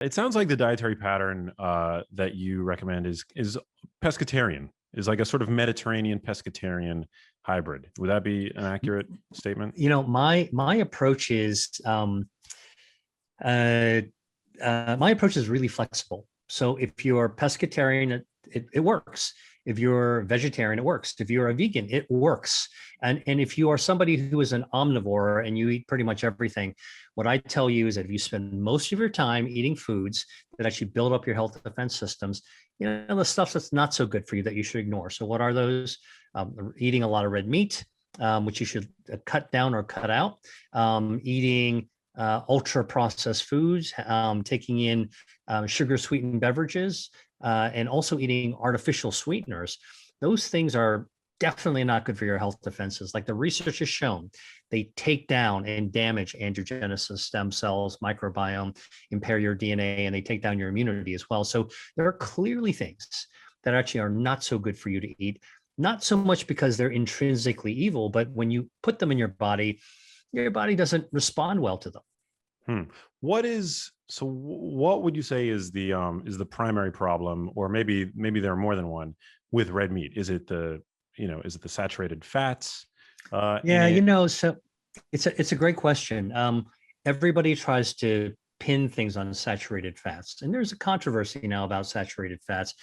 It sounds like the dietary pattern that you recommend is pescatarian, is like a sort of Mediterranean pescatarian hybrid. Would that be an accurate statement? My approach is uh, my approach is really flexible. So if you're pescatarian, it works. If you're vegetarian, it works. If you're a vegan, it works. And if you are somebody who is an omnivore and you eat pretty much everything, what I tell you is that if you spend most of your time eating foods that actually build up your health defense systems, the stuff that's not so good for you that you should ignore. So what are those? Eating a lot of red meat, which you should cut down or cut out. Eating ultra processed foods, taking in sugar sweetened beverages, and also eating artificial sweeteners. Those things are definitely not good for your health defenses. Like the research has shown, they take down and damage angiogenesis, stem cells, microbiome, impair your DNA, and they take down your immunity as well. So there are clearly things that actually are not so good for you to eat. Not so much because they're intrinsically evil, but when you put them in your body doesn't respond well to them. What would you say is the primary problem, or maybe there are more than one, with red meat? Is it the saturated fats in Yeah, it? so it's a great question. Everybody tries to pin things on saturated fats, and there's a controversy now about saturated fats.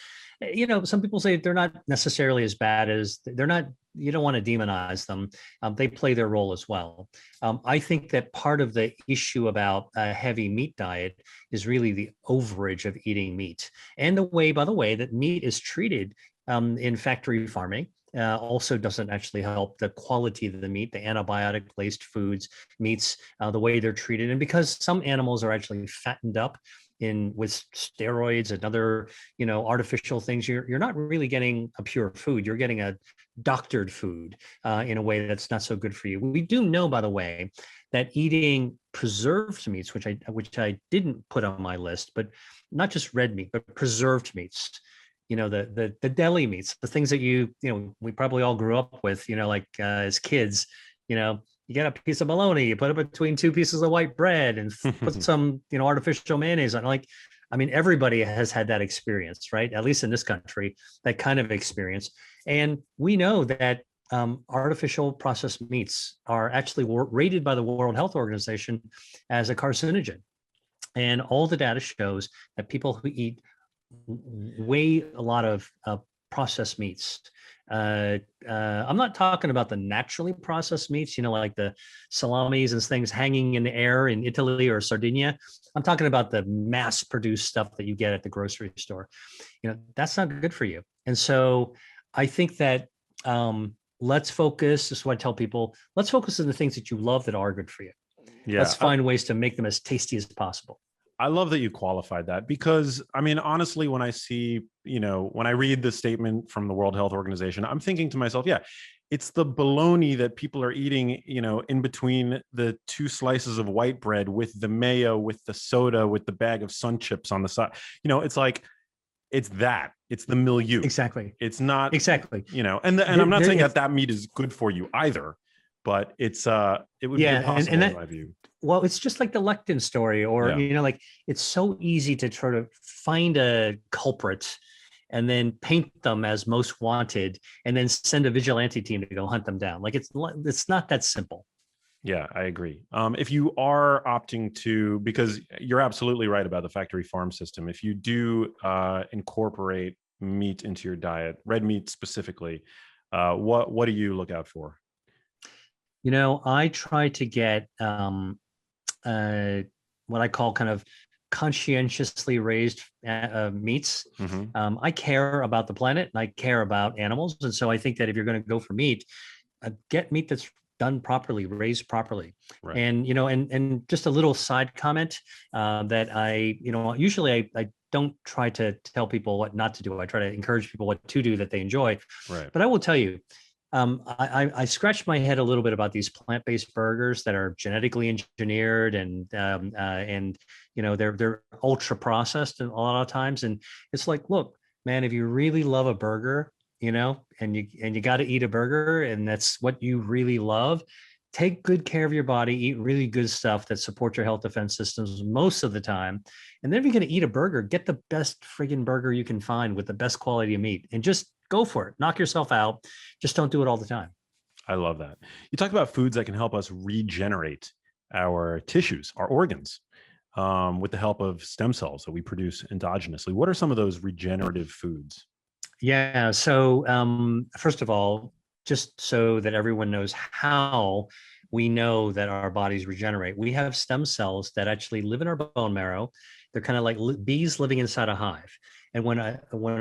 Some people say they're not necessarily as bad as they're not. You don't want to demonize them. They play their role as well. I think that part of the issue about a heavy meat diet is really the overage of eating meat, and by the way, that meat is treated in factory farming. Also doesn't actually help the quality of the meat, the antibiotic laced foods, meats, the way they're treated. And because some animals are actually fattened up with steroids and other, artificial things, you're not really getting a pure food. You're getting a doctored food in a way that's not so good for you. We do know, by the way, that eating preserved meats, which I didn't put on my list, but not just red meat, but preserved meats, the deli meats, the things that we probably all grew up with, as kids, you get a piece of bologna, you put it between two pieces of white bread and put some, artificial mayonnaise on. Everybody has had that experience, right? At least in this country, that kind of experience. And we know that artificial processed meats are actually rated by the World Health Organization as a carcinogen. And all the data shows that people who eat a lot of processed meats. I'm not talking about the naturally processed meats, like the salamis and things hanging in the air in Italy or Sardinia. I'm talking about the mass produced stuff that you get at the grocery store. That's not good for you. And so I think that let's focus. This is what I tell people. Let's focus on the things that you love that are good for you. Yeah, let's find ways to make them as tasty as possible. I love that you qualified that, because honestly, when I read the statement from the World Health Organization, I'm thinking to myself, yeah, it's the bologna that people are eating, in between the two slices of white bread with the mayo, with the soda, with the bag of Sun Chips on the side. It's like, it's the milieu. Exactly. It's not exactly, and I'm not saying that meat is good for you either, but it would be impossible in my view. Well, it's just like the lectin story, or it's so easy to try to find a culprit and then paint them as most wanted and then send a vigilante team to go hunt them down. It's not that simple. Yeah, I agree. If you are opting to, because you're absolutely right about the factory farm system, if you do incorporate meat into your diet, red meat specifically, what do you look out for? I try to get what I call kind of conscientiously raised meats. Mm-hmm. I care about the planet and I care about animals. And so I think that if you're going to go for meat, get meat that's done properly, raised properly. Right. And, and just a little side comment that usually I don't try to tell people what not to do. I try to encourage people what to do that they enjoy. Right. But I will tell you, I scratched my head a little bit about these plant-based burgers that are genetically engineered and they're ultra processed a lot of times. And it's like, look, man, if you really love a burger, and you got to eat a burger and that's what you really love, take good care of your body, eat really good stuff that supports your health defense systems most of the time. And then if you're going to eat a burger, get the best friggin' burger you can find with the best quality of meat and just go for it. Knock yourself out. Just don't do it all the time. I love that. You talked about foods that can help us regenerate our tissues, our organs, with the help of stem cells that we produce endogenously. What are some of those regenerative foods? Yeah. So, first of all, just so that everyone knows how we know that our bodies regenerate, we have stem cells that actually live in our bone marrow. They're kind of like bees living inside a hive. And when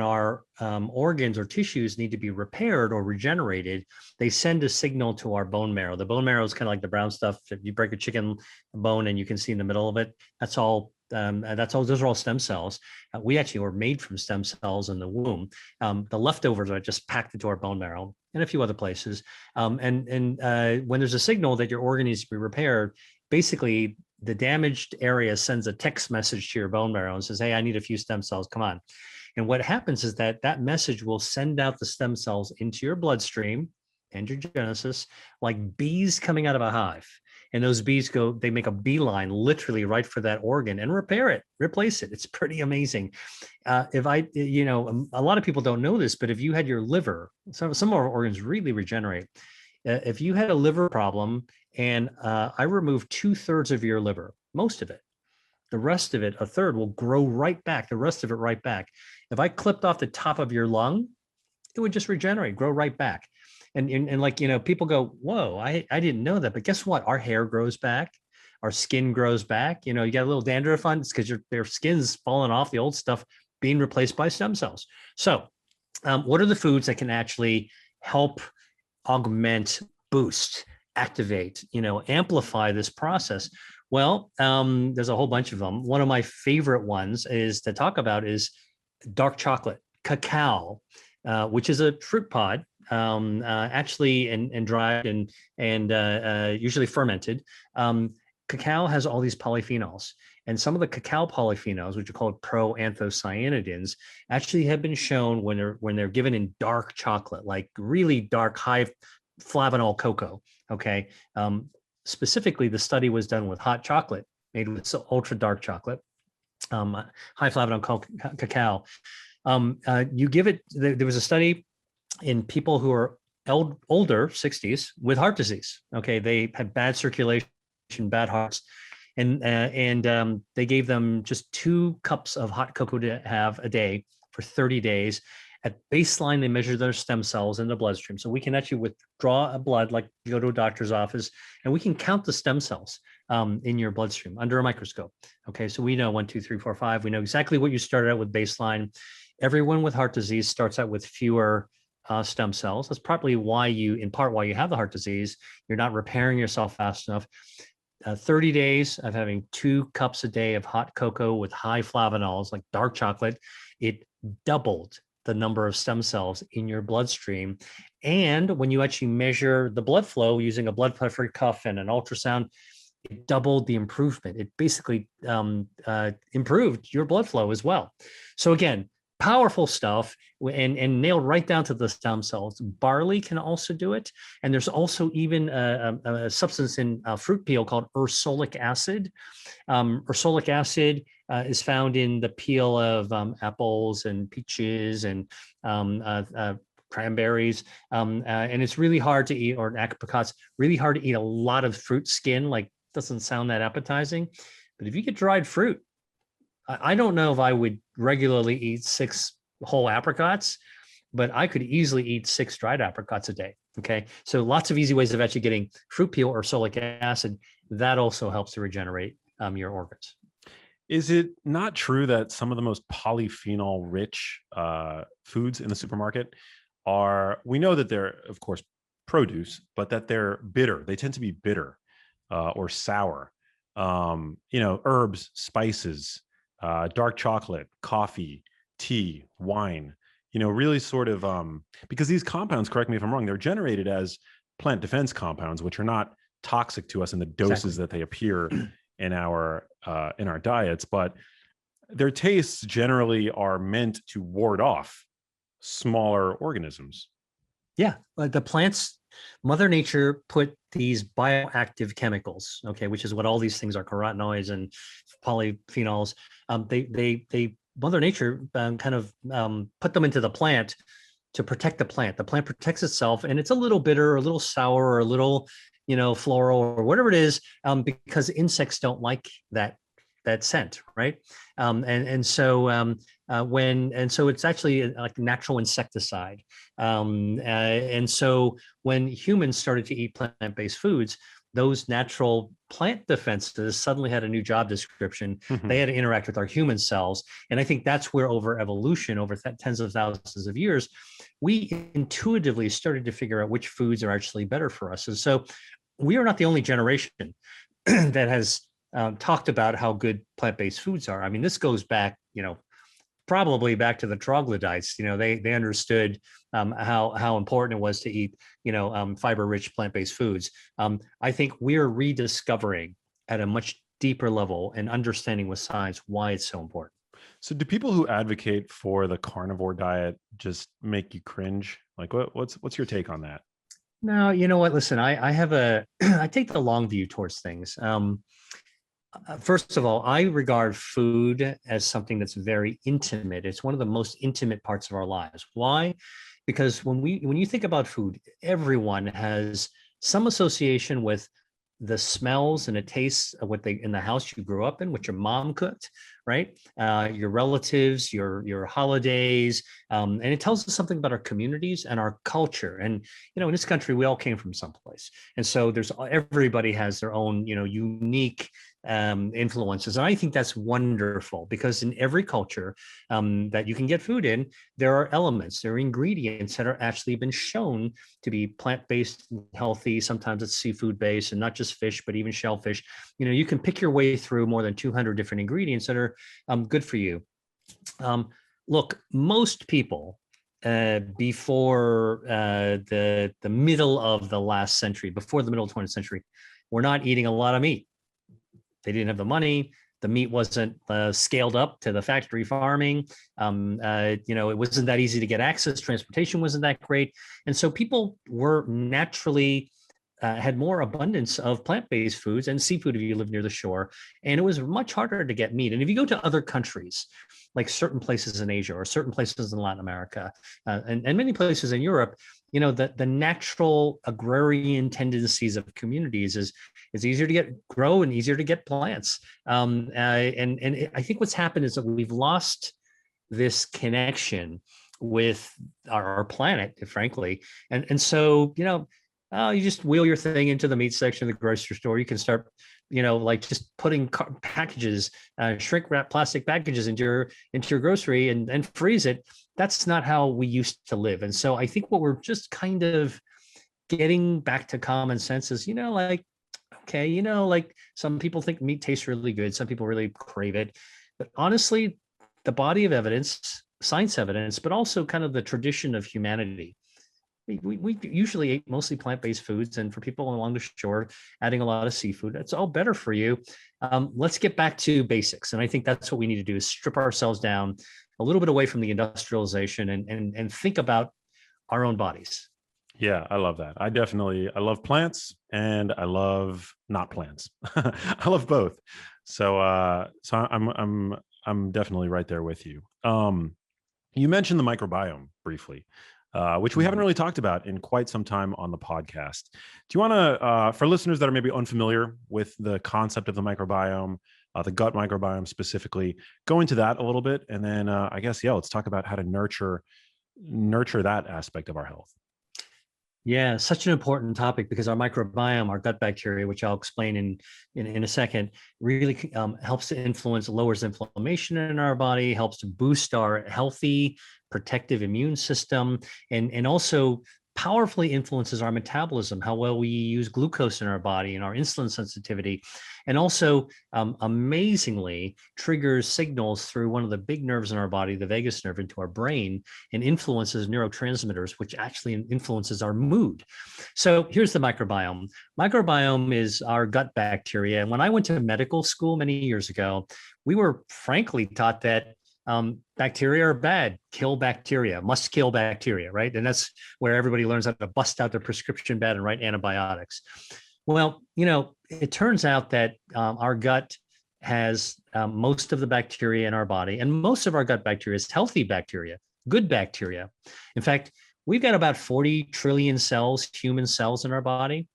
our organs or tissues need to be repaired or regenerated, they send a signal to our bone marrow. The bone marrow is kind of like the brown stuff. If you break a chicken bone and you can see in the middle of it, that's all. Those are all stem cells. We actually were made from stem cells in the womb. The leftovers are just packed into our bone marrow and a few other places. When there's a signal that your organ needs to be repaired, basically the damaged area sends a text message to your bone marrow and says, "Hey, I need a few stem cells. Come on." And what happens is that that message will send out the stem cells into your bloodstream, angiogenesis, like bees coming out of a hive. And those bees they make a beeline literally right for that organ and repair it, replace it. It's pretty amazing. A lot of people don't know this, but if you had your liver, some of our organs really regenerate. If you had a liver problem and I removed 2/3 of your liver, most of it, the rest of it, a third, will grow right back, the rest of it right back. If I clipped off the top of your lung, it would just regenerate, grow right back. And like, people go, whoa, I didn't know that. But guess what? Our hair grows back. Our skin grows back. You got a little dandruff on, it's because their skin's falling off, the old stuff being replaced by stem cells. So what are the foods that can actually help augment, boost, activate, amplify this process? Well, there's a whole bunch of them. One of my favorite ones is to talk about is dark chocolate, cacao, which is a fruit pod, actually, and dried and usually fermented. Cacao has all these polyphenols, and some of the cacao polyphenols, which are called proanthocyanidins, actually have been shown when they're given in dark chocolate, like really dark, high flavanol cocoa. Okay. Specifically, the study was done with hot chocolate made with ultra dark chocolate, high flavanol cacao. You give it. There was a study in people who are older, 60s, with heart disease. Okay, they had bad circulation, bad hearts, and they gave them just 2 cups of hot cocoa to have a day for 30 days. At baseline, they measure their stem cells in the bloodstream. So we can actually withdraw a blood, like you go to a doctor's office, and we can count the stem cells in your bloodstream under a microscope. Okay, so we know 1, 2, 3, 4, 5. We know exactly what you started out with baseline. Everyone with heart disease starts out with fewer stem cells. That's probably why you have the heart disease. You're not repairing yourself fast enough. 30 days of having 2 cups a day of hot cocoa with high flavanols, like dark chocolate, it doubled the number of stem cells in your bloodstream. And when you actually measure the blood flow using a blood pressure cuff and an ultrasound, it doubled the improvement. It basically improved your blood flow as well. So again, powerful stuff, and nailed right down to the stem cells. Barley can also do it. And there's also even a substance in fruit peel called ursolic acid. Ursolic acid is found in the peel of apples and peaches and cranberries. And it's really hard to eat, or apricots, really hard to eat a lot of fruit skin. Like, doesn't sound that appetizing. But if you get dried fruit, I don't know if I would regularly eat 6 whole apricots, but I could easily eat 6 dried apricots a day. Okay. So lots of easy ways of actually getting fruit peel or ursolic acid. That also helps to regenerate your organs. Is it not true that some of the most polyphenol rich foods in the supermarket we know that they're, of course, produce, but that they're bitter. They tend to be bitter or sour. Herbs, spices, dark chocolate, coffee, tea, wine, really sort of, because these compounds, correct me if I'm wrong, they're generated as plant defense compounds, which are not toxic to us in the doses that they appear in our diets, but their tastes generally are meant to ward off smaller organisms. Yeah, the plants, Mother Nature put these bioactive chemicals, okay, which is what all these things are, carotenoids and polyphenols. Mother Nature kind of put them into the plant to protect the plant. The plant protects itself, and it's a little bitter, a little sour, or a little, floral, or whatever it is, because insects don't like that scent, right? So it's actually like natural insecticide. And so when humans started to eat plant-based foods, those natural plant defenses suddenly had a new job description. They had to interact with our human cells. And I think that's where over evolution, over tens of thousands of years, we intuitively started to figure out which foods are actually better for us. And so we are not the only generation that has talked about how good plant-based foods are. I mean, this goes back, probably back to the troglodytes. They understood how important it was to eat, fiber-rich plant-based foods. I think we're rediscovering at a much deeper level and understanding with science why it's so important. So do people who advocate for the carnivore diet just make you cringe? Like what's your take on that? No, you know what? Listen, I have I take the long view towards things. First of all, I regard food as something that's very intimate. It's one of the most intimate parts of our lives. Why? Because when you think about food, everyone has some association with the smells and the tastes of what in the house you grew up in, what your mom cooked, right? Your relatives, your holidays, and it tells us something about our communities and our culture. And in this country, we all came from someplace, and so everybody has their own unique influences. And I think that's wonderful, because in every culture that you can get food in, there are elements, there are ingredients that are actually been shown to be plant-based, healthy. Sometimes it's seafood-based, and not just fish, but even shellfish. You can pick your way through more than 200 different ingredients that are good for you. Look, most people before the middle of the last century, before the middle of the 20th century, were not eating a lot of meat. They didn't have the money. The meat wasn't scaled up to the factory farming. It wasn't that easy to get access. Transportation wasn't that great. And so people were naturally had more abundance of plant-based foods and seafood if you live near the shore. And it was much harder to get meat. And if you go to other countries, like certain places in Asia or certain places in Latin America and many places in Europe, the natural agrarian tendencies of communities is easier to grow and easier to get plants. And I think what's happened is that we've lost this connection with our planet, frankly. And so, you just wheel your thing into the meat section of the grocery store. You can start, just putting packages, shrink wrap plastic packages into your grocery and freeze it. That's not how we used to live. And so I think what we're just kind of getting back to common sense is, okay, some people think meat tastes really good. Some people really crave it. But honestly, the body of evidence, science evidence, but also kind of the tradition of humanity. We usually ate mostly plant-based foods, and for people along the shore, adding a lot of seafood, that's all better for you. Let's get back to basics. And I think that's what we need to do, is strip ourselves down a little bit away from the industrialization and think about our own bodies. Yeah, I love that. I love plants and I love not plants. I love both. So I'm definitely right there with you. You mentioned the microbiome briefly, which we haven't really talked about in quite some time on the podcast. Do you want to, for listeners that are maybe unfamiliar with the concept of the microbiome, the gut microbiome specifically, go into that a little bit, and then I guess let's talk about how to nurture that aspect of our health. Yeah, such an important topic, because our microbiome, our gut bacteria, which I'll explain in a second, really helps to lowers inflammation in our body, helps to boost our healthy protective immune system, and also powerfully influences our metabolism, how well we use glucose in our body and our insulin sensitivity, and also amazingly triggers signals through one of the big nerves in our body, the vagus nerve, into our brain, and influences neurotransmitters, which actually influences our mood. So here's the microbiome. Microbiome is our gut bacteria. And when I went to medical school many years ago, we were frankly taught that Bacteria are bad. Kill bacteria. Must kill bacteria, right? And that's where everybody learns how to bust out their prescription bed and write antibiotics. Well, it turns out that our gut has most of the bacteria in our body, and most of our gut bacteria is healthy bacteria, good bacteria. In fact, we've got about 40 trillion cells, human cells in our body.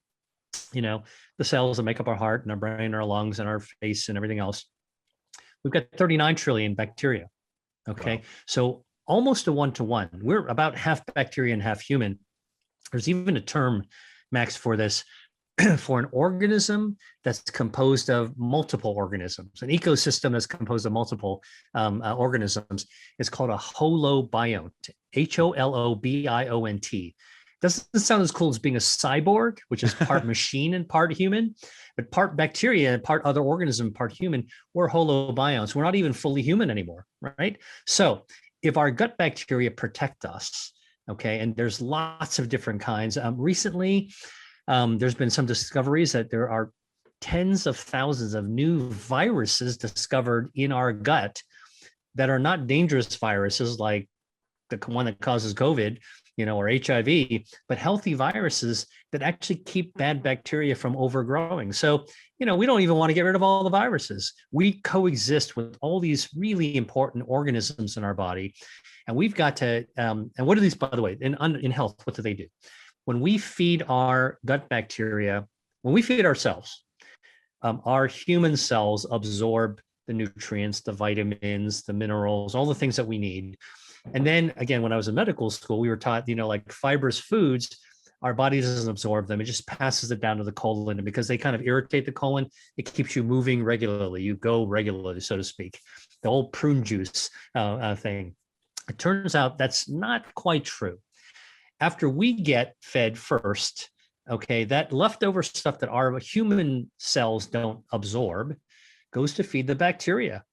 The cells that make up our heart and our brain, our lungs and our face and everything else. We've got 39 trillion bacteria. Okay. Wow. So almost a 1-to-1. We're about half bacteria and half human. There's even a term, Max, for this, for an organism that's composed of multiple organisms. An ecosystem that's composed of multiple organisms is called a holobiont, HOLOBIONT. Doesn't sound as cool as being a cyborg, which is part machine and part human, but part bacteria and part other organism, part human. We're holobionts. We're not even fully human anymore, right? So if our gut bacteria protect us, okay, and there's lots of different kinds. Recently, there's been some discoveries that there are tens of thousands of new viruses discovered in our gut that are not dangerous viruses like the one that causes COVID, or HIV, but healthy viruses that actually keep bad bacteria from overgrowing. So, we don't even want to get rid of all the viruses. We coexist with all these really important organisms in our body. And we've got to, and what are these, by the way, in health, what do they do? When we feed our gut bacteria, when we feed ourselves, our human cells absorb the nutrients, the vitamins, the minerals, all the things that we need. And then again, when I was in medical school, we were taught, like fibrous foods, our body doesn't absorb them. It just passes it down to the colon. And because they kind of irritate the colon, it keeps you moving regularly. You go regularly, so to speak. The old prune juice thing. It turns out that's not quite true. After we get fed first, okay, that leftover stuff that our human cells don't absorb goes to feed the bacteria.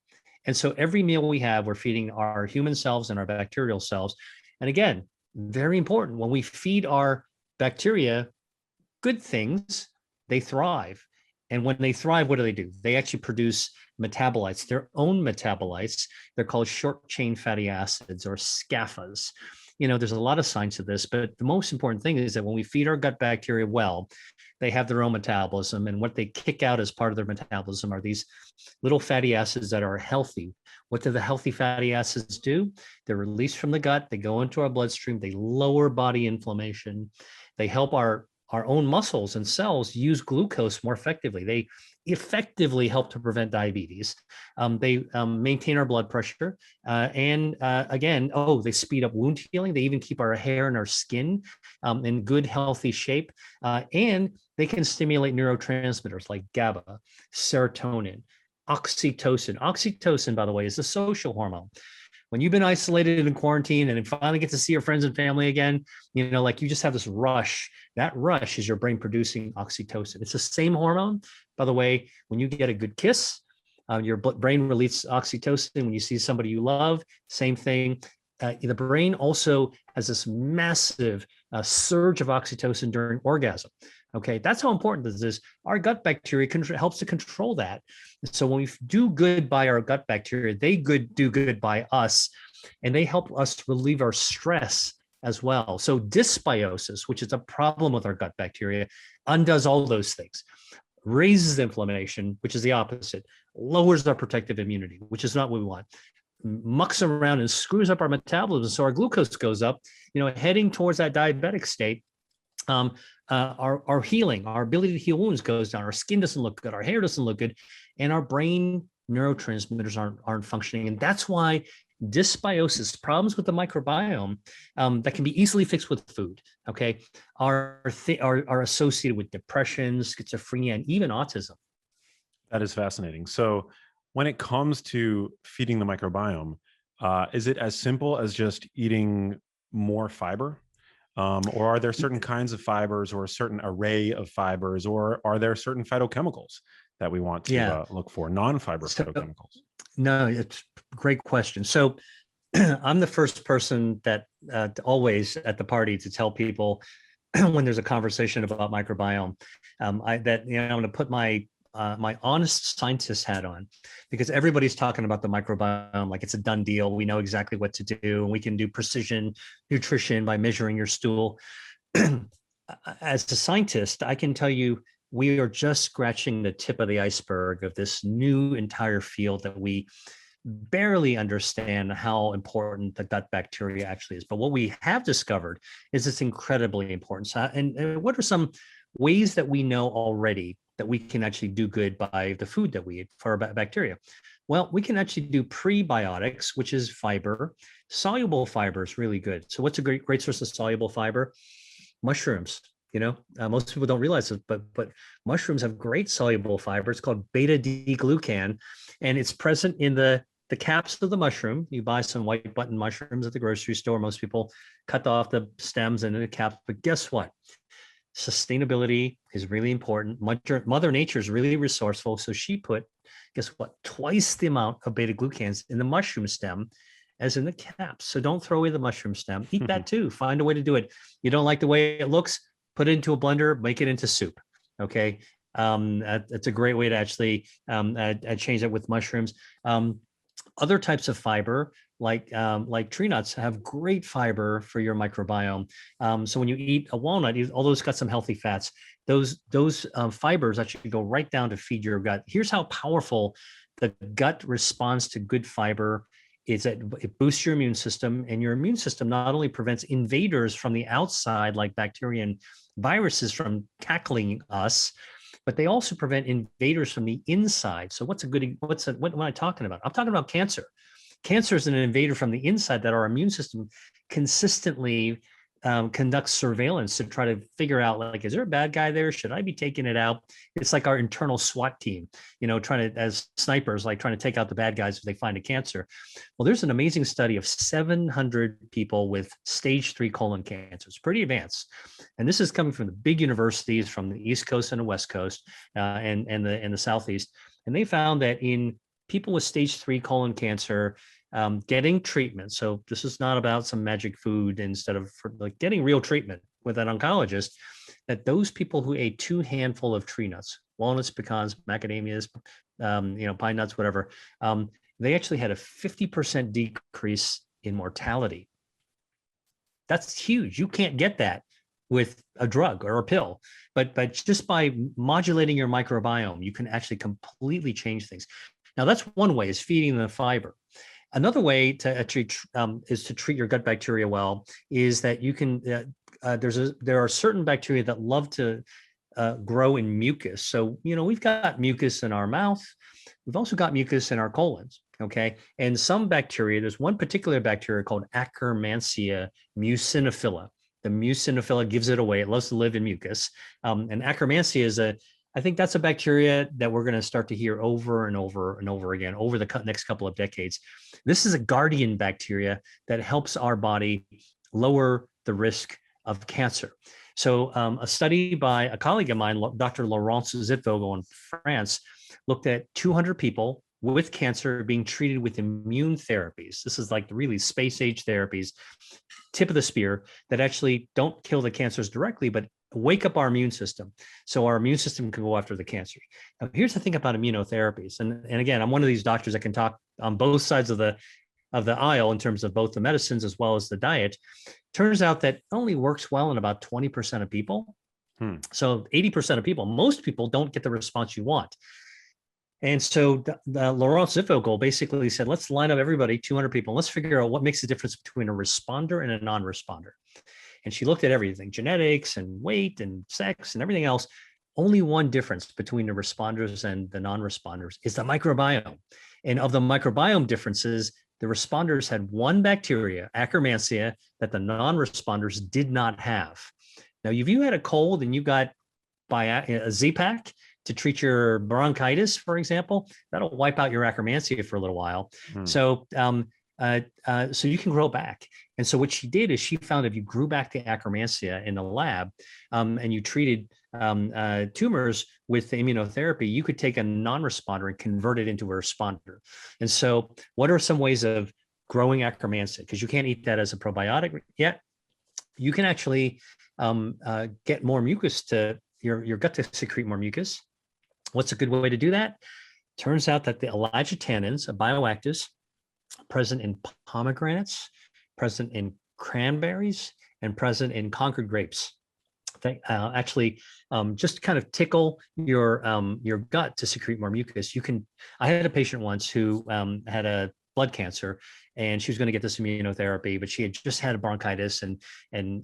And so every meal we have, we're feeding our human cells and our bacterial cells. And again, very important, when we feed our bacteria good things, they thrive. And when they thrive, what do? They actually produce metabolites, their own metabolites. They're called short chain fatty acids, or SCAFAs. There's a lot of science to this, but the most important thing is that when we feed our gut bacteria well, they have their own metabolism, and what they kick out as part of their metabolism are these little fatty acids that are healthy. What do the healthy fatty acids do? They're released from the gut. They go into our bloodstream. They lower body inflammation. They help our own muscles and cells use glucose more effectively. They effectively help to prevent diabetes. They maintain our blood pressure. And again, they speed up wound healing. They even keep our hair and our skin in good, healthy shape. And they can stimulate neurotransmitters like GABA, serotonin, oxytocin. Oxytocin, by the way, is a social hormone. When you've been isolated in quarantine and finally get to see your friends and family again, you just have this rush. That rush is your brain producing oxytocin. It's the same hormone, by the way. When you get a good kiss, your brain releases oxytocin. When you see somebody you love, same thing. The brain also has this massive surge of oxytocin during orgasm. Okay, that's how important this is. Our gut bacteria helps to control that. So when we do good by our gut bacteria, they do good by us, and they help us relieve our stress as well. So dysbiosis, which is a problem with our gut bacteria, undoes all those things. Raises inflammation, which is the opposite. Lowers our protective immunity, which is not what we want. Mucks around and screws up our metabolism, so our glucose goes up, heading towards that diabetic state. Our healing, our ability to heal wounds goes down. Our skin doesn't look good. Our hair doesn't look good. And our brain neurotransmitters aren't functioning. And that's why dysbiosis, problems with the microbiome that can be easily fixed with food, okay, are associated with depression, schizophrenia, and even autism. That is fascinating. So when it comes to feeding the microbiome, is it as simple as just eating more fiber? Or are there certain kinds of fibers or a certain array of fibers, or are there certain phytochemicals that we want to look for, non-fiber phytochemicals? No, it's a great question. So I'm the first person that always at the party to tell people when there's a conversation about microbiome, I'm going to put my my honest scientist hat on, because everybody's talking about the microbiome like it's a done deal. We know exactly what to do, and we can do precision nutrition by measuring your stool. As a scientist, I can tell you we are just scratching the tip of the iceberg of this new entire field that we barely understand how important the gut bacteria actually is. But what we have discovered is it's incredibly important. So, and what are some ways that we know already that we can actually do good by the food that we eat for our bacteria? Well, we can actually do prebiotics, which is fiber. Soluble fiber is really good. So what's a great source of soluble fiber? Mushrooms. Most people don't realize it, but mushrooms have great soluble fiber. It's called beta-D-glucan, and it's present in the caps of the mushroom. You buy some white button mushrooms at the grocery store. Most people cut off the stems and the caps, but guess what? Sustainability is really important. Mother Nature is really resourceful, so she put, guess what, twice the amount of beta-glucans in the mushroom stem as in the caps. So don't throw away the mushroom stem. Eat that too. Find a way to do it. You don't like the way it looks? Put it into a blender, make it into soup. Okay. That's a great way to actually change it with mushrooms. Other types of fiber, like tree nuts, have great fiber for your microbiome. So when you eat a walnut, although it's got some healthy fats, those fibers actually go right down to feed your gut. Here's how powerful the gut responds to good fiber. Is that it boosts your immune system, and your immune system not only prevents invaders from the outside, like bacteria and viruses, from tackling us, but they also prevent invaders from the inside. So what am I talking about? I'm talking about cancer. Cancer is an invader from the inside that our immune system consistently conducts surveillance to try to figure out, like, is there a bad guy there? Should I be taking it out? It's like our internal SWAT team, trying to, as snipers, like trying to take out the bad guys if they find a cancer. Well, there's an amazing study of 700 people with stage 3 colon cancer. It's pretty advanced. And this is coming from the big universities from the East Coast and the West Coast and the Southeast. And they found that in people with stage 3 colon cancer, getting treatment. So this is not about some magic food instead of like getting real treatment with an oncologist, that those people who ate 2 handful of tree nuts, walnuts, pecans, macadamias, pine nuts, whatever, they actually had a 50% decrease in mortality. That's huge. You can't get that with a drug or a pill, but just by modulating your microbiome, you can actually completely change things. Now, that's one way, is feeding the fiber. Another way to treat is to treat your gut bacteria well, is that you can, there are certain bacteria that love to grow in mucus. So, we've got mucus in our mouth. We've also got mucus in our colons. Okay. And some bacteria, there's one particular bacteria called Akkermansia muciniphila. The muciniphila gives it away. It loves to live in mucus. And Akkermansia is I think that's a bacteria that we're going to start to hear over and over and over again over the next couple of decades. This is a guardian bacteria that helps our body lower the risk of cancer. So a study by a colleague of mine, Dr. Laurence Zitvogel in France, looked at 200 people with cancer being treated with immune therapies. This is like really space age therapies, tip of the spear, that actually don't kill the cancers directly, but wake up our immune system so our immune system can go after the cancers. Now, here's the thing about immunotherapies. And again, I'm one of these doctors that can talk on both sides of the aisle in terms of both the medicines as well as the diet. Turns out that only works well in about 20% of people. So 80% of people, most people don't get the response you want. And so the Laurence Zitvogel basically said, let's line up everybody, 200 people, and let's figure out what makes the difference between a responder and a non-responder. And she looked at everything, genetics and weight and sex and everything else. Only one difference between the responders and the non-responders is the microbiome. And of the microbiome differences, the responders had one bacteria, Akkermansia, that the non-responders did not have. Now, if you had a cold and you got a Z-Pack to treat your bronchitis, for example, that'll wipe out your Akkermansia for a little while. So you can grow back. And so what she did is she found if you grew back the Akkermansia in the lab and you treated tumors with the immunotherapy, you could take a non-responder and convert it into a responder. And so what are some ways of growing Akkermansia? Because you can't eat that as a probiotic yet. You can actually get more mucus to your gut to secrete more mucus. What's a good way to do that? Turns out that the elyagotannins, bioactives, present in pomegranates, present in cranberries, and present in Concord grapes. They actually just kind of tickle your gut to secrete more mucus. You can. I had a patient once who had a blood cancer, and she was going to get this immunotherapy, but she had just had a bronchitis, and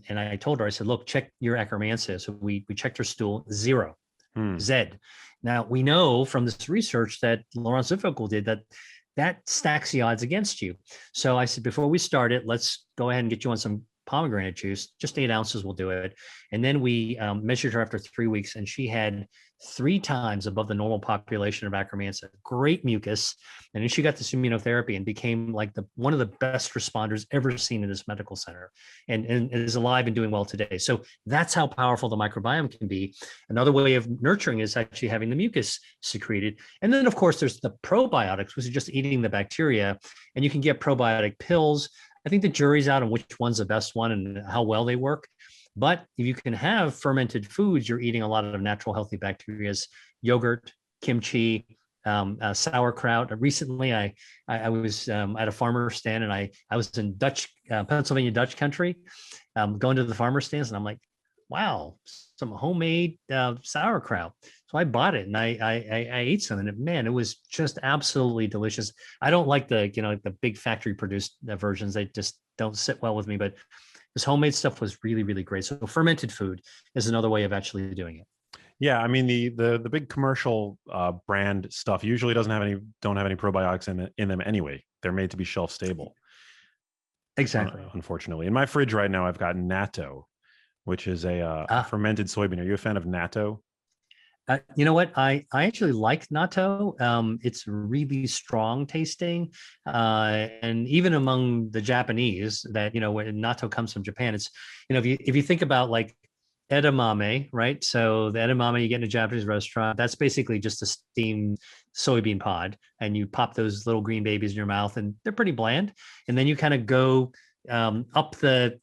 I told her, I said, look, check your Akkermansia. So we checked her stool, 0, Z. Now we know from this research that Laurent Ziffical did that stacks the odds against you. So I said, before we start it, let's go ahead and get you on some pomegranate juice. Just 8 ounces will do it. And then we measured her after 3 weeks, and she had 3 times above the normal population of Akkermansia. Great mucus. And then she got this immunotherapy and became like one of the best responders ever seen in this medical center, and is alive and doing well today. So that's how powerful the microbiome can be. Another way of nurturing is actually having the mucus secreted. And then, of course, there's the probiotics, which is just eating the bacteria. And you can get probiotic pills. I think the jury's out on which one's the best one and how well they work. But if you can have fermented foods, you're eating a lot of natural, healthy bacteria, yogurt, kimchi, sauerkraut. Recently, I was at a farmer stand, and I was in Pennsylvania Dutch country, going to the farmer stands, and I'm like, wow, some homemade sauerkraut. So I bought it, and I ate some, and man, it was just absolutely delicious. I don't like the big factory produced versions. They just don't sit well with me, but this homemade stuff was really, really great. So fermented food is another way of actually doing it. Yeah, I mean the big commercial brand stuff usually don't have any probiotics in them anyway. They're made to be shelf stable. Exactly. Unfortunately, in my fridge right now, I've got Natto, which is a fermented soybean. Are you a fan of Natto? You know what? I actually like natto. It's really strong tasting, and even among the Japanese, that when natto comes from Japan, it's if you think about like edamame, right? So the edamame you get in a Japanese restaurant, that's basically just a steamed soybean pod, and you pop those little green babies in your mouth, and they're pretty bland. And then you kind of go and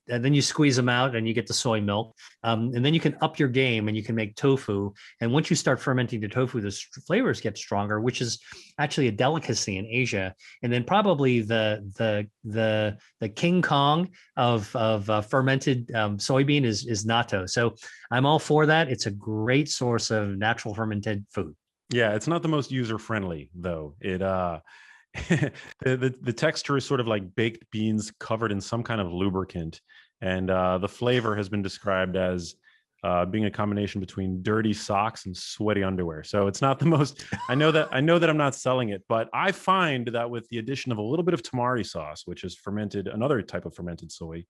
then you squeeze them out, and you get the soy milk, and then you can up your game, and you can make tofu. And once you start fermenting the tofu, the flavors get stronger, which is actually a delicacy in Asia. And then probably the King Kong of fermented soybean is natto. So I'm all for that. It's a great source of natural fermented food. Yeah, it's not the most user friendly though. It the texture is sort of like baked beans covered in some kind of lubricant, and the flavor has been described as being a combination between dirty socks and sweaty underwear. So it's not the most. I know that I'm not selling it, but I find that with the addition of a little bit of tamari sauce, which is another type of fermented soy,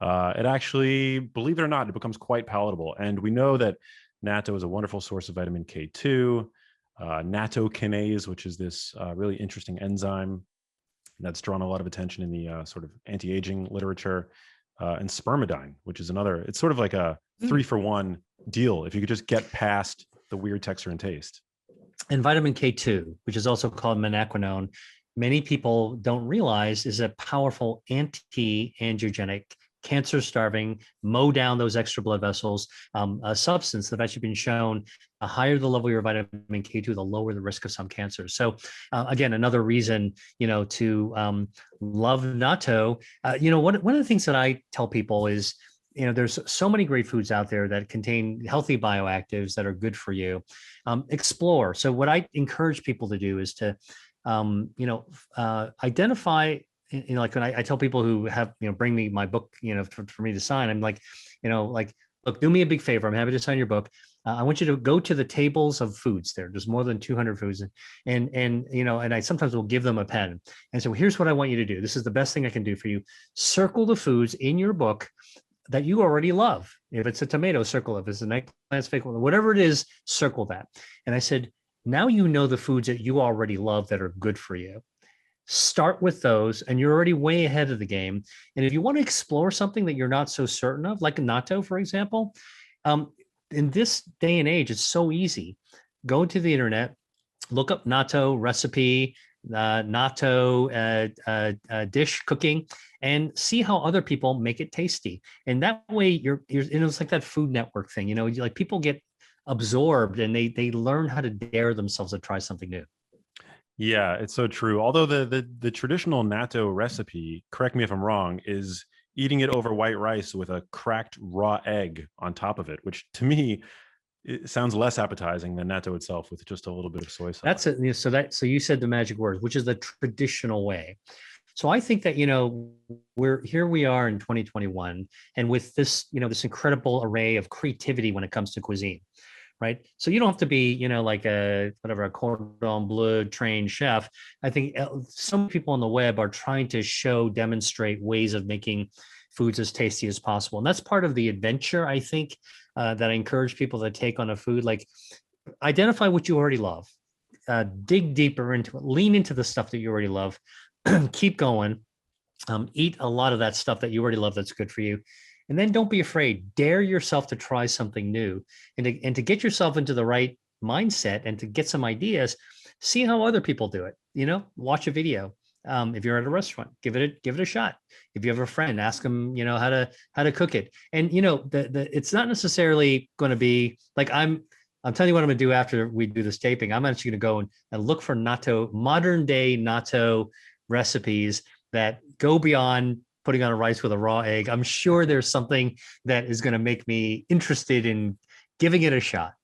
it actually, believe it or not, it becomes quite palatable. And we know that natto is a wonderful source of vitamin K2. Nattokinase, which is this really interesting enzyme that's drawn a lot of attention in the sort of anti-aging literature, and spermidine, which is another. It's sort of like a 3-for-1 deal if you could just get past the weird texture and taste. And vitamin K2, which is also called menaquinone, many people don't realize is a powerful anti-angiogenic, cancer-starving, mow down those extra blood vessels, a substance that actually been shown, the higher the level of your vitamin K2, the lower the risk of some cancers. So again, another reason, to love natto. One of the things that I tell people is, there's so many great foods out there that contain healthy bioactives that are good for you. Explore. So what I encourage people to do is to, identify. Like when I tell people who have, bring me my book, for me to sign, I'm like, look, do me a big favor. I'm happy to sign your book. I want you to go to the tables of foods there. There's more than 200 foods. And I sometimes will give them a pen. And so here's what I want you to do. This is the best thing I can do for you. Circle the foods in your book that you already love. If it's a tomato, circle it. If it's an eggplant, fake one, whatever it is, circle that. And I said, now you know the foods that you already love that are good for you. Start with those, and you're already way ahead of the game. And if you want to explore something that you're not so certain of, like a natto, for example, in this day and age, it's so easy. Go to the internet, look up natto recipe, natto dish cooking, and see how other people make it tasty. And that way, it's like that Food Network thing. Like people get absorbed, and they learn how to dare themselves to try something new. Yeah, it's so true. Although the traditional natto recipe, correct me if I'm wrong, is eating it over white rice with a cracked raw egg on top of it, which to me it sounds less appetizing than natto itself with just a little bit of soy sauce. That's it. So you said the magic word, which is the traditional way. So I think that, we are in 2021, and with this, this incredible array of creativity when it comes to cuisine, right? So you don't have to be, like a cordon bleu trained chef. I think some people on the web are trying to demonstrate ways of making foods as tasty as possible. And that's part of the adventure, I think, that I encourage people to take on a food. Like, identify what you already love, dig deeper into it, lean into the stuff that you already love, keep going, eat a lot of that stuff that you already love that's good for you. And then don't be afraid. Dare yourself to try something new, and to get yourself into the right mindset and to get some ideas. See how other people do it. Watch a video. If you're at a restaurant, give it a shot. If you have a friend, ask them, how to cook it. And it's not necessarily going to be like I'm telling you what I'm going to do after we do this taping. I'm actually going to go and look for modern day natto recipes that go beyond putting on a rice with a raw egg. I'm sure there's something that is going to make me interested in giving it a shot.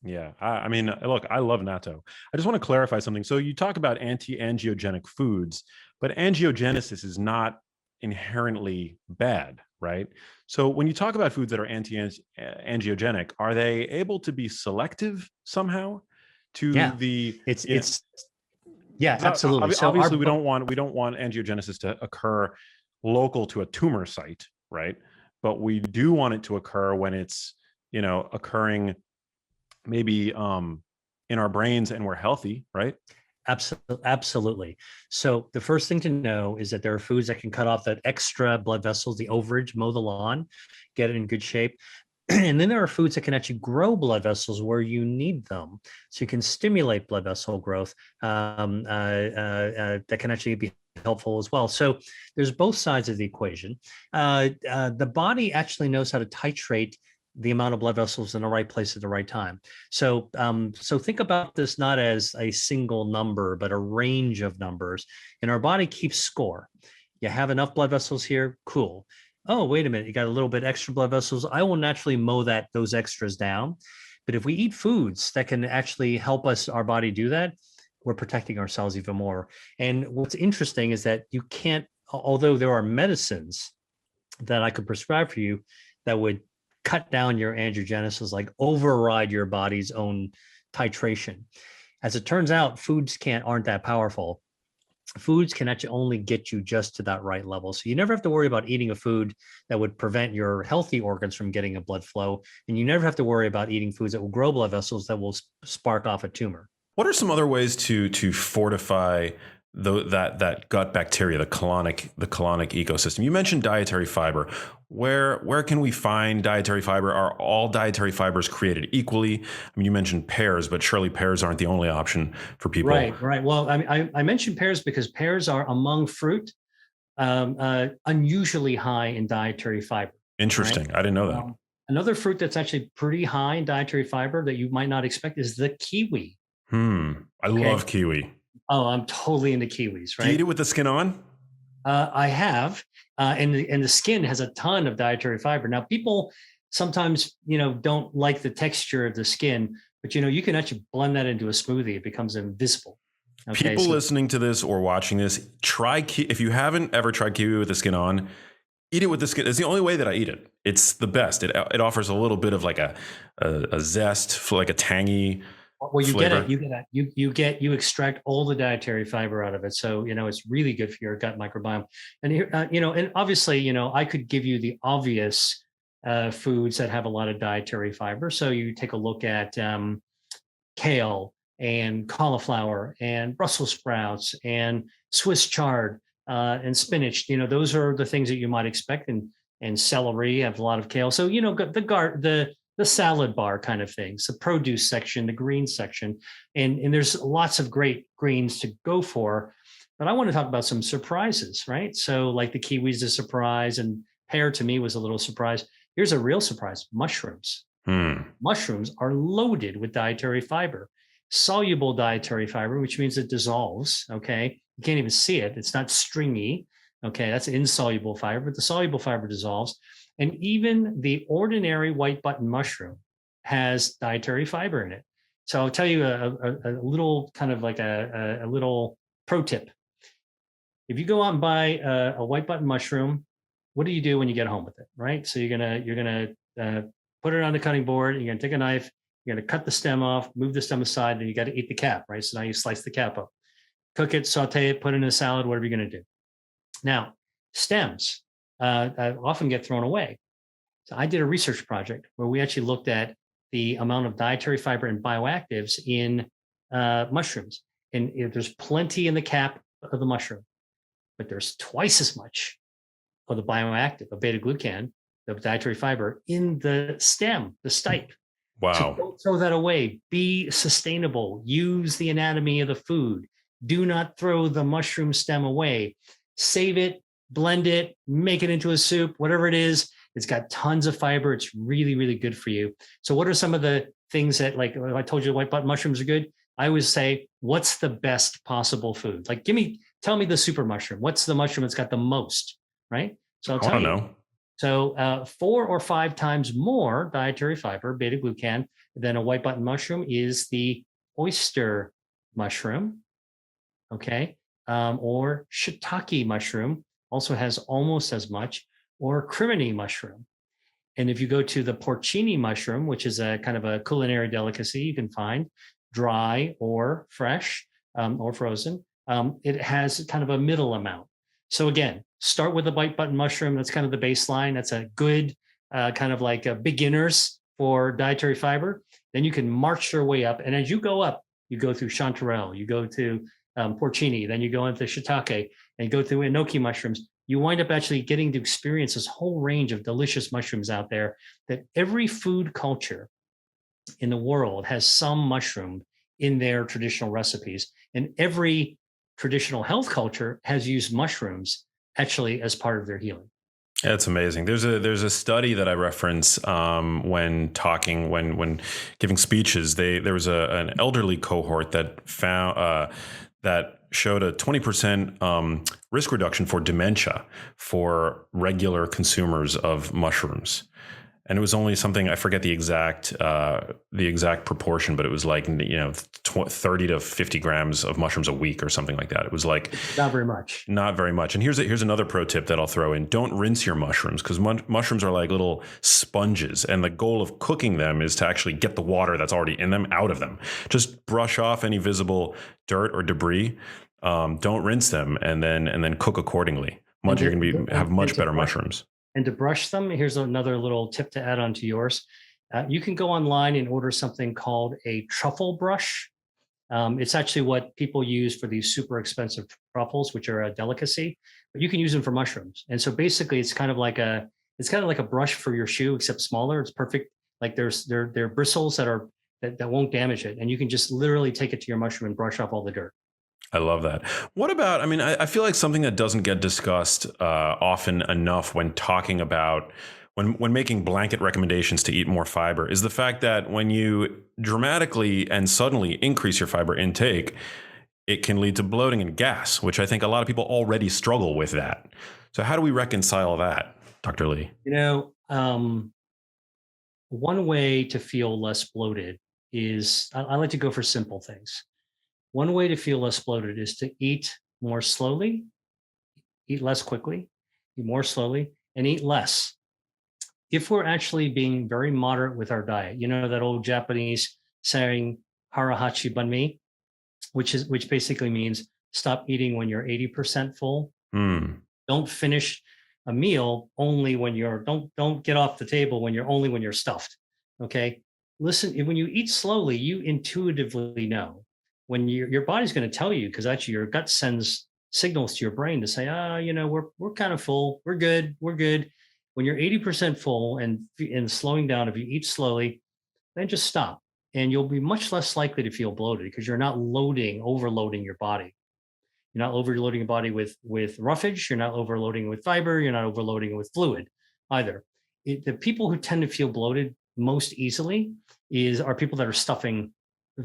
Yeah. I mean, look, I love natto. I just want to clarify something. So you talk about anti-angiogenic foods, but angiogenesis is not inherently bad, right? So when you talk about foods that are anti-angiogenic, are they able to be selective somehow to yeah, absolutely. So obviously we don't want angiogenesis to occur local to a tumor site, right? But we do want it to occur when it's, occurring maybe in our brains and we're healthy, right? Absolutely. So the first thing to know is that there are foods that can cut off that extra blood vessels, the overage, mow the lawn, get it in good shape. And then there are foods that can actually grow blood vessels where you need them. So you can stimulate blood vessel growth that can actually be helpful as well. So there's both sides of the equation. The body actually knows how to titrate the amount of blood vessels in the right place at the right time. So think about this not as a single number, but a range of numbers. And our body keeps score. You have enough blood vessels here, cool. Oh, wait a minute, you got a little bit extra blood vessels. I will naturally mow those extras down. But if we eat foods that can actually help our body do that, we're protecting ourselves even more. And what's interesting is that you can't, although there are medicines that I could prescribe for you that would cut down your angiogenesis, like override your body's own titration. As it turns out, foods aren't that powerful. Foods can actually only get you just to that right level. So you never have to worry about eating a food that would prevent your healthy organs from getting a blood flow. And you never have to worry about eating foods that will grow blood vessels that will spark off a tumor. What are some other ways to fortify that gut bacteria, the colonic ecosystem? You mentioned dietary fiber. Where can we find dietary fiber? Are all dietary fibers created equally? I mean, you mentioned pears, but surely pears aren't the only option for people. Right. Well, I mentioned pears because pears are among fruit unusually high in dietary fiber. Interesting. Right? I didn't know that. Another fruit that's actually pretty high in dietary fiber that you might not expect is the kiwi. I love kiwi. Oh, I'm totally into kiwis, right? Do you eat it with the skin on? I have, and the skin has a ton of dietary fiber. Now, people sometimes, don't like the texture of the skin, but you can actually blend that into a smoothie. It becomes invisible. Okay, people listening to this or watching this, if you haven't ever tried kiwi with the skin on, eat it with the skin. It's the only way that I eat it. It's the best. It offers a little bit of like a zest, like a tangy. Well, you flavor. You extract all the dietary fiber out of it. So, it's really good for your gut microbiome. And here, and obviously, I could give you the obvious foods that have a lot of dietary fiber. So you take a look at kale and cauliflower and Brussels sprouts and Swiss chard and spinach. Those are the things that you might expect. And celery have a lot of kale. So, the salad bar kind of things, the produce section, the green section. And there's lots of great greens to go for. But I want to talk about some surprises, right? So like the kiwi's a surprise, and pear to me was a little surprise. Here's a real surprise: mushrooms. Mushrooms are loaded with dietary fiber, soluble dietary fiber, which means it dissolves. Okay. You can't even see it. It's not stringy. Okay. That's insoluble fiber, but the soluble fiber dissolves. And even the ordinary white button mushroom has dietary fiber in it. So I'll tell you a little kind of like a little pro tip. If you go out and buy a white button mushroom, what do you do when you get home with it, right? So you're gonna put it on the cutting board. You're gonna take a knife. You're gonna cut the stem off, move the stem aside, and you got to eat the cap, right? So now you slice the cap up, cook it, saute it, put it in a salad, whatever you're gonna do. Now, stems often get thrown away. So I did a research project where we actually looked at the amount of dietary fiber and bioactives in mushrooms, and there's plenty in the cap of the mushroom, but there's twice as much of the bioactive, of beta glucan, the dietary fiber in the stem, the stipe. Wow. So don't throw that away. Be sustainable. Use the anatomy of the food. Do not throw the mushroom stem away. Save it, blend it, make it into a soup, whatever it is. It's got tons of fiber. It's really, really good for you. So what are some of the things that, like I told you, white button mushrooms are good? I always say, what's the best possible food? Like, tell me the super mushroom. What's the mushroom that's got the most, right? So I'll tell you. Know. So 4 or 5 times more dietary fiber, beta glucan, than a white button mushroom is the oyster mushroom, okay? Or shiitake mushroom also has almost as much, or crimini mushroom. And if you go to the porcini mushroom, which is a kind of a culinary delicacy you can find, dry or fresh or frozen, it has kind of a middle amount. So again, start with the white button mushroom. That's kind of the baseline. That's a good kind of like a beginners for dietary fiber. Then you can march your way up. And as you go up, you go through chanterelle, you go to porcini, then you go into shiitake, and you go through enoki mushrooms. You wind up actually getting to experience this whole range of delicious mushrooms out there that every food culture in the world has some mushroom in their traditional recipes. And every traditional health culture has used mushrooms actually as part of their healing. That's amazing. There's a study that I reference when giving speeches. There was an elderly cohort that found that showed a 20% risk reduction for dementia for regular consumers of mushrooms. And it was only something, I forget the exact proportion, but it was like, 30 to 50 grams of mushrooms a week or something like that. It was like not very much. Not very much. And here's another pro tip that I'll throw in. Don't rinse your mushrooms, because mushrooms are like little sponges. And the goal of cooking them is to actually get the water that's already in them out of them. Just brush off any visible dirt or debris. Don't rinse them, and then cook accordingly. You're going to have much better mushrooms. And to brush them, here's another little tip to add on to yours. You can go online and order something called a truffle brush. It's actually what people use for these super expensive truffles, which are a delicacy, but you can use them for mushrooms. And so basically it's kind of like a brush for your shoe, except smaller. It's perfect. Like there are bristles that won't damage it. And you can just literally take it to your mushroom and brush off all the dirt. I love that. What about, I feel like something that doesn't get discussed often enough when talking about, when making blanket recommendations to eat more fiber, is the fact that when you dramatically and suddenly increase your fiber intake, it can lead to bloating and gas, which I think a lot of people already struggle with that. So how do we reconcile that, Dr. Lee? One way to feel less bloated is, I like to go for simple things. One way to feel less bloated is to eat more slowly, eat less quickly, eat more slowly, and eat less. If we're actually being very moderate with our diet, that old Japanese saying, harahachi banmi, which basically means stop eating when you're 80% full. Don't finish a meal only when don't get off the table when you're stuffed. Okay. Listen, when you eat slowly, you intuitively know when your body's going to tell you, because actually your gut sends signals to your brain to say, we're kind of full, we're good. When you're 80% full and slowing down, if you eat slowly, then just stop, and you'll be much less likely to feel bloated because you're not overloading your body. You're not overloading your body with roughage. You're not overloading with fiber. You're not overloading with fluid either. The people who tend to feel bloated most easily are people that are stuffing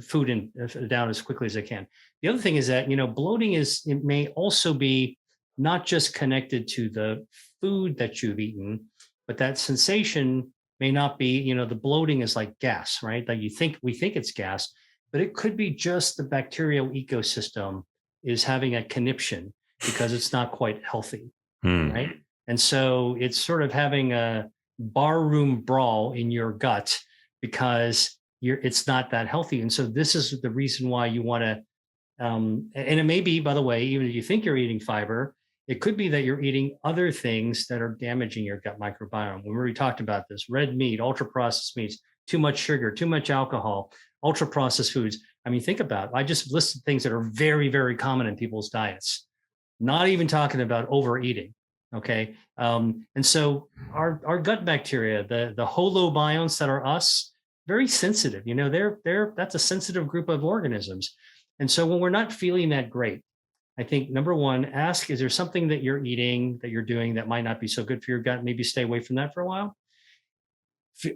food down as quickly as they can. The other thing is that, bloating it may also be not just connected to the food that you've eaten, but that sensation may not be, the bloating is like gas, right? Like we think it's gas, but it could be just the bacterial ecosystem is having a conniption because it's not quite healthy, right? And so it's sort of having a barroom brawl in your gut because it's not that healthy. And so this is the reason why you want to, and it may be, by the way, even if you think you're eating fiber, it could be that you're eating other things that are damaging your gut microbiome. We already talked about this: red meat, ultra processed meats, too much sugar, too much alcohol, ultra processed foods. I mean, think about it. I just listed things that are very, very common in people's diets, not even talking about overeating. Okay. And so our gut bacteria, the holobionts that are us, very sensitive, that's a sensitive group of organisms. And so when we're not feeling that great, I think number one, ask, is there something that you're eating, that you're doing that might not be so good for your gut? Maybe stay away from that for a while.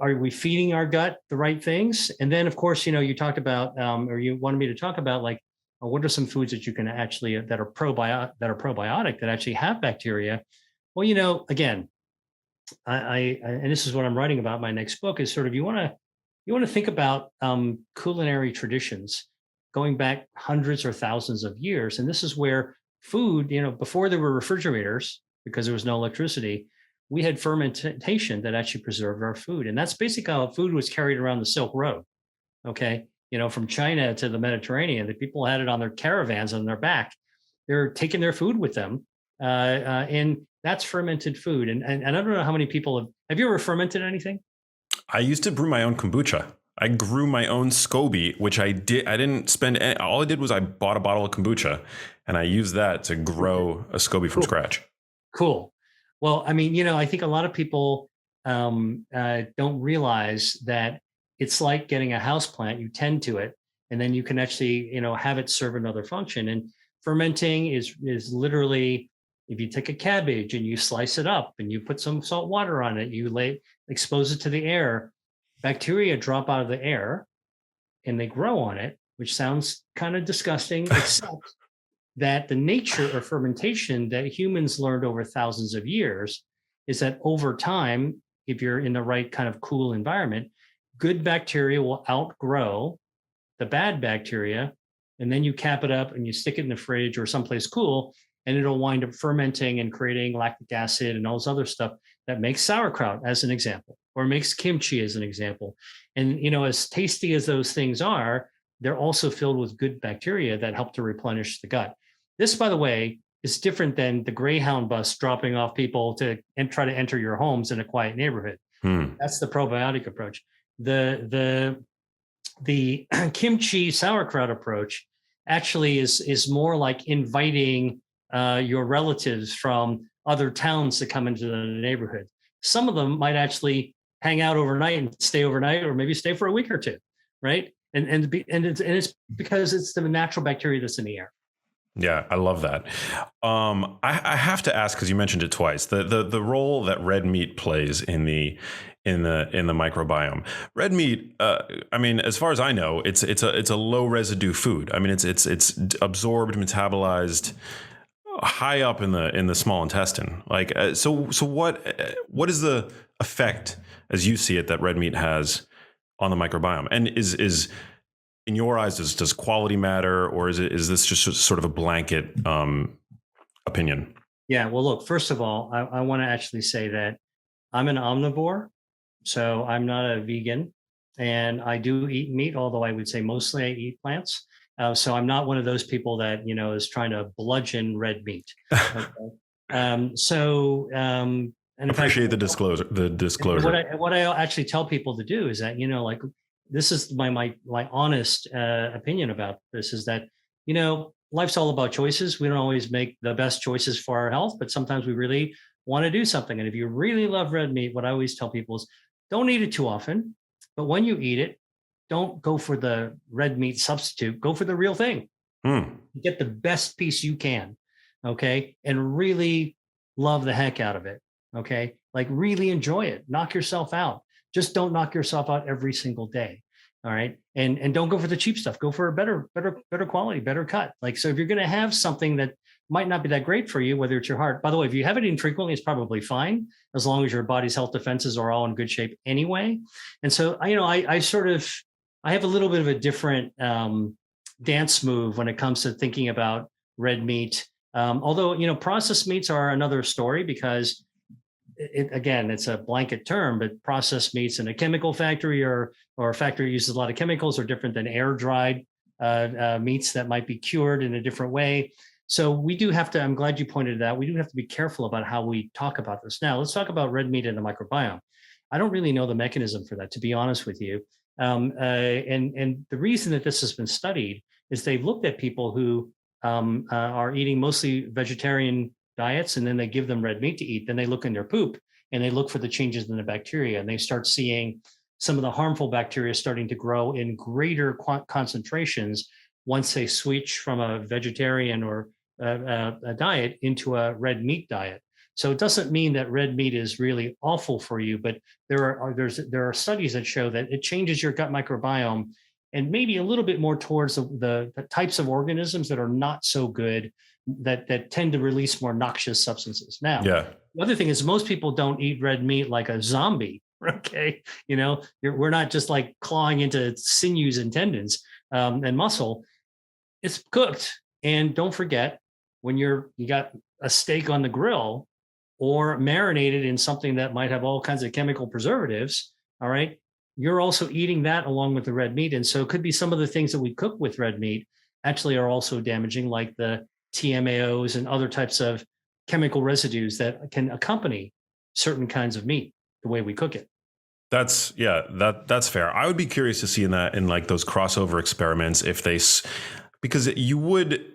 Are we feeding our gut the right things? And then of course, you talked about, or you wanted me to talk about, like, what are some foods that you can actually, that are probiotic, that actually have bacteria? Well, again, I and this is what I'm writing about in my next book, is sort of, you want to think about culinary traditions going back hundreds or thousands of years. And this is where food, before there were refrigerators, because there was no electricity, we had fermentation that actually preserved our food. And that's basically how food was carried around the Silk Road. Okay. From China to the Mediterranean, the people had it on their caravans on their back. They're taking their food with them. And that's fermented food. And I don't know how many people have you ever fermented anything? I used to brew my own kombucha. I grew my own SCOBY, which I didn't spend any, all I did was I bought a bottle of kombucha and I used that to grow a SCOBY from scratch. Cool. Well, I mean, I think a lot of people don't realize that it's like getting a house plant. You tend to it, and then you can actually, have it serve another function. And fermenting is literally, if you take a cabbage and you slice it up and you put some salt water on it, you expose it to the air, bacteria drop out of the air and they grow on it, which sounds kind of disgusting, except that the nature of fermentation that humans learned over thousands of years is that over time, if you're in the right kind of cool environment, good bacteria will outgrow the bad bacteria. And then you cap it up and you stick it in the fridge or someplace cool, and it'll wind up fermenting and creating lactic acid and all this other stuff that makes sauerkraut, as an example, or makes kimchi, as an example. And, as tasty as those things are, they're also filled with good bacteria that help to replenish the gut. This, by the way, is different than the Greyhound bus dropping off people to try to enter your homes in a quiet neighborhood. That's the probiotic approach. The kimchi sauerkraut approach actually is more like inviting your relatives from other towns to come into the neighborhood. Some of them might actually hang out overnight and stay overnight, or maybe stay for a week or two, right? And it's because it's the natural bacteria that's in the air. Yeah, I love that. I have to ask, because you mentioned it twice, the role that red meat plays in the microbiome. Red meat, I mean, as far as I know, it's a low residue food. I mean, it's absorbed, metabolized high up in the small intestine. Like, so what is the effect, as you see it, that red meat has on the microbiome? And is in your eyes, does quality matter, or is this just sort of a blanket opinion? Yeah, well, look, first of all, I want to actually say that I'm an omnivore, so I'm not a vegan, and I do eat meat, although I would say mostly I eat plants. So I'm not one of those people that, is trying to bludgeon red meat. Okay? And appreciate the disclosure. What I actually tell people to do is that, like, this is my honest opinion about this, is that, life's all about choices. We don't always make the best choices for our health, but sometimes we really want to do something. And if you really love red meat, what I always tell people is, don't eat it too often, but when you eat it, don't go for the red meat substitute. Go for the real thing. Get the best piece you can, okay? And really love the heck out of it, okay? Like, really enjoy it. Knock yourself out. Just don't knock yourself out every single day. All right. And don't go for the cheap stuff. Go for a better quality, better cut. Like, so if you're going to have something that might not be that great for you, whether it's your heart, by the way, if you have it infrequently, it's probably fine, as long as your body's health defenses are all in good shape anyway. And so, I have a little bit of a different dance move when it comes to thinking about red meat. Although, processed meats are another story, because again, it's a blanket term, but processed meats in a chemical factory or a factory that uses a lot of chemicals are different than air dried meats that might be cured in a different way. So we do have to, I'm glad you pointed it out, we do have to be careful about how we talk about this. Now, let's talk about red meat and the microbiome. I don't really know the mechanism for that, to be honest with you. And the reason that this has been studied is they've looked at people who are eating mostly vegetarian diets, and then they give them red meat to eat. Then they look in their poop and they look for the changes in the bacteria, and they start seeing some of the harmful bacteria starting to grow in greater concentrations once they switch from a vegetarian or a diet into a red meat diet. So it doesn't mean that red meat is really awful for you, but there are studies that show that it changes your gut microbiome, and maybe a little bit more towards the types of organisms that are not so good, that tend to release more noxious substances. Now, Yeah. the other thing is most people don't eat red meat like a zombie. Okay, we're not just like clawing into sinews and tendons and muscle. It's cooked, and don't forget, when you got a steak on the grill or marinated in something that might have all kinds of chemical preservatives, all right, you're also eating that along with the red meat. And so it could be some of the things that we cook with red meat actually are also damaging, like the TMAOs and other types of chemical residues that can accompany certain kinds of meat, the way we cook it. That's fair. I would be curious to see in like those crossover experiments, because you would,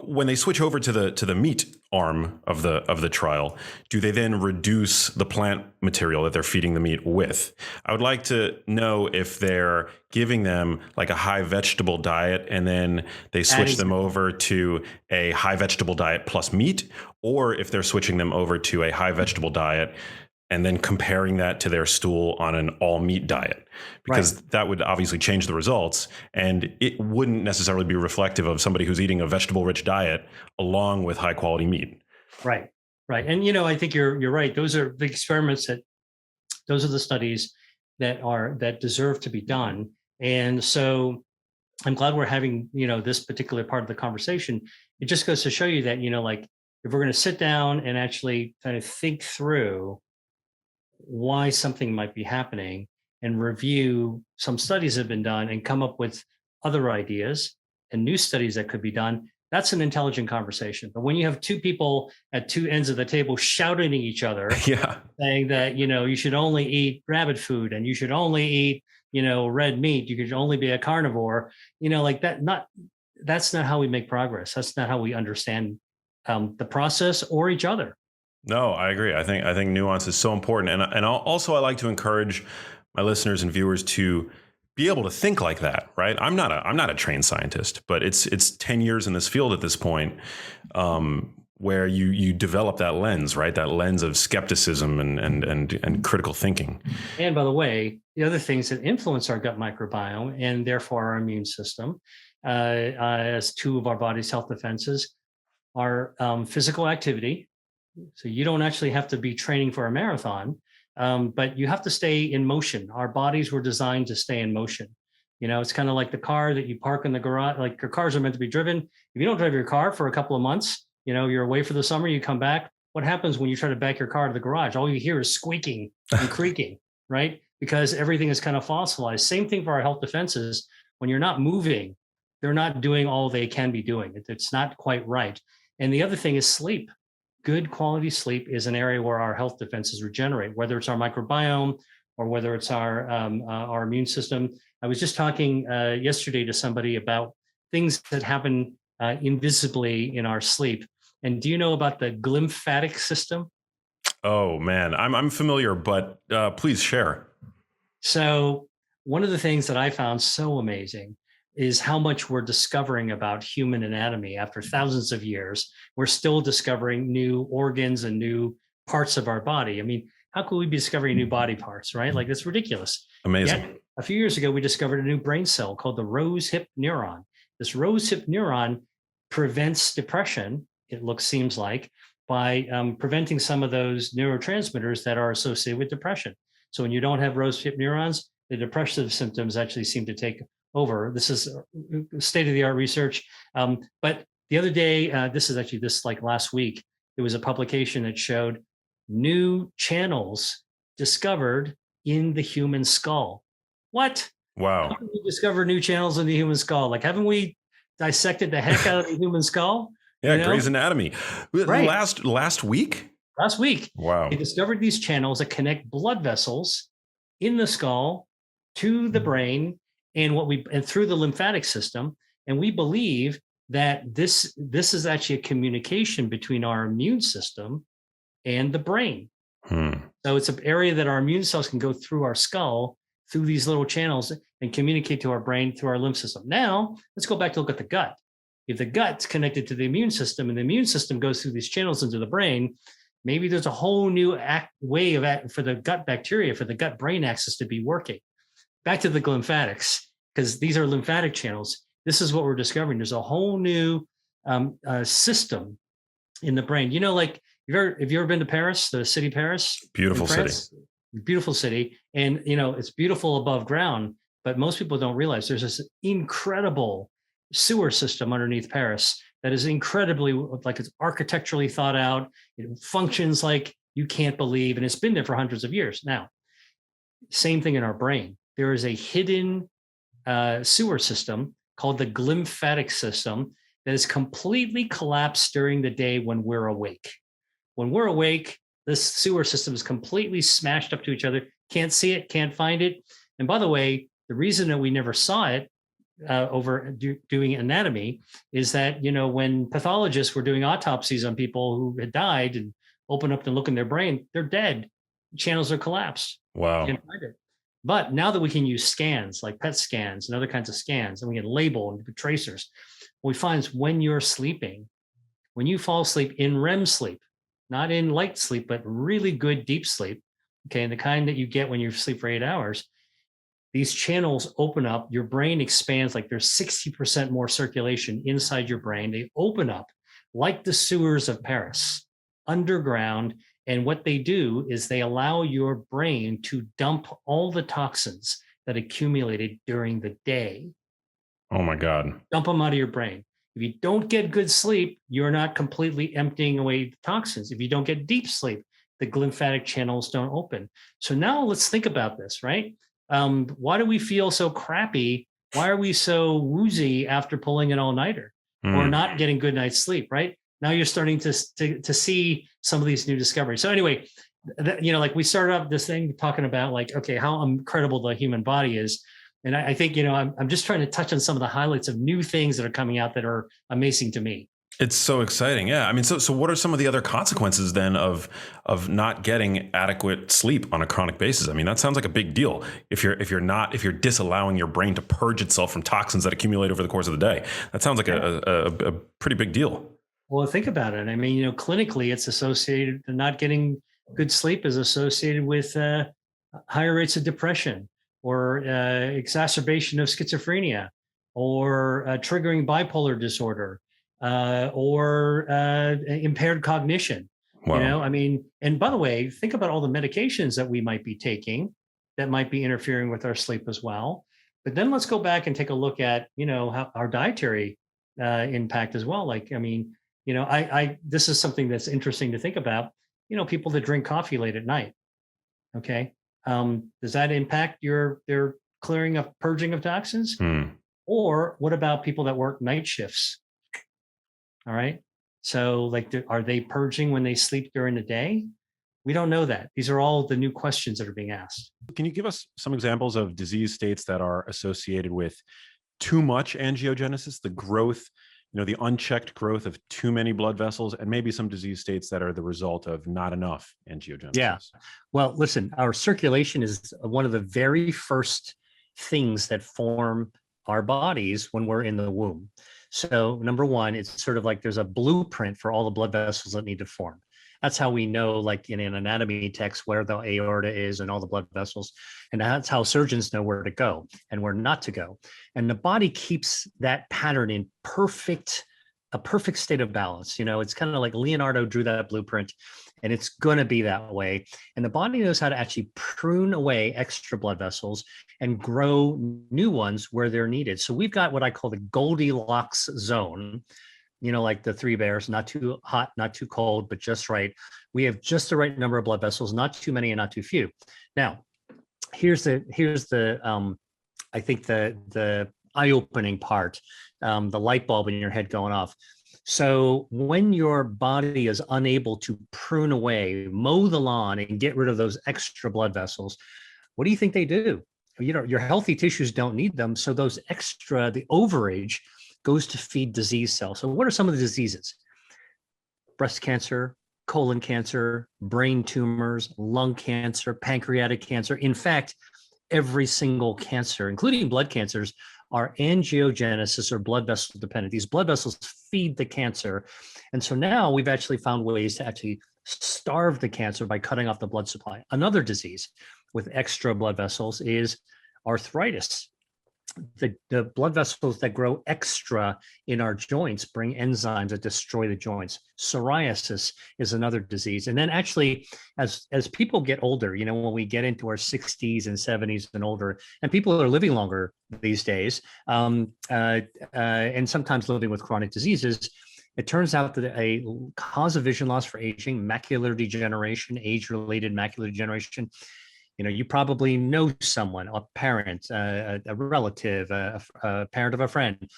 when they switch over to the meat arm of the trial, do they then reduce the plant material that they're feeding the meat with? I would like to know if they're giving them like a high vegetable diet and then they switch them over to a high vegetable diet plus meat, or if they're switching them over to a high vegetable diet and then comparing that to their stool on an all meat diet, because that would obviously change the results, and it wouldn't necessarily be reflective of somebody who's eating a vegetable rich diet along with high quality meat. Right. And, I think you're right. Those are the experiments those are the studies that deserve to be done. And so I'm glad we're having, this particular part of the conversation. It just goes to show you that, like, if we're going to sit down and actually kind of think through why something might be happening and review some studies that have been done and come up with other ideas and new studies that could be done, that's an intelligent conversation. But when you have two people at two ends of the table shouting at each other, saying that, you should only eat rabbit food and you should only eat, red meat, you could only be a carnivore, like that, that's not how we make progress. That's not how we understand the process or each other. No, I agree. I think nuance is so important, and also I like to encourage my listeners and viewers to be able to think like that. Right? I'm not a trained scientist, but it's 10 years in this field at this point, where you develop that lens, right? That lens of skepticism and critical thinking. And by the way, the other things that influence our gut microbiome and therefore our immune system, as two of our body's health defenses, are physical activity. So you don't actually have to be training for a marathon, but you have to stay in motion. Our bodies were designed to stay in motion. It's kind of like the car that you park in the garage. Like, your cars are meant to be driven. If you don't drive your car for a couple of months, you're away for the summer, you come back. What happens when you try to back your car to the garage? All you hear is squeaking and creaking, right? Because everything is kind of fossilized. Same thing for our health defenses. When you're not moving, they're not doing all they can be doing. It's not quite right. And the other thing is sleep. Good quality sleep is an area where our health defenses regenerate, whether it's our microbiome or whether it's our immune system. I was just talking yesterday to somebody about things that happen invisibly in our sleep. And do you know about the glymphatic system? Oh man, I'm familiar, but please share. So one of the things that I found so amazing is how much we're discovering about human anatomy after thousands of years. We're still discovering new organs and new parts of our body. I mean, how could we be discovering new body parts, right? Like, that's ridiculous. Amazing. Yet, a few years ago, we discovered a new brain cell called the rose hip neuron. This rose hip neuron prevents depression, seems like, by preventing some of those neurotransmitters that are associated with depression. So when you don't have rose hip neurons, the depressive symptoms actually seem to take over. This is state-of-the-art research. But the other day, this is actually like last week, there was a publication that showed new channels discovered in the human skull. What? Wow. How did we discover new channels in the human skull? Like, haven't we dissected the heck out of the human skull? Yeah, you know? Grey's Anatomy. Right. Last week? Last week. Wow. They discovered these channels that connect blood vessels in the skull to the brain and through the lymphatic system. And we believe that this is actually a communication between our immune system and the brain. So it's an area that our immune cells can go through our skull, through these little channels, and communicate to our brain through our lymph system. Now, let's go back to look at the gut. If the gut's connected to the immune system and the immune system goes through these channels into the brain, maybe there's a whole new way for the gut bacteria, for the gut brain axis to be working. Back to the lymphatics, because these are lymphatic channels. This is what we're discovering. There's a whole new system in the brain. You know, like, have you ever been to Paris, the city Paris? Beautiful city. Beautiful city. And, you know, it's beautiful above ground, but most people don't realize there's this incredible sewer system underneath Paris that is incredibly, like, it's architecturally thought out. It functions like you can't believe, and it's been there for hundreds of years. Now, same thing in our brain. There is a hidden sewer system called the glymphatic system that is completely collapsed during the day when we're awake. When we're awake, this sewer system is completely smashed up to each other. Can't see it, can't find it. And by the way, the reason that we never saw it doing anatomy is that, you know, when pathologists were doing autopsies on people who had died and open up and look in their brain, they're dead. Channels are collapsed. Wow. Can't find it. But now that we can use scans, like PET scans and other kinds of scans, and we can label and put tracers, what we find is when you're sleeping, when you fall asleep in REM sleep, not in light sleep, but really good deep sleep, okay, and the kind that you get when you sleep for 8 hours, these channels open up, your brain expands, like there's 60% more circulation inside your brain. They open up like the sewers of Paris, underground. And what they do is they allow your brain to dump all the toxins that accumulated during the day. Oh my God. Dump them out of your brain. If you don't get good sleep, you're not completely emptying away the toxins. If you don't get deep sleep, the glymphatic channels don't open. So now let's think about this, right? Why do we feel so crappy? Why are we so woozy after pulling an all-nighter or not getting good night's sleep, right? Now you're starting to see some of these new discoveries. So anyway, you know, like, we started up this thing talking about, like, okay, how incredible the human body is. And I think, you know, I'm just trying to touch on some of the highlights of new things that are coming out that are amazing to me. It's so exciting. Yeah. I mean, so what are some of the other consequences then of not getting adequate sleep on a chronic basis? I mean, that sounds like a big deal. If you're disallowing your brain to purge itself from toxins that accumulate over the course of the day, that sounds like a pretty big deal. Well, think about it. I mean, you know, clinically, it's associated, not getting good sleep is associated with higher rates of depression, or exacerbation of schizophrenia, or triggering bipolar disorder, or impaired cognition. Wow. You know, I mean, and by the way, think about all the medications that we might be taking that might be interfering with our sleep as well. But then let's go back and take a look at, you know, how our dietary impact as well. Like, I mean, you know, this is something that's interesting to think about. You know, people that drink coffee late at night. Okay. Does that impact their clearing of purging of toxins? Or what about people that work night shifts? All right. So, like, are they purging when they sleep during the day? We don't know that. These are all the new questions that are being asked. Can you give us some examples of disease states that are associated with too much angiogenesis, the growth, you know, the unchecked growth of too many blood vessels, and maybe some disease states that are the result of not enough angiogenesis? Yeah. Well, listen, our circulation is one of the very first things that form our bodies when we're in the womb. So number one, it's sort of like there's a blueprint for all the blood vessels that need to form. That's how we know, like in an anatomy text, where the aorta is and all the blood vessels. And that's how surgeons know where to go and where not to go. And the body keeps that pattern in a perfect state of balance. It's kind of like Leonardo drew that blueprint, and it's going to be that way. And the body knows how to actually prune away extra blood vessels and grow new ones where they're needed. So we've got what I call the Goldilocks zone, like the three bears, not too hot, not too cold, but just right. We have just the right number of blood vessels, not too many and not too few. Now, here's the I think the eye-opening part, the light bulb in your head going off. So when your body is unable to prune away, mow the lawn, and get rid of those extra blood vessels, what do you think they do? Your healthy tissues don't need them. So those extra, the overage, goes to feed disease cells. So what are some of the diseases? Breast cancer, colon cancer, brain tumors, lung cancer, pancreatic cancer. In fact, every single cancer, including blood cancers, are angiogenesis or blood vessel dependent. These blood vessels feed the cancer. And so now we've actually found ways to actually starve the cancer by cutting off the blood supply. Another disease with extra blood vessels is arthritis. The blood vessels that grow extra in our joints bring enzymes that destroy the joints. Psoriasis is another disease. And then actually, as people get older, when we get into our 60s and 70s and older, and people are living longer these days, and sometimes living with chronic diseases, it turns out that a cause of vision loss for aging, macular degeneration, age-related macular degeneration, you probably know someone, a parent, a relative, a parent of a friend.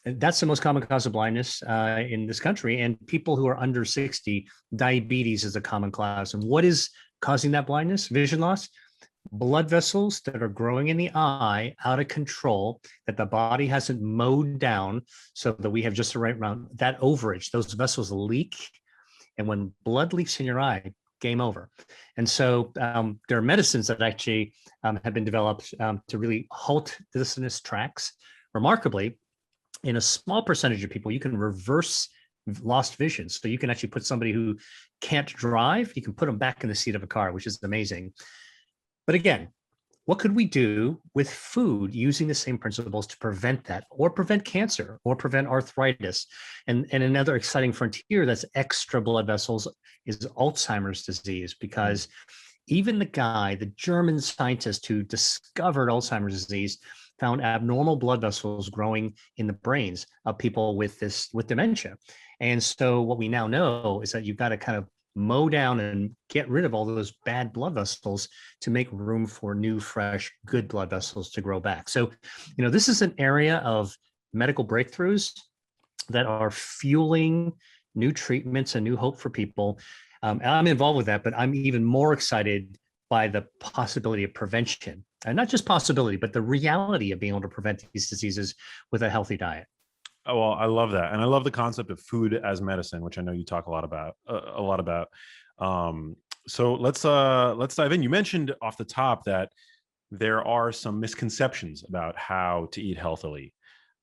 That's the most common cause of blindness in this country. And people who are under 60, diabetes is a common cause. And what is causing that blindness, vision loss? Blood vessels that are growing in the eye out of control, that the body hasn't mowed down so that we have just the right amount. That overage, those vessels leak. And when blood leaks in your eye, game over. And so there are medicines that actually have been developed to really halt this in its tracks. Remarkably, in a small percentage of people, you can reverse lost vision. So you can actually put somebody who can't drive, you can put them back in the seat of a car, which is amazing. But again, what could we do with food using the same principles to prevent that, or prevent cancer, or prevent arthritis? And another exciting frontier that's extra blood vessels is Alzheimer's disease, because even the German scientist who discovered Alzheimer's disease found abnormal blood vessels growing in the brains of people with dementia. And so what we now know is that you've got to kind of mow down and get rid of all those bad blood vessels to make room for new, fresh, good blood vessels to grow back. So, this is an area of medical breakthroughs that are fueling new treatments and new hope for people. I'm involved with that, but I'm even more excited by the possibility of prevention, and not just possibility, but the reality of being able to prevent these diseases with a healthy diet. Oh, well, I love that, and I love the concept of food as medicine, which I know you talk a lot about. So let's dive in. You mentioned off the top that there are some misconceptions about how to eat healthily.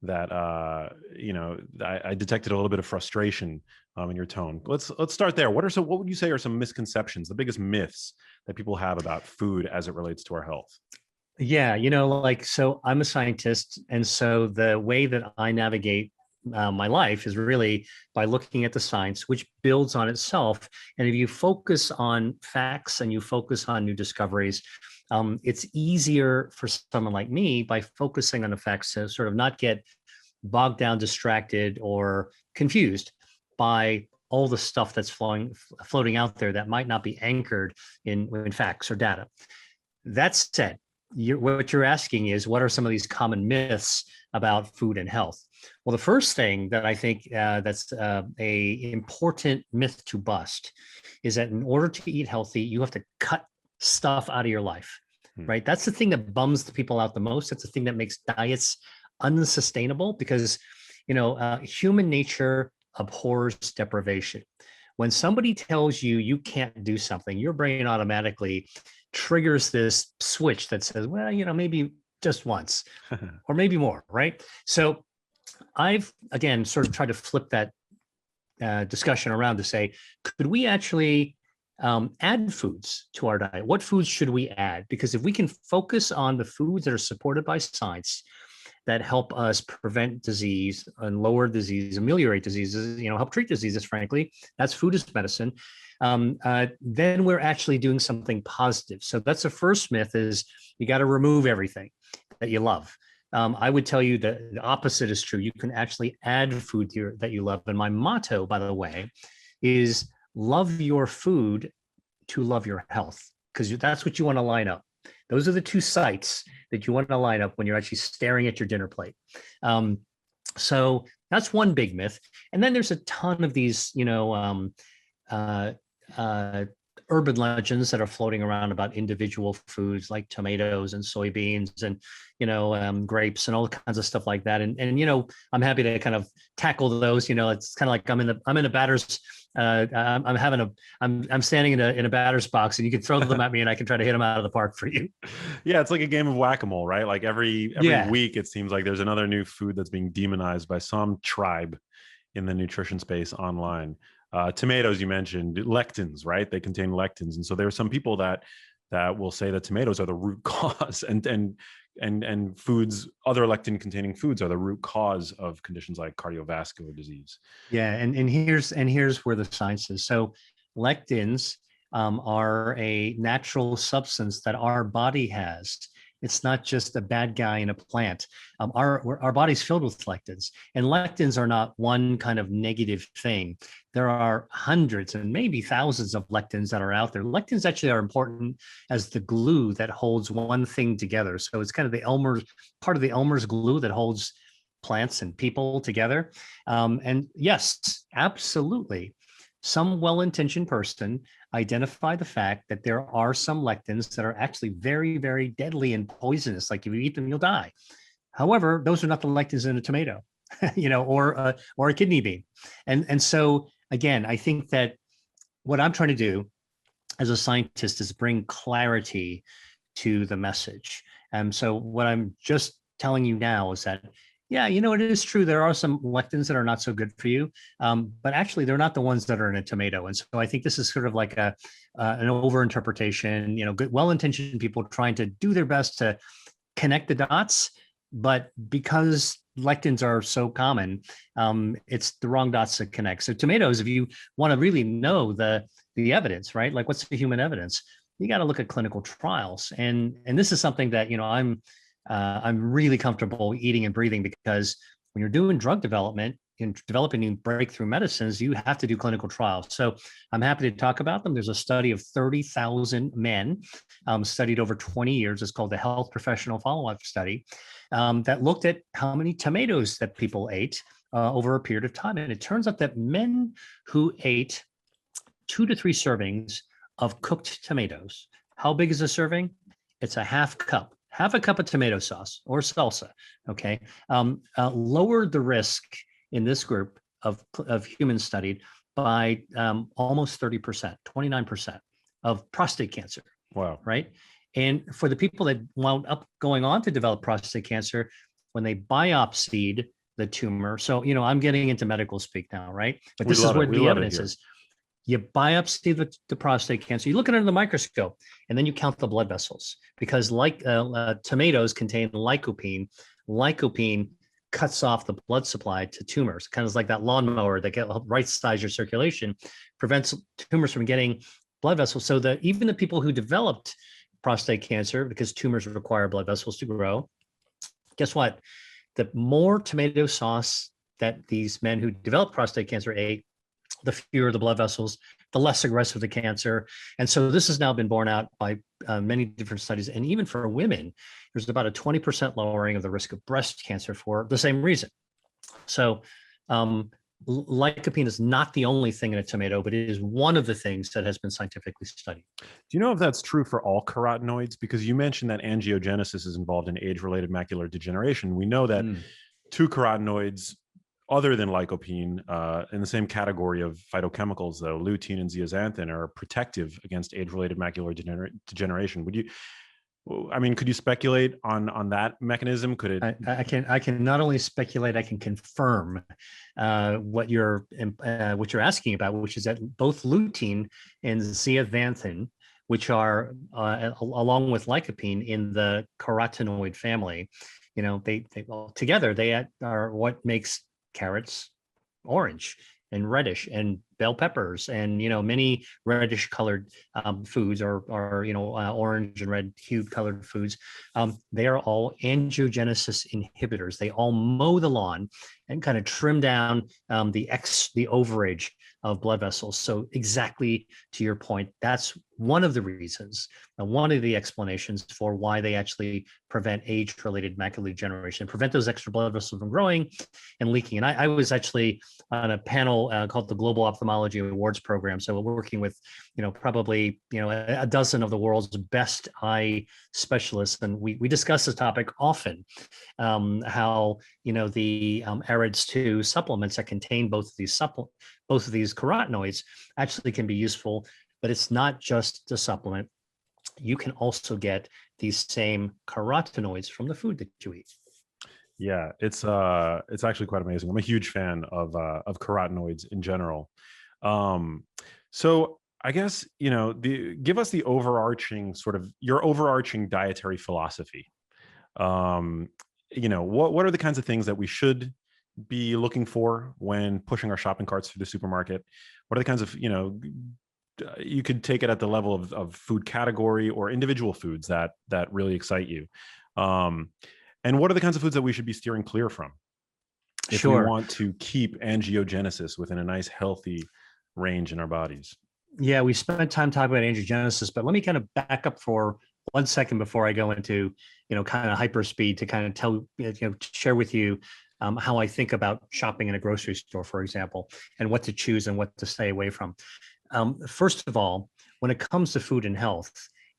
That I detected a little bit of frustration in your tone. Let's start there. What would you say are some misconceptions, the biggest myths that people have about food as it relates to our health? Yeah, so I'm a scientist. And so the way that I navigate my life is really by looking at the science, which builds on itself. And if you focus on facts and you focus on new discoveries, it's easier for someone like me, by focusing on the facts, to sort of not get bogged down, distracted, or confused by all the stuff that's floating out there that might not be anchored in facts or data. That said, what you're asking is, what are some of these common myths about food and health? Well, the first thing that I think that's a important myth to bust is that in order to eat healthy, you have to cut stuff out of your life, right? That's the thing that bums the people out the most. That's the thing that makes diets unsustainable, because human nature abhors deprivation. When somebody tells you you can't do something, your brain automatically triggers this switch that says, well, maybe just once or maybe more, right? So I've, again, sort of tried to flip that discussion around to say, could we actually add foods to our diet? What foods should we add? Because if we can focus on the foods that are supported by science, that help us prevent disease and lower disease, ameliorate diseases, help treat diseases, frankly, that's food as medicine. Then we're actually doing something positive. So that's the first myth, is you got to remove everything that you love. I would tell you that the opposite is true. You can actually add food that you love. And my motto, by the way, is love your food to love your health, because that's what you want to line up. Those are the two sites that you want to line up when you're actually staring at your dinner plate. So that's one big myth. And then there's a ton of these, urban legends that are floating around about individual foods like tomatoes and soybeans and grapes and all kinds of stuff like that. And I'm happy to kind of tackle those. It's kind of like I'm in a batter's. I'm standing in a batter's box, and you can throw them at me, and I can try to hit them out of the park for you. Yeah, it's like a game of whack-a-mole, right? Like every week, it seems like there's another new food that's being demonized by some tribe in the nutrition space online. Tomatoes, you mentioned lectins, right? They contain lectins, and so there are some people that will say that tomatoes are the root cause, and foods, other lectin-containing foods, are the root cause of conditions like cardiovascular disease. Yeah, and here's where the science is. So lectins are a natural substance that our body has. It's not just a bad guy in a plant. Our body's filled with lectins, and lectins are not one kind of negative thing. There are hundreds and maybe thousands of lectins that are out there. Lectins actually are important as the glue that holds one thing together. So it's kind of part of the Elmer's glue that holds plants and people together. And yes, absolutely, some well-intentioned person identify the fact that there are some lectins that are actually very, very deadly and poisonous. Like if you eat them, you'll die. However, those are not the lectins in a tomato, or a kidney bean. And so again, I think that what I'm trying to do as a scientist is bring clarity to the message. And so what I'm just telling you now is that, yeah, it is true. There are some lectins that are not so good for you, but actually they're not the ones that are in a tomato. And so I think this is sort of like an overinterpretation, good, well-intentioned people trying to do their best to connect the dots. But because lectins are so common, it's the wrong dots to connect. So tomatoes, if you want to really know the evidence, right? Like what's the human evidence? You got to look at clinical trials. And this is something that, I'm really comfortable eating and breathing, because when you're doing drug development and developing new breakthrough medicines, you have to do clinical trials. So I'm happy to talk about them. There's a study of 30,000 men studied over 20 years. It's called the Health Professional Follow-Up Study that looked at how many tomatoes that people ate over a period of time. And it turns out that men who ate 2 to 3 servings of cooked tomatoes, how big is a serving? It's a half a cup of tomato sauce or salsa, okay, lowered the risk in this group of humans studied by almost 30%, 29% of prostate cancer. Wow. Right. And for the people that wound up going on to develop prostate cancer, when they biopsied the tumor, so, I'm getting into medical speak now, right? But this is what the evidence is. You biopsy the prostate cancer, you look at it under the microscope, and then you count the blood vessels, because tomatoes contain lycopene. Lycopene cuts off the blood supply to tumors, kind of like that lawnmower that right size your circulation, prevents tumors from getting blood vessels. So that even the people who developed prostate cancer, because tumors require blood vessels to grow, guess what? The more tomato sauce that these men who developed prostate cancer ate, the fewer the blood vessels, the less aggressive the cancer. And so this has now been borne out by many different studies. And even for women, there's about a 20% lowering of the risk of breast cancer for the same reason. So lycopene is not the only thing in a tomato, but it is one of the things that has been scientifically studied. Do you know if that's true for all carotenoids? Because you mentioned that angiogenesis is involved in age-related macular degeneration. We know that 2 carotenoids other than lycopene, in the same category of phytochemicals, though, lutein and zeaxanthin are protective against age-related macular degeneration. I mean, could you speculate on that mechanism? Could it? I can not only speculate, I can confirm what you're asking about, which is that both lutein and zeaxanthin, which are along with lycopene in the carotenoid family, they all together they are what makes carrots orange and reddish, and bell peppers, and many reddish colored foods, or orange and red hued colored foods. They are all angiogenesis inhibitors. They all mow the lawn and kind of trim down the overage of blood vessels. So exactly to your point, that's one of the reasons, one of the explanations for why they actually prevent age-related macular degeneration, prevent those extra blood vessels from growing and leaking. And I was actually on a panel called the Global Ophthalmology Awards Program. So we're working with, probably, a dozen of the world's best eye specialists. And we discuss this topic often, how, the AREDS2 supplements that contain both of these carotenoids actually can be useful, but it's not just a supplement. You can also get these same carotenoids from the food that you eat. Yeah, it's actually quite amazing. I'm a huge fan of carotenoids in general. So I guess, give us the overarching your overarching dietary philosophy. What are the kinds of things that we should be looking for when pushing our shopping carts through the supermarket? What are the kinds of, you could take it at the level of food category or individual foods that really excite you. And what are the kinds of foods that we should be steering clear from if we want to keep angiogenesis within a nice, healthy range in our bodies? Yeah, we spent time talking about angiogenesis, but let me kind of back up for 1 second before I go into, kind of hyperspeed to kind of share with you how I think about shopping in a grocery store, for example, and what to choose and what to stay away from. First of all, when it comes to food and health,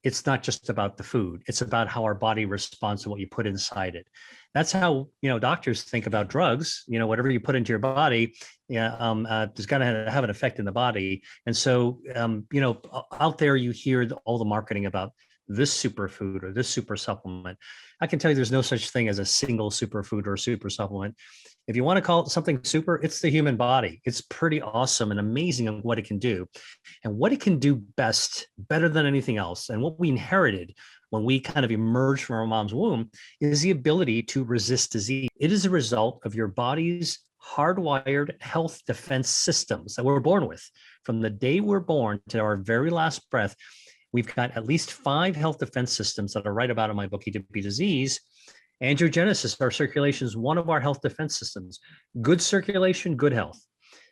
it's not just about the food. It's about how our body responds to what you put inside it. That's how, doctors think about drugs. Whatever you put into your body, there's got to have an effect in the body. And so, out there you hear all the marketing about this superfood or this super supplement. I can tell you there's no such thing as a single superfood or super supplement. If you want to call it something super, it's the human body. It's pretty awesome and amazing on what it can do. And what it can do best, better than anything else, and what we inherited when we kind of emerged from our mom's womb, is the ability to resist disease. It is a result of your body's hardwired health defense systems that we're born with. From the day we're born to our very last breath, we've got at least 5 health defense systems that are right about in my book, Eat to Beat Disease. Angiogenesis, our circulation, is one of our health defense systems. Good circulation, good health.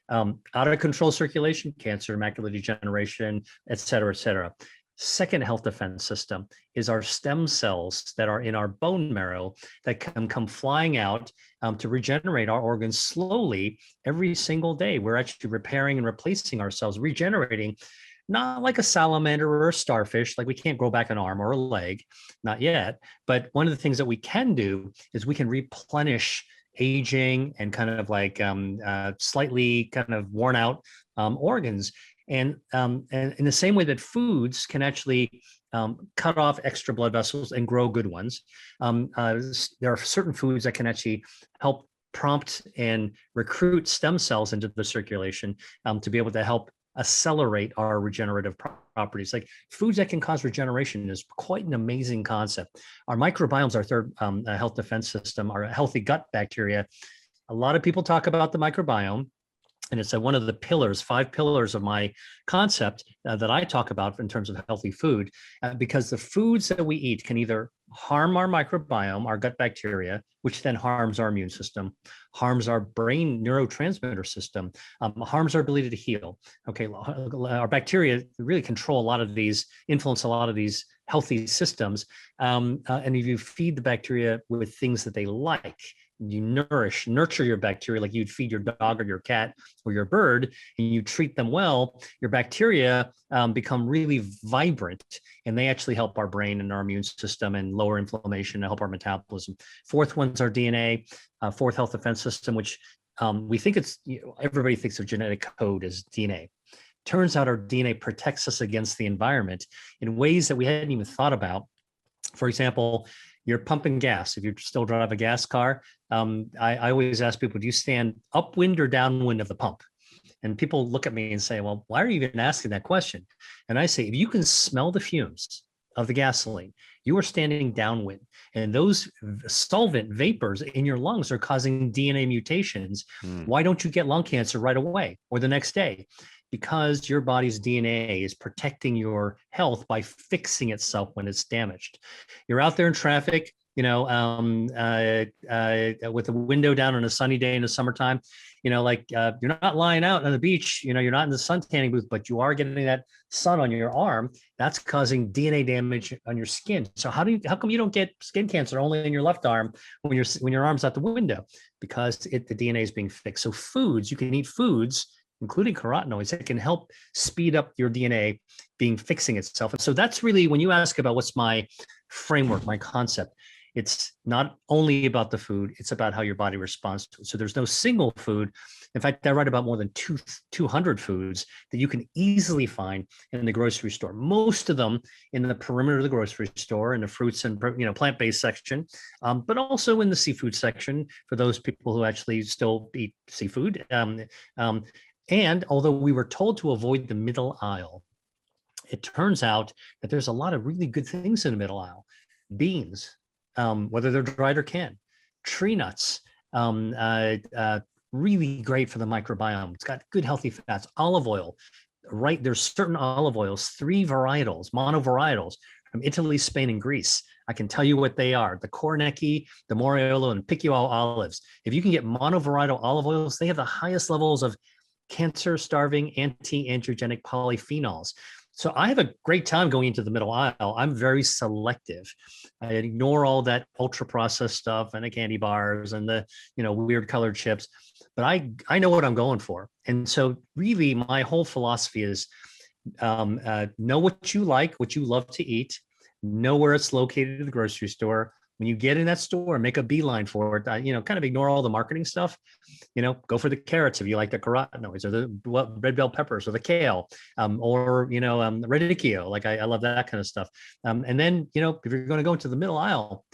Out of control circulation, cancer, macular degeneration, et cetera, et cetera. Second health defense system is our stem cells that are in our bone marrow that can come flying out to regenerate our organs slowly every single day. We're actually repairing and replacing ourselves, regenerating, not like a salamander or a starfish, like we can't grow back an arm or a leg, not yet. But one of the things that we can do is we can replenish aging and kind of like slightly kind of worn out organs. And in the same way that foods can actually cut off extra blood vessels and grow good ones, there are certain foods that can actually help prompt and recruit stem cells into the circulation to be able to help accelerate our regenerative properties. Like foods that can cause regeneration is quite an amazing concept. Our microbiome is our third health defense system, our healthy gut bacteria. A lot of people talk about the microbiome, and it's one of the pillars, 5 pillars of my concept that I talk about in terms of healthy food, because the foods that we eat can either harm our microbiome, our gut bacteria, which then harms our immune system, harms our brain neurotransmitter system, harms our ability to heal. Okay, our bacteria really control a lot of these, influence a lot of these healthy systems. And if you feed the bacteria with things that they like, you nurture your bacteria like you'd feed your dog or your cat or your bird, and you treat them well, your bacteria become really vibrant, and they actually help our brain and our immune system and lower inflammation and help our metabolism. Fourth one's our DNA, fourth health defense system, which we think it's, everybody thinks of genetic code as DNA. Turns out our DNA protects us against the environment in ways that we hadn't even thought about. For example, you're pumping gas. If you still drive a gas car, I always ask people, do you stand upwind or downwind of the pump? And people look at me and say, well, why are you even asking that question? And I say, if you can smell the fumes of the gasoline, you are standing downwind. And those solvent vapors in your lungs are causing DNA mutations. Why don't you get lung cancer right away or the next day? Because your body's DNA is protecting your health by fixing itself when it's damaged. You're out there in traffic, with the window down on a sunny day in the summertime, you're not lying out on the beach, you're not in the sun tanning booth, but you are getting that sun on your arm. That's causing DNA damage on your skin. So how come you don't get skin cancer only in your left arm when your arm's out the window? Because the DNA is being fixed. So you can eat foods, including carotenoids, that can help speed up your DNA fixing itself. And so that's really, when you ask about what's my framework, my concept, it's not only about the food, it's about how your body responds to it. So there's no single food. In fact, I write about more than 200 foods that you can easily find in the grocery store. Most of them in the perimeter of the grocery store, in the fruits and plant-based section, but also in the seafood section for those people who actually still eat seafood. And although we were told to avoid the middle aisle, it turns out that there's a lot of really good things in the middle aisle. Beans, whether they're dried or canned, tree nuts, really great for the microbiome. It's got good healthy fats. Olive oil, right? There's certain olive oils, 3 varietals, monovarietals from Italy, Spain, and Greece. I can tell you what they are: the Cornecchi, the Moriolo, and Picciolo olives. If you can get monovarietal olive oils, they have the highest levels of cancer-starving anti-angiogenic polyphenols. So I have a great time going into the middle aisle. I'm very selective. I ignore all that ultra-processed stuff and the candy bars and the weird colored chips, but I know what I'm going for. And so really my whole philosophy is know what you like, what you love to eat, know where it's located at the grocery store. When you get in that store, make a beeline for it. Kind of ignore all the marketing stuff. Go for the carrots if you like the carotenoids, or the red bell peppers, or the kale, or radicchio. Like I love that kind of stuff. And then if you're going to go into the middle aisle,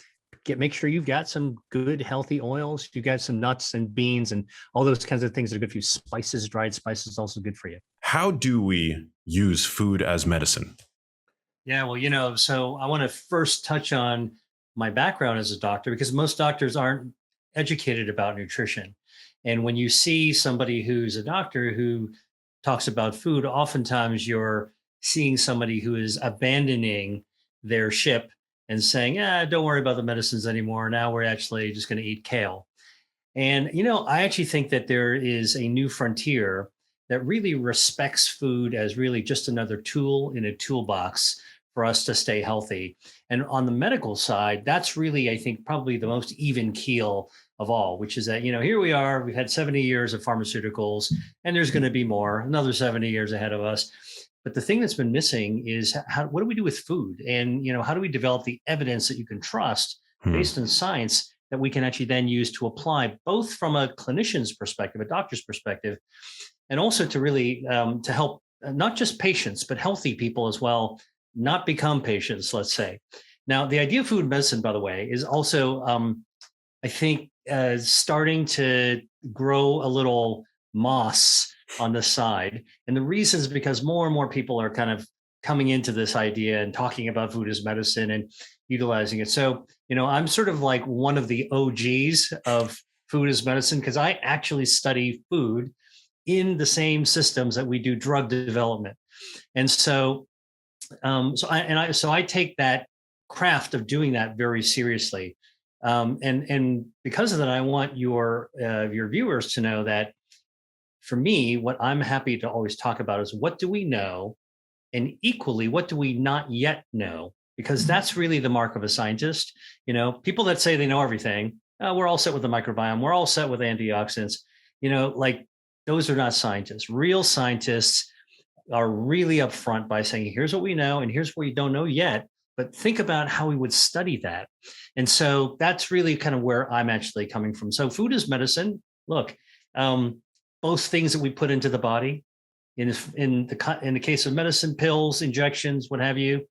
make sure you've got some good healthy oils. You've got some nuts and beans and all those kinds of things that are good for you. Spices, dried spices, also good for you. How do we use food as medicine? Yeah, well, so I want to first touch on my background as a doctor, because most doctors aren't educated about nutrition. And when you see somebody who's a doctor who talks about food, oftentimes you're seeing somebody who is abandoning their ship and saying, don't worry about the medicines anymore. Now we're actually just going to eat kale. And, I actually think that there is a new frontier that really respects food as really just another tool in a toolbox for us to stay healthy. And on the medical side, that's really, I think, probably the most even keel of all, which is that, here we are, we've had 70 years of pharmaceuticals, and there's going to be more, another 70 years ahead of us. But the thing that's been missing is what do we do with food? And, how do we develop the evidence that you can trust based on science that we can actually then use to apply, both from a clinician's perspective, a doctor's perspective, and also to really to help not just patients, but healthy people as well, not become patients, let's say. Now, the idea of food medicine, by the way, is also, I think, starting to grow a little moss on the side. And the reason is because more and more people are kind of coming into this idea and talking about food as medicine and utilizing it. So, I'm sort of like one of the OGs of food as medicine, because I actually study food in the same systems that we do drug development. And so, I take that craft of doing that very seriously. And because of that, I want your viewers to know that for me, what I'm happy to always talk about is what do we know, and equally, what do we not yet know? Because that's really the mark of a scientist. People that say they know everything, we're all set with the microbiome, we're all set with antioxidants, like those are not scientists. Real scientists are really upfront by saying, here's what we know, and here's what we don't know yet. But think about how we would study that. And so that's really kind of where I'm actually coming from. So food is medicine. Look, both things that we put into the body, in the case of medicine, pills, injections, what have you. In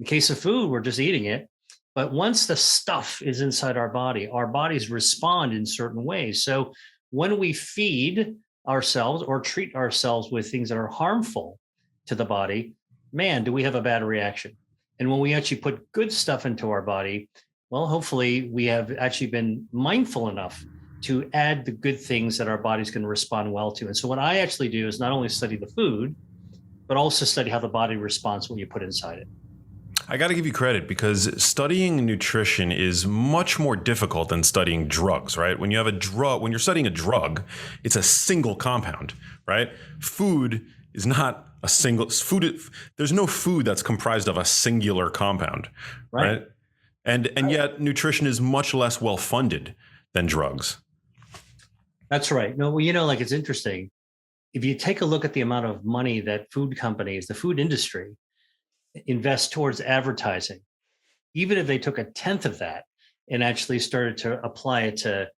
the case of food, we're just eating it. But once the stuff is inside our bodies respond in certain ways. So when we feed ourselves or treat ourselves with things that are harmful to the body, man, do we have a bad reaction. And when we actually put good stuff into our body, well, hopefully we have actually been mindful enough to add the good things that our bodies can respond well to. And so what I actually do is not only study the food, but also study how the body responds when you put inside it. I got to give you credit, because studying nutrition is much more difficult than studying drugs, right? When you have a drug, when you're studying a drug, it's a single compound, right? Food is not a single food. There's no food that's comprised of a singular compound, right? And yet nutrition is much less well funded than drugs. That's right. No, well, like, it's interesting. If you take a look at the amount of money that food companies, the food industry, invest towards advertising, even if they took a tenth of that and actually started to apply it to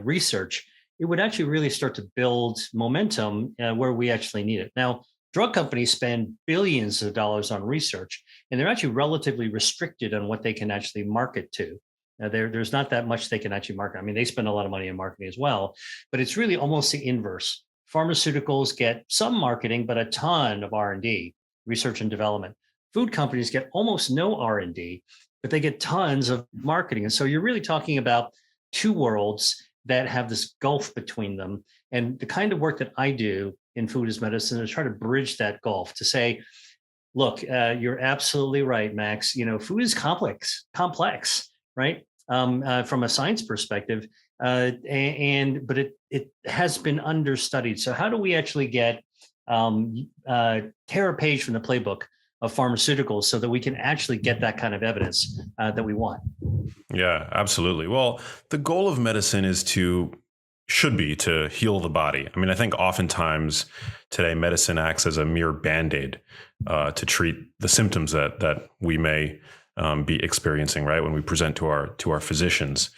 research, it would actually really start to build momentum where we actually need it. Now, drug companies spend billions of dollars on research, and they're actually relatively restricted on what they can actually market to. Now, there's not that much they can actually market. I mean, they spend a lot of money on marketing as well, but it's really almost the inverse. Pharmaceuticals get some marketing, but a ton of R&D, research and development. Food companies get almost no R&D, but they get tons of marketing. And so you're really talking about two worlds that have this gulf between them. And the kind of work that I do in food as medicine is try to bridge that gulf to say, look, you're absolutely right, Max. Food is complex, right? From a science perspective, but it has been understudied. So how do we actually tear a page from the playbook of pharmaceuticals so that we can actually get that kind of evidence that we want? Yeah, absolutely. Well, the goal of medicine should be to heal the body. I mean, I think oftentimes today medicine acts as a mere Band-Aid to treat the symptoms that we may be experiencing, right, when we present to our physicians.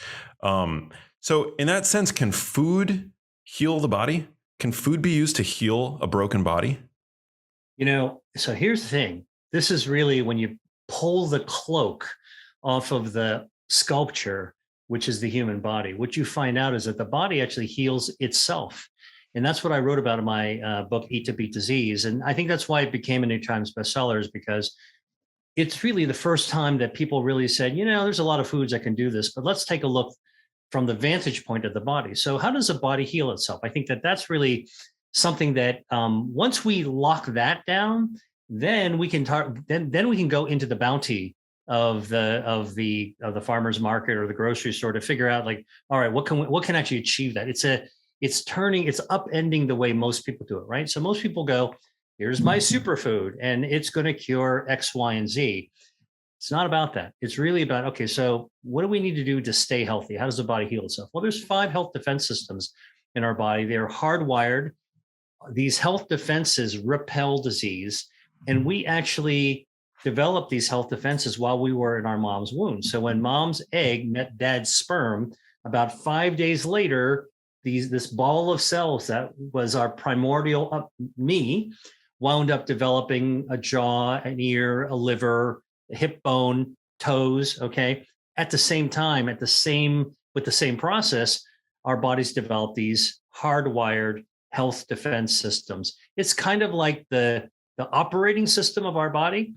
So in that sense, can food heal the body? Can food be used to heal a broken body? So here's the thing. This is really when you pull the cloak off of the sculpture, which is the human body. What you find out is that the body actually heals itself. And that's what I wrote about in my book, Eat to Beat Disease. And I think that's why it became a New York Times bestseller, is because it's really the first time that people really said, there's a lot of foods that can do this, but let's take a look from the vantage point of the body. So how does the body heal itself? I think that that's really something that once we lock that down, then we can then we can go into the bounty of the farmer's market or the grocery store to figure out, like, all right, what can actually achieve that? It's upending the way most people do it, right? So most people go, here's my superfood and it's going to cure X, Y, and Z. It's not about that. It's really about, okay, so what do we need to do to stay healthy? How does the body heal itself? Well, there's 5 health defense systems in our body. They're hardwired. These health defenses repel disease, and we actually developed these health defenses while we were in our mom's womb. So when mom's egg met dad's sperm, about 5 days later, this ball of cells that was our primordial me wound up developing a jaw, an ear, a liver, a hip bone, toes. Okay, at the same time, with the same process, our bodies develop these hardwired health defense systems. It's kind of like the operating system of our body.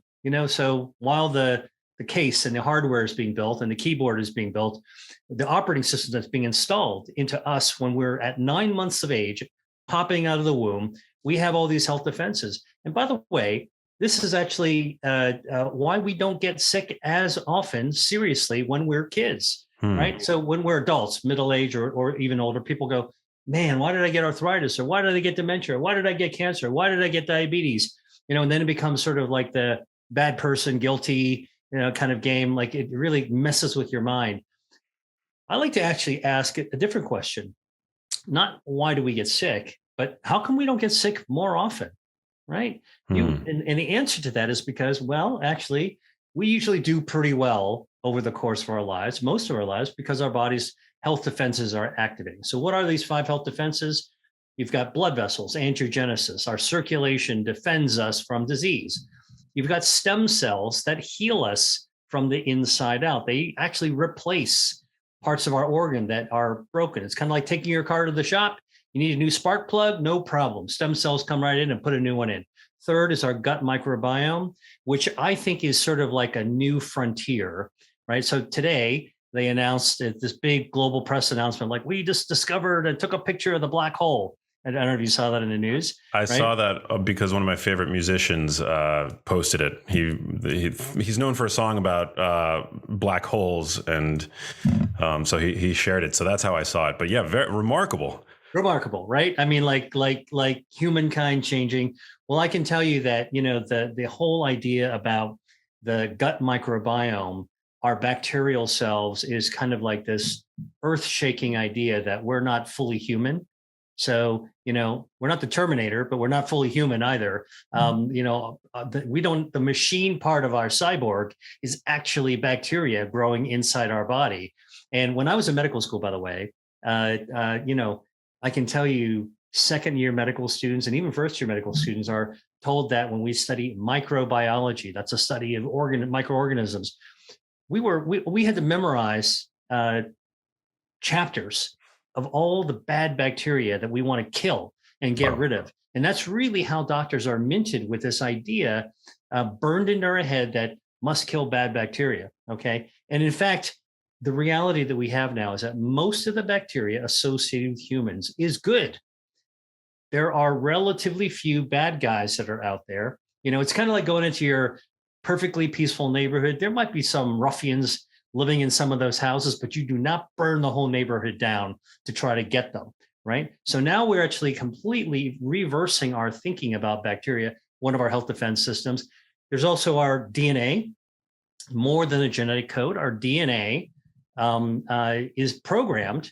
So while the case and the hardware is being built and the keyboard is being built, the operating system that's being installed into us when we're at 9 months of age, popping out of the womb, we have all these health defenses. And by the way, this is actually why we don't get sick as often, seriously, when we're kids, right? So when we're adults, middle age or even older, people go, man, why did I get arthritis? Or why did I get dementia? Why did I get cancer? Why did I get diabetes? And then it becomes sort of like the bad person, guilty, kind of game. Like, it really messes with your mind. I like to actually ask a different question. Not why do we get sick, but how come we don't get sick more often, right? And the answer to that is because, well, actually, we usually do pretty well over the course of our lives, most of our lives, because our body's health defenses are activating. So what are these 5 health defenses? You've got blood vessels, angiogenesis. Our circulation defends us from disease. You've got stem cells that heal us from the inside out. They actually replace parts of our organ that are broken. It's kind of like taking your car to the shop. You need a new spark plug, no problem. Stem cells come right in and put a new one in. Third is our gut microbiome, which I think is sort of like a new frontier, right? So today they announced this big global press announcement, like we just discovered and took a picture of the black hole. I don't know if you saw that in the news. I saw that because one of my favorite musicians posted it. He's known for a song about black holes, and so he shared it. So that's how I saw it. But yeah, very remarkable. Remarkable, right? I mean, like humankind changing. Well, I can tell you that, you know, the whole idea about the gut microbiome, our bacterial selves, is kind of like this earth-shaking idea that we're not fully human. So, you know, we're not the Terminator, but we're not fully human either. You know, the machine part of our cyborg is actually bacteria growing inside our body. And when I was in medical school, by the way, you know, I can tell you second year medical students and even first year medical students are told that when we study microbiology, that's a study of microorganisms, we had to memorize chapters of all the bad bacteria that we want to kill and get rid of. And that's really how doctors are minted, with this idea burned into our head that must kill bad bacteria. Okay. And in fact, the reality that we have now is that most of the bacteria associated with humans is good. There are relatively few bad guys that are out there. You know, it's kind of like going into your perfectly peaceful neighborhood. There might be some ruffians living in some of those houses, but you do not burn the whole neighborhood down to try to get them, right? So now we're actually completely reversing our thinking about bacteria, one of our health defense systems. There's also our DNA, more than a genetic code. Our DNA is programmed,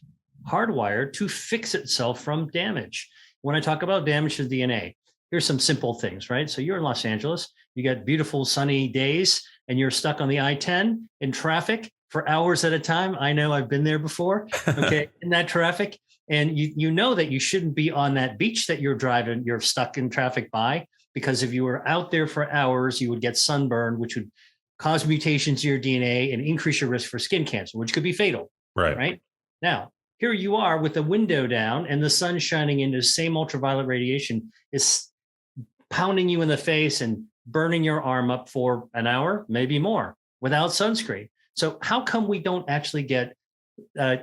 hardwired to fix itself from damage. When I talk about damage to DNA, here's some simple things, right? So you're in Los Angeles, you got beautiful sunny days, and you're stuck on the I-10 in traffic for hours at a time. I know, I've been there before, okay, in that traffic. And you know that you shouldn't be on that beach that you're stuck in traffic by, because if you were out there for hours, you would get sunburned, which would cause mutations to your DNA and increase your risk for skin cancer, which could be fatal. Right? Now, here you are with the window down and the sun shining into the same ultraviolet radiation is pounding you in the face and burning your arm up for an hour, maybe more, without sunscreen. So how come we don't actually get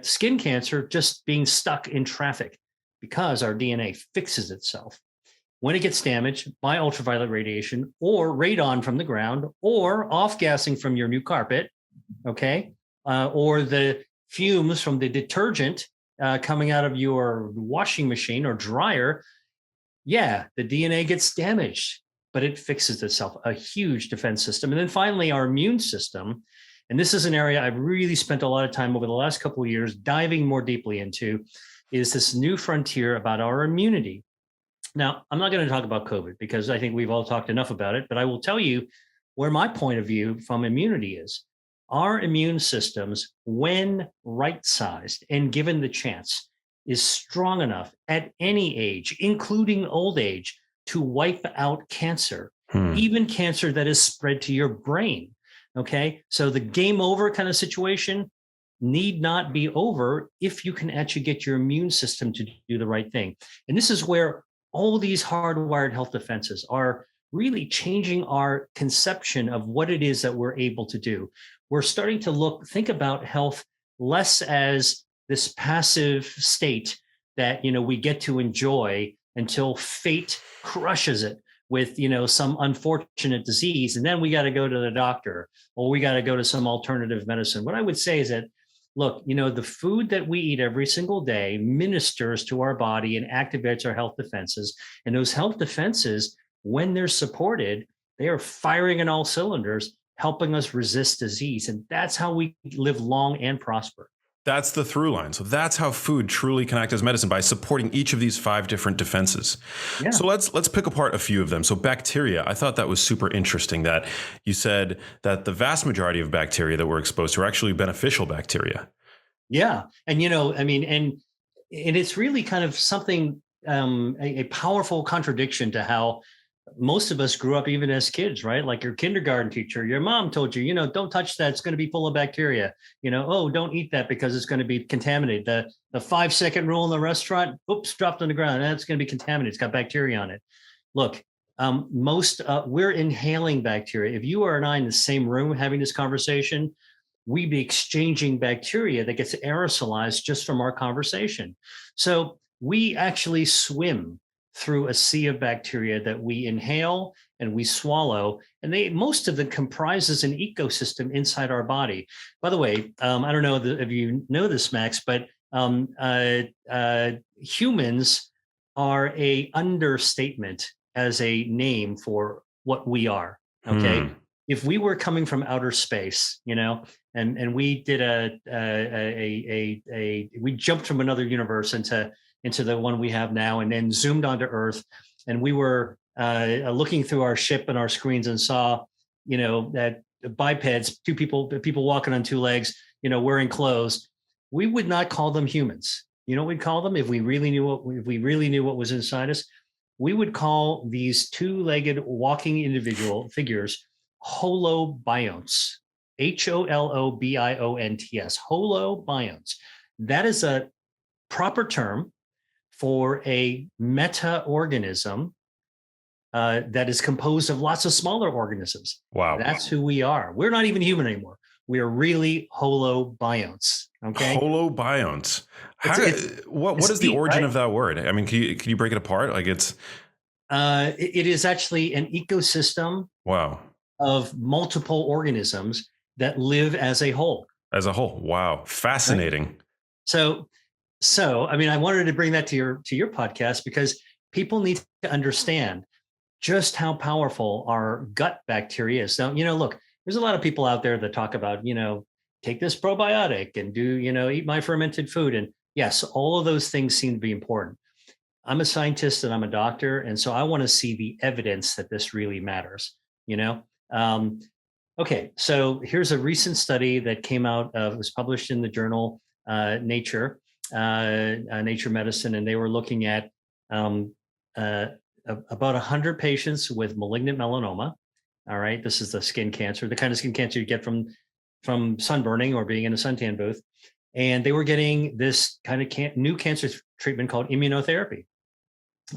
skin cancer just being stuck in traffic? Because our DNA fixes itself when it gets damaged by ultraviolet radiation or radon from the ground or off-gassing from your new carpet, okay, or the fumes from the detergent coming out of your washing machine or dryer. Yeah, the DNA gets damaged, but it fixes itself, a huge defense system. And then finally, our immune system. And this is an area I've really spent a lot of time over the last couple of years diving more deeply into, is this new frontier about our immunity. Now, I'm not going to talk about COVID because I think we've all talked enough about it, but I will tell you where my point of view from immunity is. Our immune systems, when right-sized and given the chance, is strong enough at any age, including old age, to wipe out cancer, even cancer that is spread to your brain. Okay, so the game over kind of situation need not be over if you can actually get your immune system to do the right thing. And this is where all these hardwired health defenses are really changing our conception of what it is that we're able to do. We're starting to think about health less as this passive state that, you know, we get to enjoy until fate crushes it with, you know, some unfortunate disease. And then we got to go to the doctor or we got to go to some alternative medicine. What I would say is that, look, you know, the food that we eat every single day ministers to our body and activates our health defenses. And those health defenses, when they're supported, they are firing on all cylinders, helping us resist disease. And that's how we live long and prosper. That's the through line. So that's how food truly can act as medicine, by supporting each of these 5 different defenses. Yeah. So let's pick apart a few of them. So bacteria, I thought that was super interesting that you said that the vast majority of bacteria that we're exposed to are actually beneficial bacteria. Yeah. And, you know, I mean, and it's really kind of something, a powerful contradiction to how most of us grew up even as kids, right? Like your kindergarten teacher, your mom told you, don't touch that. It's going to be full of bacteria. Oh, don't eat that because it's going to be contaminated. The 5-second rule in the restaurant, oops, dropped on the ground. That's going to be contaminated. It's got bacteria on it. Look, we're inhaling bacteria. If you are and I in the same room having this conversation, we'd be exchanging bacteria that gets aerosolized just from our conversation. So we actually swim through a sea of bacteria that we inhale and we swallow, and most of them comprises an ecosystem inside our body. By the way, I don't know if you know this, Max, but humans are a understatement as a name for what we are. Okay. If we were coming from outer space, and we did we jumped from another universe into the one we have now, and then zoomed onto Earth, and we were looking through our ship and our screens and saw, that bipeds, people walking on 2 legs, wearing clothes. We would not call them humans. You know what we'd call them if we really knew what was inside us? We would call these 2-legged walking individual figures holobionts. HOLOBIONTS. Holobionts. That is a proper term for a meta-organism that is composed of lots of smaller organisms. Wow. That's who we are. We're not even human anymore. We are really holobionts. Okay. Holobionts. What is the deep, origin right? of that word? I mean, can you break it apart? Like it is actually an ecosystem. Wow. Of multiple organisms that live as a whole. As a whole. Wow. Fascinating. Right? So, I mean, I wanted to bring that to your podcast because people need to understand just how powerful our gut bacteria is. Now, look, there's a lot of people out there that talk about, take this probiotic and do, eat my fermented food. And yes, all of those things seem to be important. I'm a scientist and I'm a doctor. And so I want to see the evidence that this really matters, Okay, so here's a recent study that came out, it was published in the journal Nature Medicine, and they were looking at about 100 patients with malignant melanoma. All right, this is the skin cancer, the kind of skin cancer you get from sunburning or being in a suntan booth. And they were getting this kind of new cancer treatment called immunotherapy.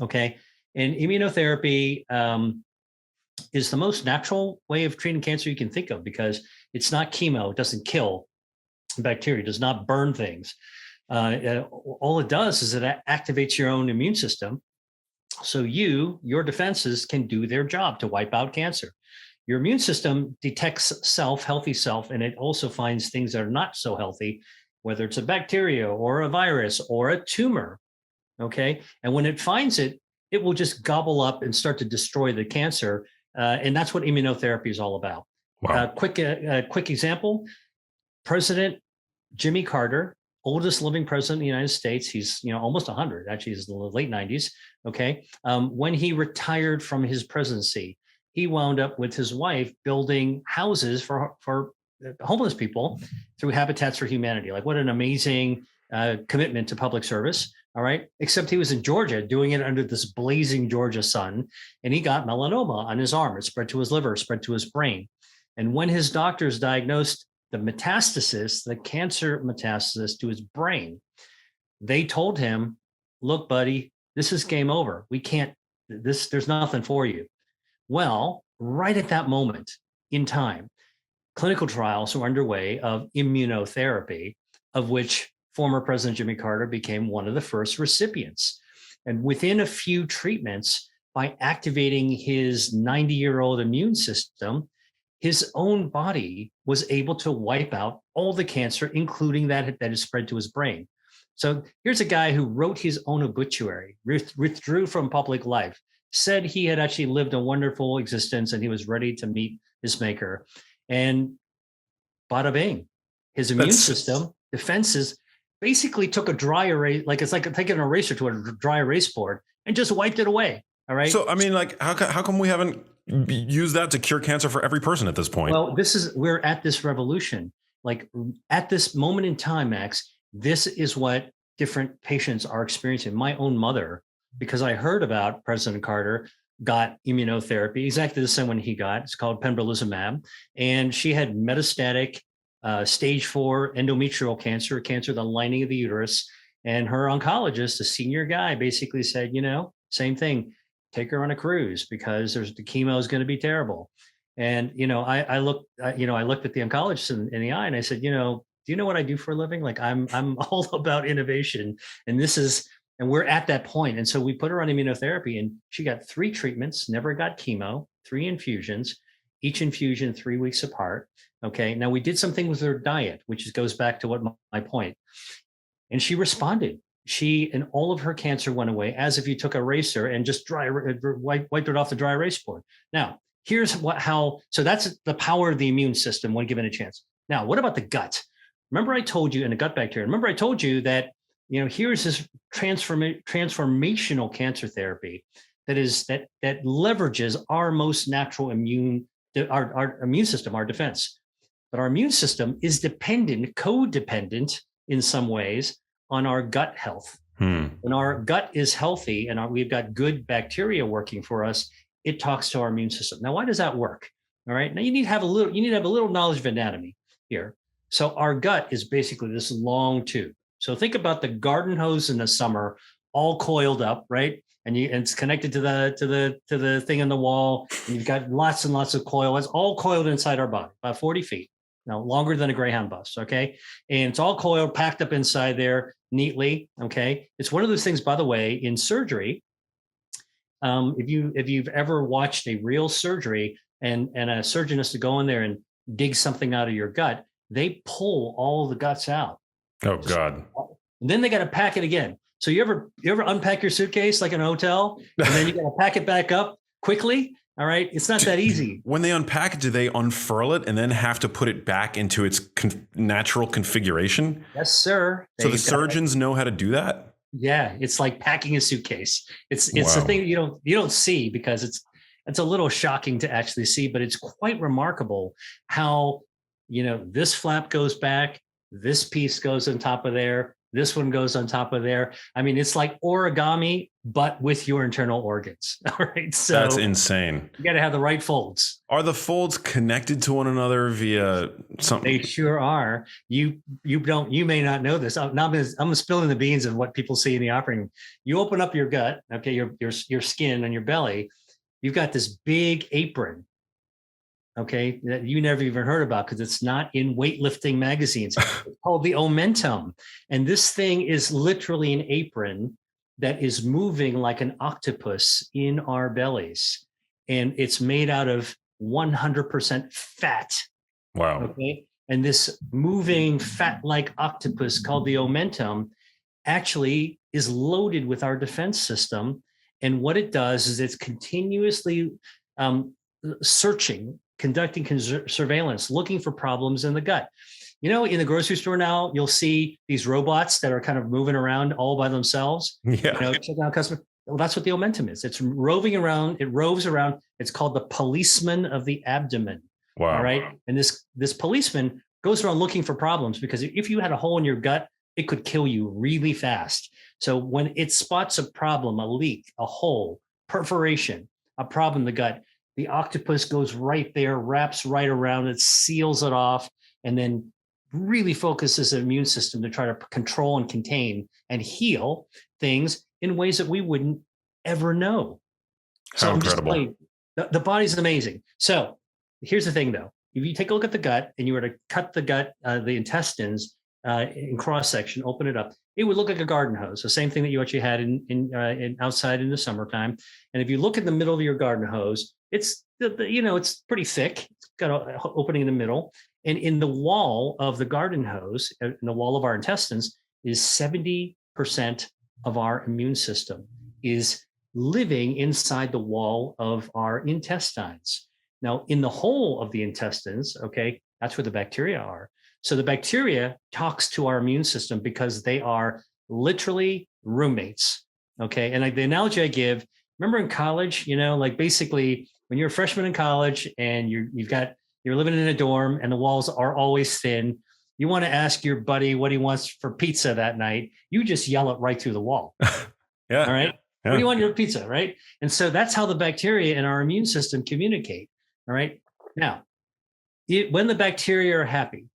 Okay, and immunotherapy is the most natural way of treating cancer you can think of because it's not chemo. It doesn't kill bacteria. It does not burn things. All it does is it activates your own immune system. So your defenses can do their job to wipe out cancer. Your immune system detects healthy self, and it also finds things that are not so healthy, whether it's a bacteria or a virus or a tumor. Okay. And when it finds it, it will just gobble up and start to destroy the cancer. And that's what immunotherapy is all about. Wow. Quick example, President Jimmy Carter, oldest living president in the United States. He's, almost 100, actually he's in the late 90s. Okay. When he retired from his presidency, he wound up with his wife building houses for homeless people through Habitats for Humanity. Like what an amazing commitment to public service. All right. Except he was in Georgia doing it under this blazing Georgia sun, and he got melanoma on his arm. It spread to his liver, spread to his brain. And when his doctors diagnosed the cancer metastasis to his brain, they told him, look, buddy, this is game over. We can't, there's nothing for you. Well, right at that moment in time, clinical trials were underway of immunotherapy, of which former President Jimmy Carter became one of the first recipients. And within a few treatments, by activating his 90-year-old immune system, his own body was able to wipe out all the cancer, including that is spread to his brain. So here's a guy who wrote his own obituary, withdrew from public life, said he had actually lived a wonderful existence and he was ready to meet his maker. And bada bing, his immune system, defenses, basically took a dry erase, like it's like taking an eraser to a dry erase board and just wiped it away. All right. So, I mean, like, how come we haven't used that to cure cancer for every person at this point? Well, we're at this revolution. Like at this moment in time, Max, this is what different patients are experiencing. My own mother, because I heard about President Carter, got immunotherapy, exactly the same one he got. It's called pembrolizumab. And she had metastatic stage 4 endometrial cancer, cancer of the lining of the uterus. And her oncologist, a senior guy, basically said, same thing, take her on a cruise because the chemo is going to be terrible. And, I looked at the oncologist in the eye and I said, do you know what I do for a living? Like I'm all about innovation. And and we're at that point. And so we put her on immunotherapy and she got 3 treatments, never got chemo, 3 infusions, each infusion 3 weeks apart. Okay. Now we did something with her diet, which goes back to what my point. And she responded. And all of her cancer went away as if you took a eraser and just wiped it off the dry erase board. Now, here's so that's the power of the immune system when given a chance. Now, what about the gut? Remember I told you, and the gut bacteria, remember I told you that, here's this transformational cancer therapy that leverages our most natural our immune system, our defense. But our immune system is codependent in some ways on our gut health. When our gut is healthy and we've got good bacteria working for us, it talks to our immune system. Now, why does that work? All right. Now you need to have a little knowledge of anatomy here. So our gut is basically this long tube. So think about the garden hose in the summer, all coiled up, right? And it's connected to the thing in the wall. And you've got lots and lots of coil. It's all coiled inside our body, about 40 feet. Now, longer than a Greyhound bus, okay? And it's all coiled, packed up inside there neatly, okay? It's one of those things, by the way, in surgery, if you've ever watched a real surgery and a surgeon has to go in there and dig something out of your gut, they pull all the guts out. Oh, God. And then they got to pack it again. So you ever unpack your suitcase like in a hotel and then you got to pack it back up quickly? All right. It's not that easy. When they unpack it, do they unfurl it and then have to put it back into its natural configuration? Yes, sir. So the surgeons know how to do that? Yeah. It's like packing a suitcase. It's Wow. the thing you don't see because it's a little shocking to actually see, but it's quite remarkable how, this flap goes back, this piece goes on top of there, this one goes on top of there. I mean, it's like origami, but with your internal organs. All right. So that's insane. You got to have the right folds. Are the folds connected to one another via something? They sure are. You may not know this. I'm spilling the beans of what people see in the operating room. You open up your gut, okay, your skin and your belly. You've got this big apron, okay, that you never even heard about because it's not in weightlifting magazines. It's called the omentum. And this thing is literally an apron that is moving like an octopus in our bellies. And it's made out of 100% fat. Wow. Okay. And this moving fat-like octopus called the omentum actually is loaded with our defense system. And what it does is it's continuously conducting surveillance, looking for problems in the gut. In the grocery store now, you'll see these robots that are kind of moving around all by themselves. Yeah. Checking out customers. Well, that's what the omentum is. It's roving around. It roves around. It's called the policeman of the abdomen. Wow. All right. And this policeman goes around looking for problems because if you had a hole in your gut, it could kill you really fast. So when it spots a problem, a leak, a hole, perforation, a problem in the gut, the octopus goes right there, wraps right around it, seals it off, and then really focuses the immune system to try to control and contain and heal things in ways that we wouldn't ever know. How incredible. The body's amazing. So here's the thing, though. If you take a look at the gut and you were to cut the gut, the intestines in cross section, open it up, it would look like a garden hose. The same thing that you actually had in outside in the summertime. And if you look in the middle of your garden hose, it's it's pretty thick. It's got an opening in the middle, and in the wall of the garden hose, in the wall of our intestines, is 70% of our immune system is living inside the wall of our intestines. Now, in the whole of the intestines, okay, that's where the bacteria are. So the bacteria talks to our immune system because they are literally roommates. Okay. And the analogy I give, remember in college, like basically when you're a freshman in college and you're living in a dorm and the walls are always thin, you want to ask your buddy what he wants for pizza that night. You just yell it right through the wall. Yeah. All right. What do you want in your pizza, right? And so that's how the bacteria in our immune system communicate. All right. Now, when the bacteria are happy,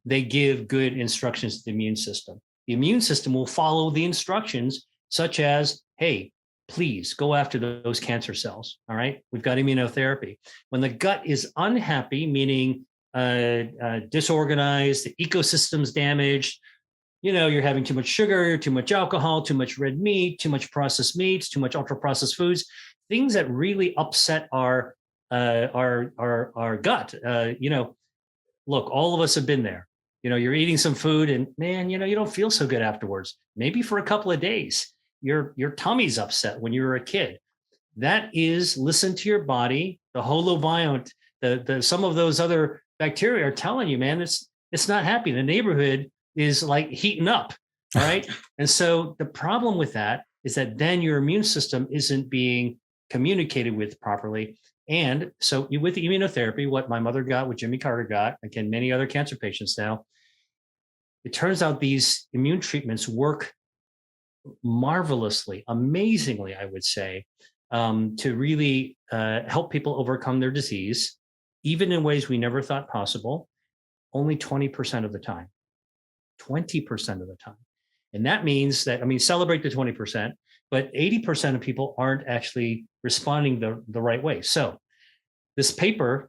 they give good instructions to the immune system. The immune system will follow the instructions, such as, hey, please go after those cancer cells. All right. We've got immunotherapy. When the gut is unhappy, meaning disorganized, the ecosystem's damaged, you're having too much sugar, too much alcohol, too much red meat, too much processed meats, too much ultra processed foods, things that really upset our gut. Look, all of us have been there. You're eating some food and man, you don't feel so good afterwards. Maybe for a couple of days, your tummy's upset when you were a kid. That is, listen to your body. The holobiont, some of those other bacteria are telling you, man, it's not happy. The neighborhood is like heating up. All right. And so the problem with that is that then your immune system isn't being communicated with properly. And so with the immunotherapy, what my mother got, what Jimmy Carter got, again, many other cancer patients now, it turns out these immune treatments work marvelously, amazingly, I would say, to really help people overcome their disease, even in ways we never thought possible, only 20% of the time. 20% of the time. And that means that, celebrate the 20%, but 80% of people aren't actually responding the right way. So this paper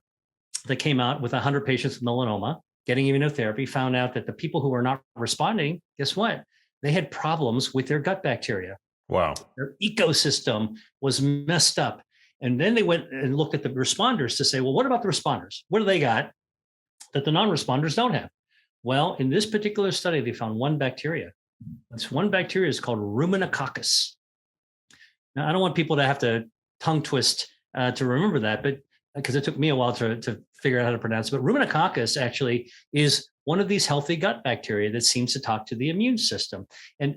that came out with 100 patients with melanoma getting immunotherapy found out that the people who were not responding, guess what? They had problems with their gut bacteria. Wow. Their ecosystem was messed up. And then they went and looked at the responders to say, well, what about the responders? What do they got that the non-responders don't have? Well, in this particular study, they found one bacteria. This one bacteria is called Ruminococcus. Now, I don't want people to have to tongue twist to remember that, but because it took me a while to figure out how to pronounce it. But Ruminococcus actually is one of these healthy gut bacteria that seems to talk to the immune system, and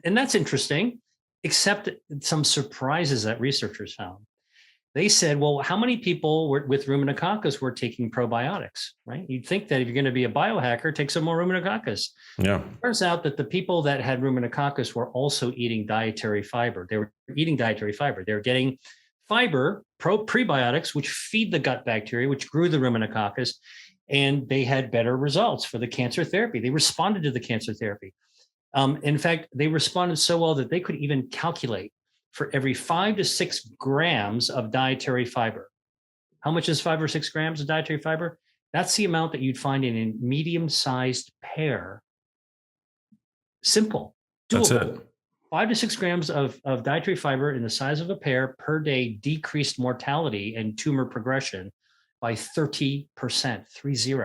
that's interesting. Except some surprises that researchers found. They said, well, how many people with Ruminococcus were taking probiotics, right? You'd think that if you're going to be a biohacker, take some more Ruminococcus. Yeah. Turns out that the people that had Ruminococcus were also eating dietary fiber. They were eating dietary fiber. They were getting fiber, prebiotics, which feed the gut bacteria, which grew the Ruminococcus, and they had better results for the cancer therapy. They responded to the cancer therapy. In fact, they responded so well that they could even calculate for every 5 to 6 grams of dietary fiber. How much is 5 or 6 grams of dietary fiber? That's the amount that you'd find in a medium-sized pear. Simple. Doable. That's it. 5 to 6 grams of dietary fiber in the size of a pear per day decreased mortality and tumor progression by 30%, 30.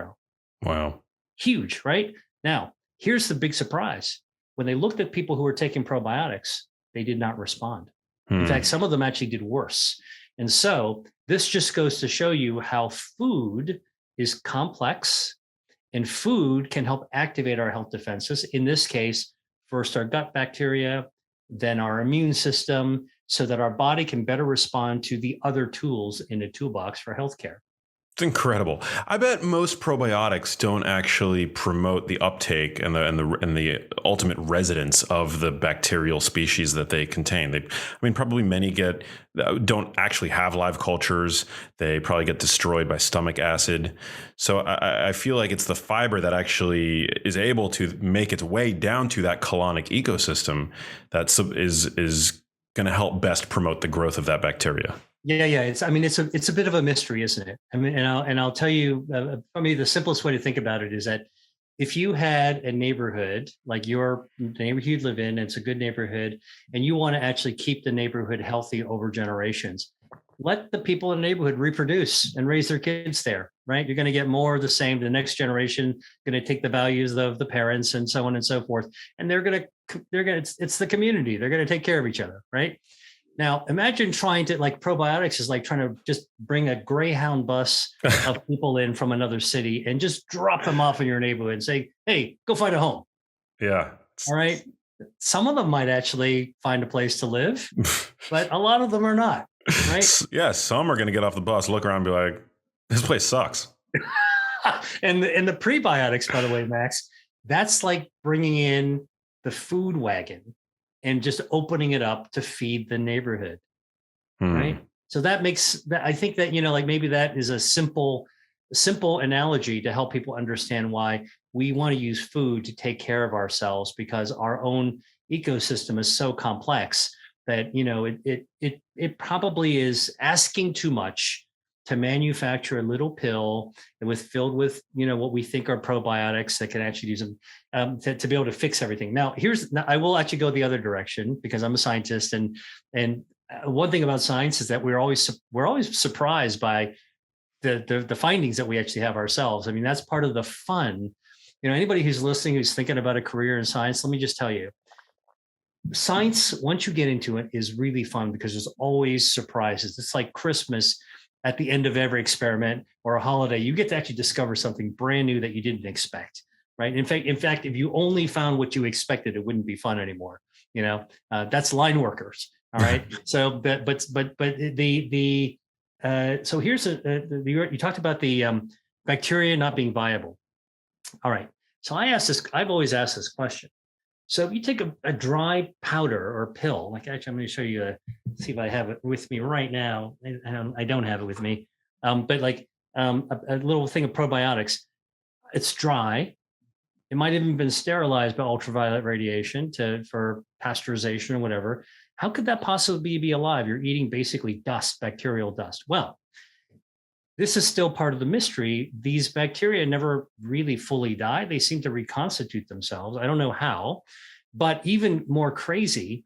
Wow. Huge, right? Now, here's the big surprise. When they looked at people who were taking probiotics, they did not respond. In fact, some of them actually did worse. And so this just goes to show you how food is complex and food can help activate our health defenses. In this case, first our gut bacteria, then our immune system, so that our body can better respond to the other tools in the toolbox for healthcare. It's incredible. I bet most probiotics don't actually promote the uptake and the ultimate residence of the bacterial species that they contain. Probably many don't actually have live cultures. They probably get destroyed by stomach acid. So I feel like it's the fiber that actually is able to make its way down to that colonic ecosystem that is going to help best promote the growth of that bacteria. Yeah. It's a bit of a mystery, isn't it? I'll tell you, probably the simplest way to think about it is that if you had a neighborhood like the neighborhood you live in, it's a good neighborhood, and you want to actually keep the neighborhood healthy over generations, let the people in the neighborhood reproduce and raise their kids there, right? You're going to get more of the same. The next generation going to take the values of the parents and so on and so forth, and it's the community. They're going to take care of each other, right? Now, imagine trying to, probiotics is like trying to just bring a Greyhound bus of people in from another city and just drop them off in your neighborhood and say, hey, go find a home. Yeah. All right. Some of them might actually find a place to live, but a lot of them are not, right? Yeah. Some are going to get off the bus, look around and be like, this place sucks. and the prebiotics, by the way, Max, that's like bringing in the food wagon and just opening it up to feed the neighborhood. Right. So that makes that, I think that, like maybe that is a simple analogy to help people understand why we want to use food to take care of ourselves, because our own ecosystem is so complex that, it probably is asking too much to manufacture a little pill filled with, what we think are probiotics that can actually use them to be able to fix everything. Now, I will actually go the other direction, because I'm a scientist, and one thing about science is that we're always surprised by the findings that we actually have ourselves. I mean, that's part of the fun. Anybody who's listening, who's thinking about a career in science, let me just tell you, science, once you get into it, is really fun because there's always surprises. It's like Christmas. At the end of every experiment or a holiday, you get to actually discover something brand new that you didn't expect, right? In fact, if you only found what you expected, it wouldn't be fun anymore. That's line workers. All right. So, so here's you talked about the bacteria not being viable. All right. So I've always asked this question. So if you take a dry powder or pill, like actually, I'm going to show you, see if I have it with me right now. I don't have it with me, but like a little thing of probiotics, it's dry. It might have even been sterilized by ultraviolet radiation for pasteurization or whatever. How could that possibly be alive? You're eating basically dust, bacterial dust. Well, this is still part of the mystery. These bacteria never really fully die. They seem to reconstitute themselves. I don't know how, but even more crazy,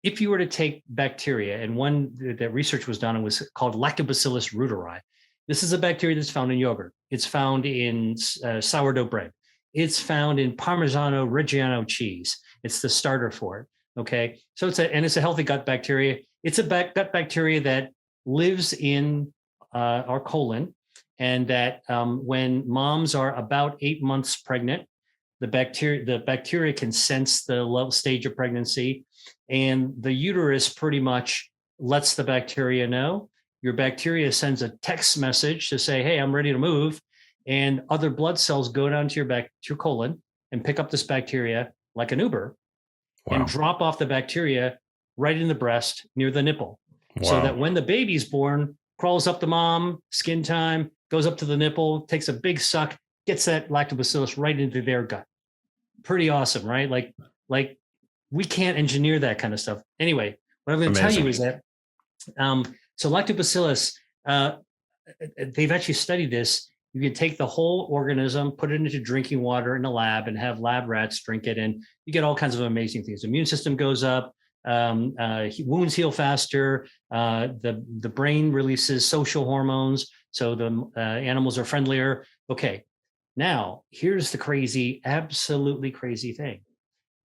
if you were to take bacteria, and one that research was done, it was called Lactobacillus reuteri. This is a bacteria that's found in yogurt. It's found in sourdough bread. It's found in Parmigiano Reggiano cheese. It's the starter for it. Okay. So it's a healthy gut bacteria. It's a gut bacteria that lives in our colon, and that when moms are about 8 months pregnant, the bacteria can sense the low stage of pregnancy, and the uterus pretty much lets the bacteria know. Your bacteria sends a text message to say, hey, I'm ready to move. And other blood cells go down to your colon and pick up this bacteria like an Uber. Wow. And drop off the bacteria right in the breast near the nipple. Wow. So that when the baby's born, crawls up to mom, skin time, goes up to the nipple, takes a big suck, gets that lactobacillus right into their gut. Pretty awesome, right? Like we can't engineer that kind of stuff. Anyway, what I'm going to tell you is that, so lactobacillus, they've actually studied this. You can take the whole organism, put it into drinking water in a lab, and have lab rats drink it, and you get all kinds of amazing things. The immune system goes up, wounds heal faster, the brain releases social hormones, so the animals are friendlier. Okay, now here's the absolutely crazy thing.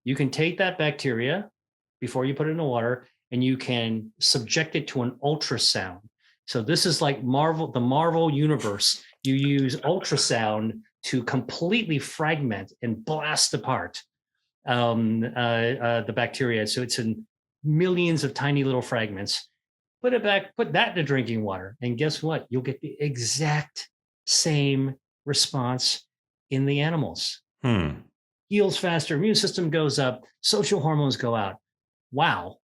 You can take that bacteria before you put it in the water, and you can subject it to an ultrasound. So this is like the Marvel universe. You use ultrasound to completely fragment and blast apart the bacteria. So it's in millions of tiny little fragments. Put that in drinking water, and guess what? You'll get the exact same response in the animals. Heals faster, immune system goes up, social hormones go out. Wow,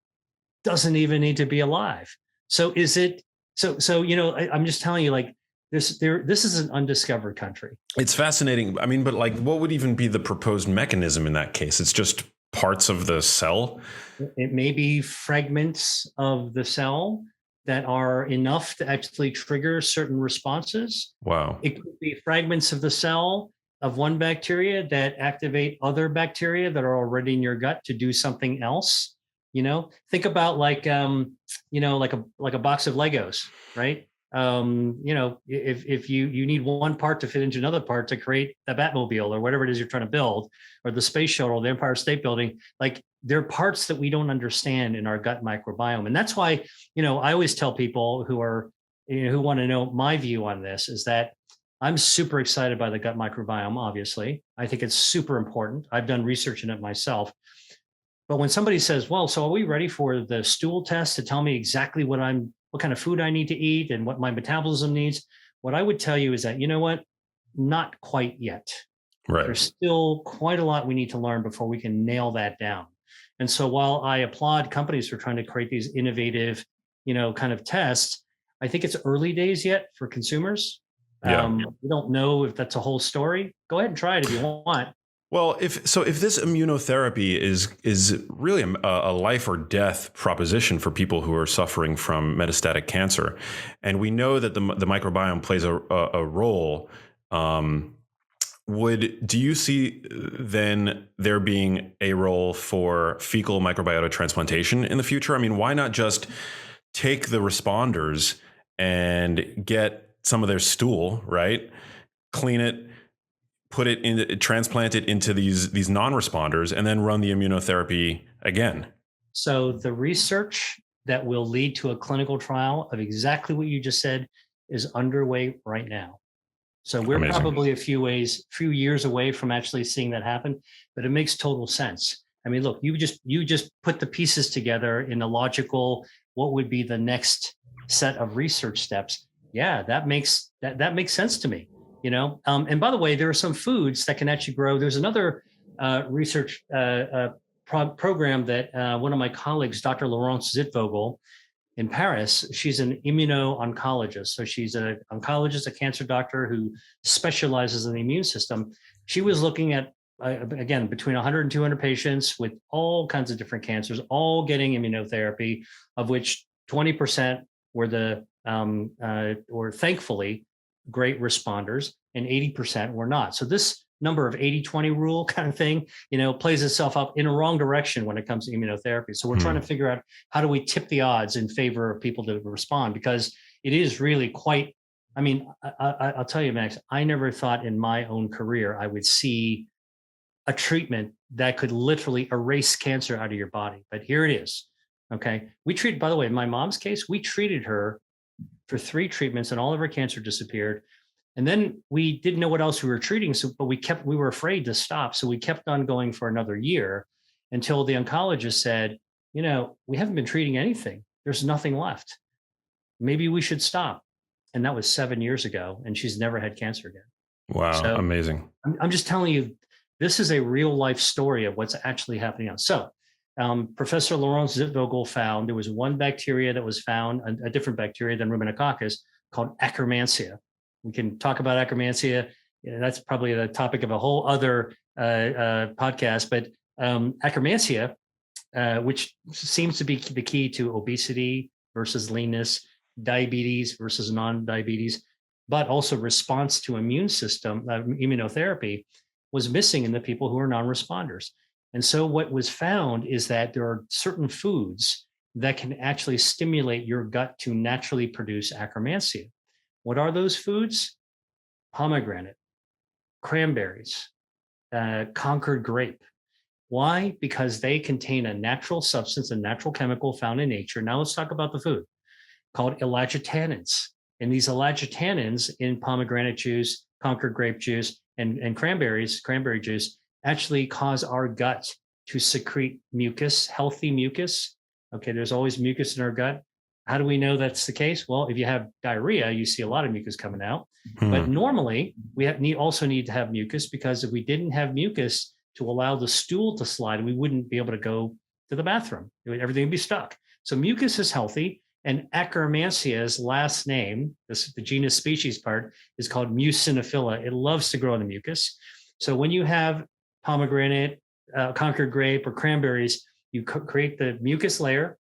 doesn't even need to be alive. So is it? So I'm just telling you, like, this is an undiscovered country. It's fascinating. I mean, but like, what would even be the proposed mechanism in that case? It's just parts of the cell? It may be fragments of the cell that are enough to actually trigger certain responses. Wow. It could be fragments of the cell of one bacteria that activate other bacteria that are already in your gut to do something else. Think about like a box of Legos, right? If you need one part to fit into another part to create the Batmobile or whatever it is you're trying to build, or the space shuttle, the Empire State Building, like there are parts that we don't understand in our gut microbiome. And that's why, I always tell people who want to know my view on this is that I'm super excited by the gut microbiome. Obviously, I think it's super important. I've done research in it myself. But when somebody says, well, so are we ready for the stool test to tell me exactly what kind of food I need to eat and what my metabolism needs? What I would tell you is that, not quite yet. Right. There's still quite a lot we need to learn before we can nail that down. And so while I applaud companies for trying to create these innovative, kind of tests, I think it's early days yet for consumers. Yeah. We don't know if that's a whole story. Go ahead and try it if you want. Well, if this immunotherapy is really a life or death proposition for people who are suffering from metastatic cancer, and we know that the microbiome plays a role, do you see then there being a role for fecal microbiota transplantation in the future? I mean, why not just take the responders and get some of their stool, right? Clean it, transplant it into these non-responders, and then run the immunotherapy again. So the research that will lead to a clinical trial of exactly what you just said is underway right now. So we're Amazing. probably a few years away from actually seeing that happen, but it makes total sense. I mean, look, you just put the pieces together in a logical, what would be the next set of research steps? Yeah, that makes sense to me. And by the way, there are some foods that can actually grow. There's another research program that one of my colleagues, Dr. Laurence Zitvogel in Paris, she's an immuno-oncologist. So she's an oncologist, a cancer doctor who specializes in the immune system. She was looking at, again, between 100 and 200 patients with all kinds of different cancers, all getting immunotherapy, of which 20% were were thankfully great responders, and 80% were not. So this number of 80-20 rule kind of thing, plays itself up in a wrong direction when it comes to immunotherapy. So we're trying to figure out how do we tip the odds in favor of people to respond, because it is really quite, I mean, I'll tell you, Max, I never thought in my own career I would see a treatment that could literally erase cancer out of your body. But here it is. Okay. By the way, in my mom's case, we treated her for 3 treatments and all of her cancer disappeared. And then we didn't know what else we were treating. But we were afraid to stop. So we kept on going for another year until the oncologist said, we haven't been treating anything. There's nothing left. Maybe we should stop. And that was 7 years ago. And she's never had cancer again. Wow. So, amazing. I'm just telling you, this is a real life story of what's actually happening now. So Professor Laurence Zitvogel found there was one bacteria that was found, a different bacteria than Ruminococcus, called Akkermansia. We can talk about Akkermansia. That's probably the topic of a whole other podcast. But Akkermansia, which seems to be the key to obesity versus leanness, diabetes versus non-diabetes, but also response to immunotherapy, was missing in the people who are non-responders. And so what was found is that there are certain foods that can actually stimulate your gut to naturally produce Akkermansia. What are those foods? Pomegranate, cranberries, Concord grape. Why? Because they contain a natural substance, a natural chemical found in nature. Now let's talk about the food, called elagitannins. And these elagitannins in pomegranate juice, Concord grape juice, and cranberry juice actually cause our gut to secrete mucus, healthy mucus. Okay, there's always mucus in our gut. How do we know that's the case? Well, if you have diarrhea, you see a lot of mucus coming out. But normally, we also need to have mucus, because if we didn't have mucus to allow the stool to slide, we wouldn't be able to go to the bathroom. Everything would be stuck. So mucus is healthy. And Akkermansia's last name, the genus species part, is called Muciniphila. It loves to grow in the mucus. So when you have pomegranate, Concord grape, or cranberries, you create the mucus layer.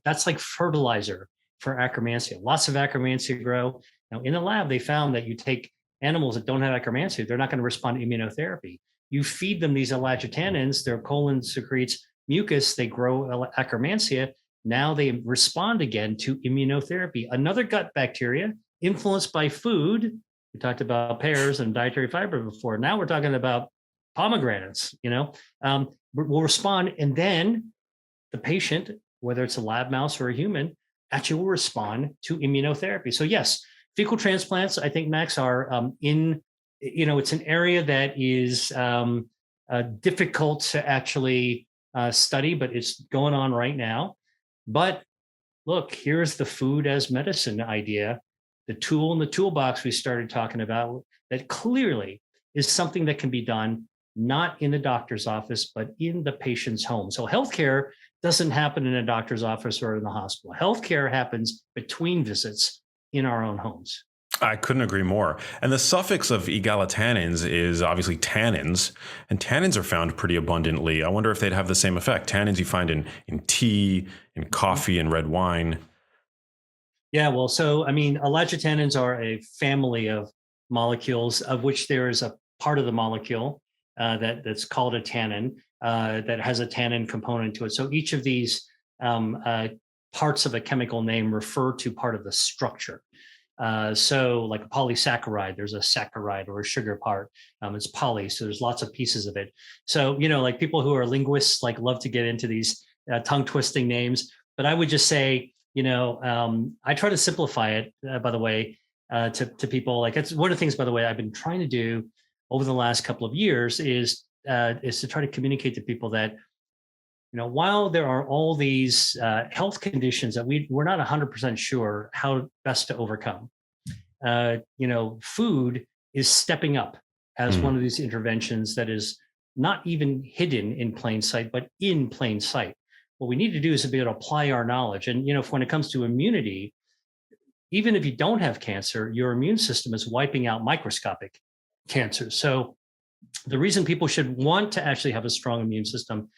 That's like fertilizer for Akkermansia. Lots of Akkermansia grow. Now, in the lab, they found that you take animals that don't have Akkermansia, they're not going to respond to immunotherapy. You feed them these elagitannins, their colon secretes mucus, they grow Akkermansia. Now they respond again to immunotherapy. Another gut bacteria influenced by food. We talked about pears and dietary fiber before. Now we're talking about pomegranates, will respond. And then the patient, whether it's a lab mouse or a human, actually will respond to immunotherapy. So yes, fecal transplants, I think, Max, are it's an area that is difficult to actually study, but it's going on right now. But look, here's the food as medicine idea, the tool in the toolbox we started talking about, that clearly is something that can be done not in the doctor's office, but in the patient's home. So healthcare doesn't happen in a doctor's office or in the hospital. Healthcare happens between visits in our own homes. I couldn't agree more. And the suffix of egalitannins is obviously tannins, and tannins are found pretty abundantly. I wonder if they'd have the same effect. Tannins you find in tea, in coffee, and red wine. Yeah, well, so I mean, allagitannins are a family of molecules of which there is a part of the molecule that's called a tannin that has a tannin component to it. So each of these parts of a chemical name refer to part of the structure. So like a polysaccharide, there's a saccharide or a sugar part. It's poly, so there's lots of pieces of it. So, like people who are linguists, like love to get into these tongue twisting names, but I would just say, I try to simplify it, by the way, to people. Like it's one of the things, by the way, I've been trying to do over the last couple of years is to try to communicate to people that, while there are all these health conditions that we're not 100% sure how best to overcome, food is stepping up as one of these interventions that is not even hidden in plain sight, but in plain sight. What we need to do is to be able to apply our knowledge. And, when it comes to immunity, even if you don't have cancer, your immune system is wiping out microscopic cancers. So the reason people should want to actually have a strong immune system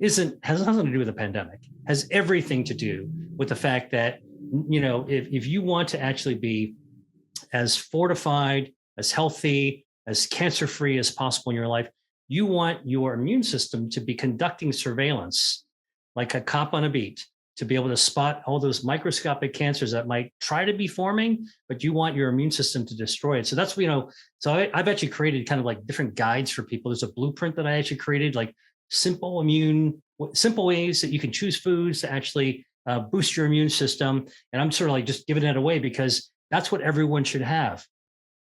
has nothing to do with the pandemic, has everything to do with the fact that, if you want to actually be as fortified, as healthy, as cancer-free as possible in your life, you want your immune system to be conducting surveillance like a cop on a beat, to be able to spot all those microscopic cancers that might try to be forming, but you want your immune system to destroy it. So that's, so I've actually created kind of like different guides for people. There's a blueprint that I actually created, like simple ways that you can choose foods to actually boost your immune system. And I'm sort of like just giving it away because that's what everyone should have.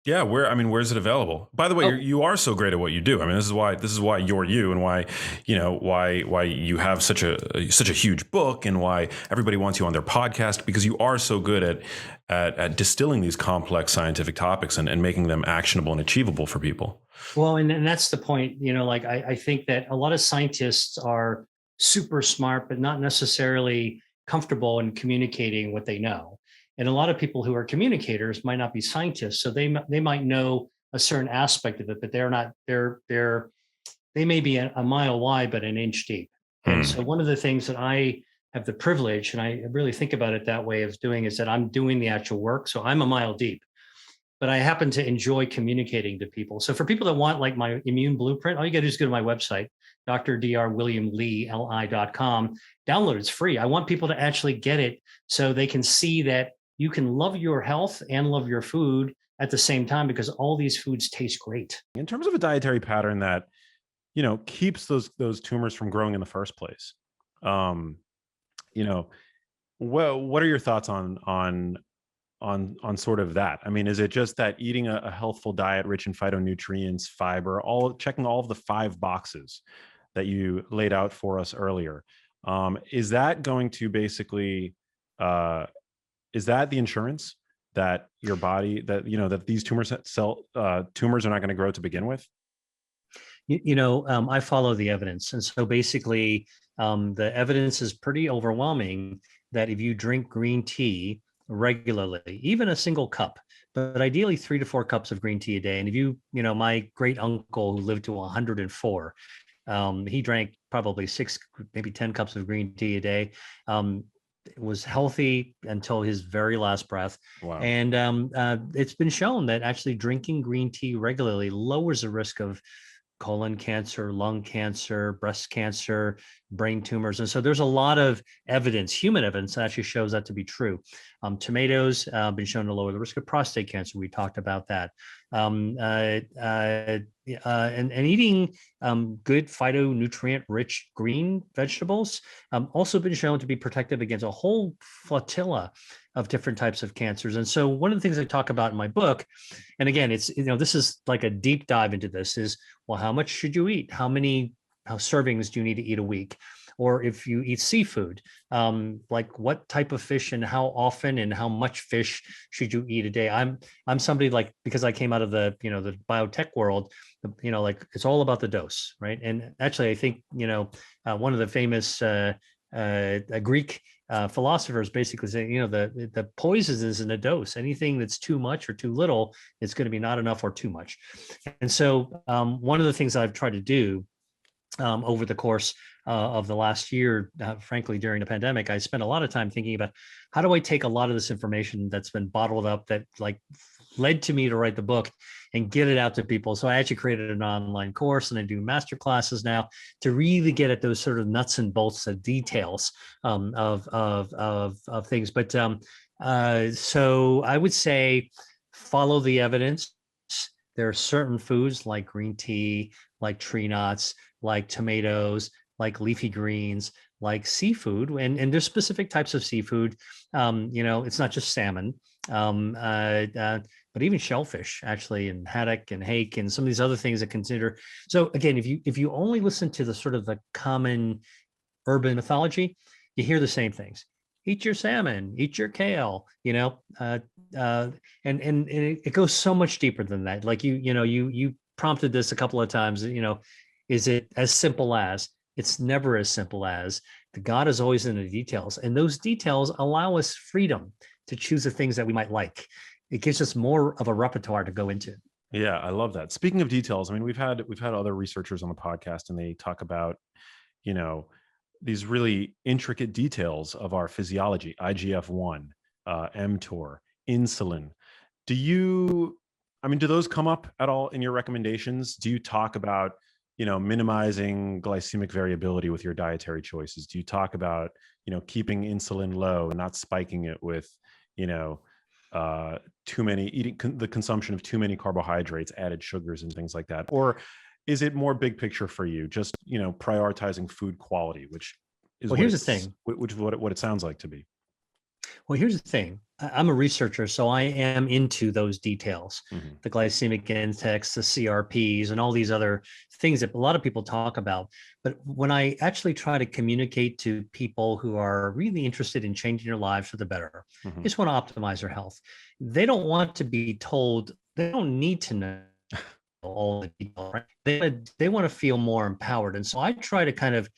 Yeah, where's it available? By the way, you are so great at what you do. I mean, this is why you're you, and why you have such a huge book, and why everybody wants you on their podcast, because you are so good at distilling these complex scientific topics and making them actionable and achievable for people. Well, and that's the point. I think that a lot of scientists are super smart, but not necessarily comfortable in communicating what they know. And a lot of people who are communicators might not be scientists, so they might know a certain aspect of it, but they're not. They may be a mile wide, but an inch deep. And so one of the things that I have the privilege, and I really think about it that way, of doing is that I'm doing the actual work. So I'm a mile deep, but I happen to enjoy communicating to people. So for people that want like my immune blueprint, all you got to do is go to my website, drdrwilliamlee.com. Download it, it's free. I want people to actually get it so they can see that you can love your health and love your food at the same time, because all these foods taste great. In terms of a dietary pattern that, keeps those tumors from growing in the first place, what are your thoughts on sort of that? I mean, is it just that eating a healthful diet rich in phytonutrients, fiber, checking all of the 5 boxes that you laid out for us earlier? Is that going to basically is that the insurance that your body, that these tumors are not going to grow to begin with? I follow the evidence. And so basically, the evidence is pretty overwhelming that if you drink green tea regularly, even a single cup, but ideally 3 to 4 cups of green tea a day. And if my great uncle who lived to 104, he drank probably 6, maybe 10 cups of green tea a day. Was healthy until his very last breath. Wow. And it's been shown that actually drinking green tea regularly lowers the risk of colon cancer, lung cancer, breast cancer, brain tumors. And so there's a lot of evidence, human evidence, that actually shows that to be true. Tomatoes been shown to lower the risk of prostate cancer. We talked about that. And eating good phytonutrient-rich green vegetables also been shown to be protective against a whole flotilla of different types of cancers. And so one of the things I talk about in my book, and again, it's, this is like a deep dive into this, is, well, how much should you eat? How many servings do you need to eat a week? Or if you eat seafood, like what type of fish and how often and how much fish should you eat a day? I'm somebody like, because I came out of the, the biotech world, like it's all about the dose, right? And actually, I think, one of the famous Greek philosophers basically say, the poison is in a dose. Anything that's too much or too little, it's going to be not enough or too much. And so one of the things I've tried to do over the course of the last year, frankly, during the pandemic, I spent a lot of time thinking about how do I take a lot of this information that's been bottled up that like led to me to write the book and get it out to people. So I actually created an online course and I do master classes now to really get at those sort of nuts and bolts of details of things. But so I would say follow the evidence. There are certain foods like green tea, like tree nuts, like tomatoes, like leafy greens, like seafood, and there's specific types of seafood. It's not just salmon, but even shellfish, actually, and haddock and hake, and some of these other things that consider. So again, if you only listen to the sort of the common urban mythology, you hear the same things. Eat your salmon, eat your kale, and it goes so much deeper than that. Like you prompted this a couple of times. Is it as simple as? It's never as simple as. The God is always in the details, and those details allow us freedom to choose the things that we might like. It gives us more of a repertoire to go into. Yeah, I love that. Speaking of details, I mean, we've had other researchers on the podcast, and they talk about, these really intricate details of our physiology: IGF-1, mTOR, insulin. Do those come up at all in your recommendations? Do you talk about, minimizing glycemic variability with your dietary choices? Do you talk about, keeping insulin low, not spiking it with, too many the consumption of too many carbohydrates, added sugars, and things like that? Or is it more big picture for you, just, prioritizing food quality, which is Well, here's the thing. Which is what it sounds like to be. Well, here's the thing. I'm a researcher, so I am into those details, the glycemic index, the CRPs, and all these other things that a lot of people talk about. But when I actually try to communicate to people who are really interested in changing their lives for the better, just want to optimize their health, they don't want to be told, they don't need to know all the details, right? They want to feel more empowered. And so I try to kind of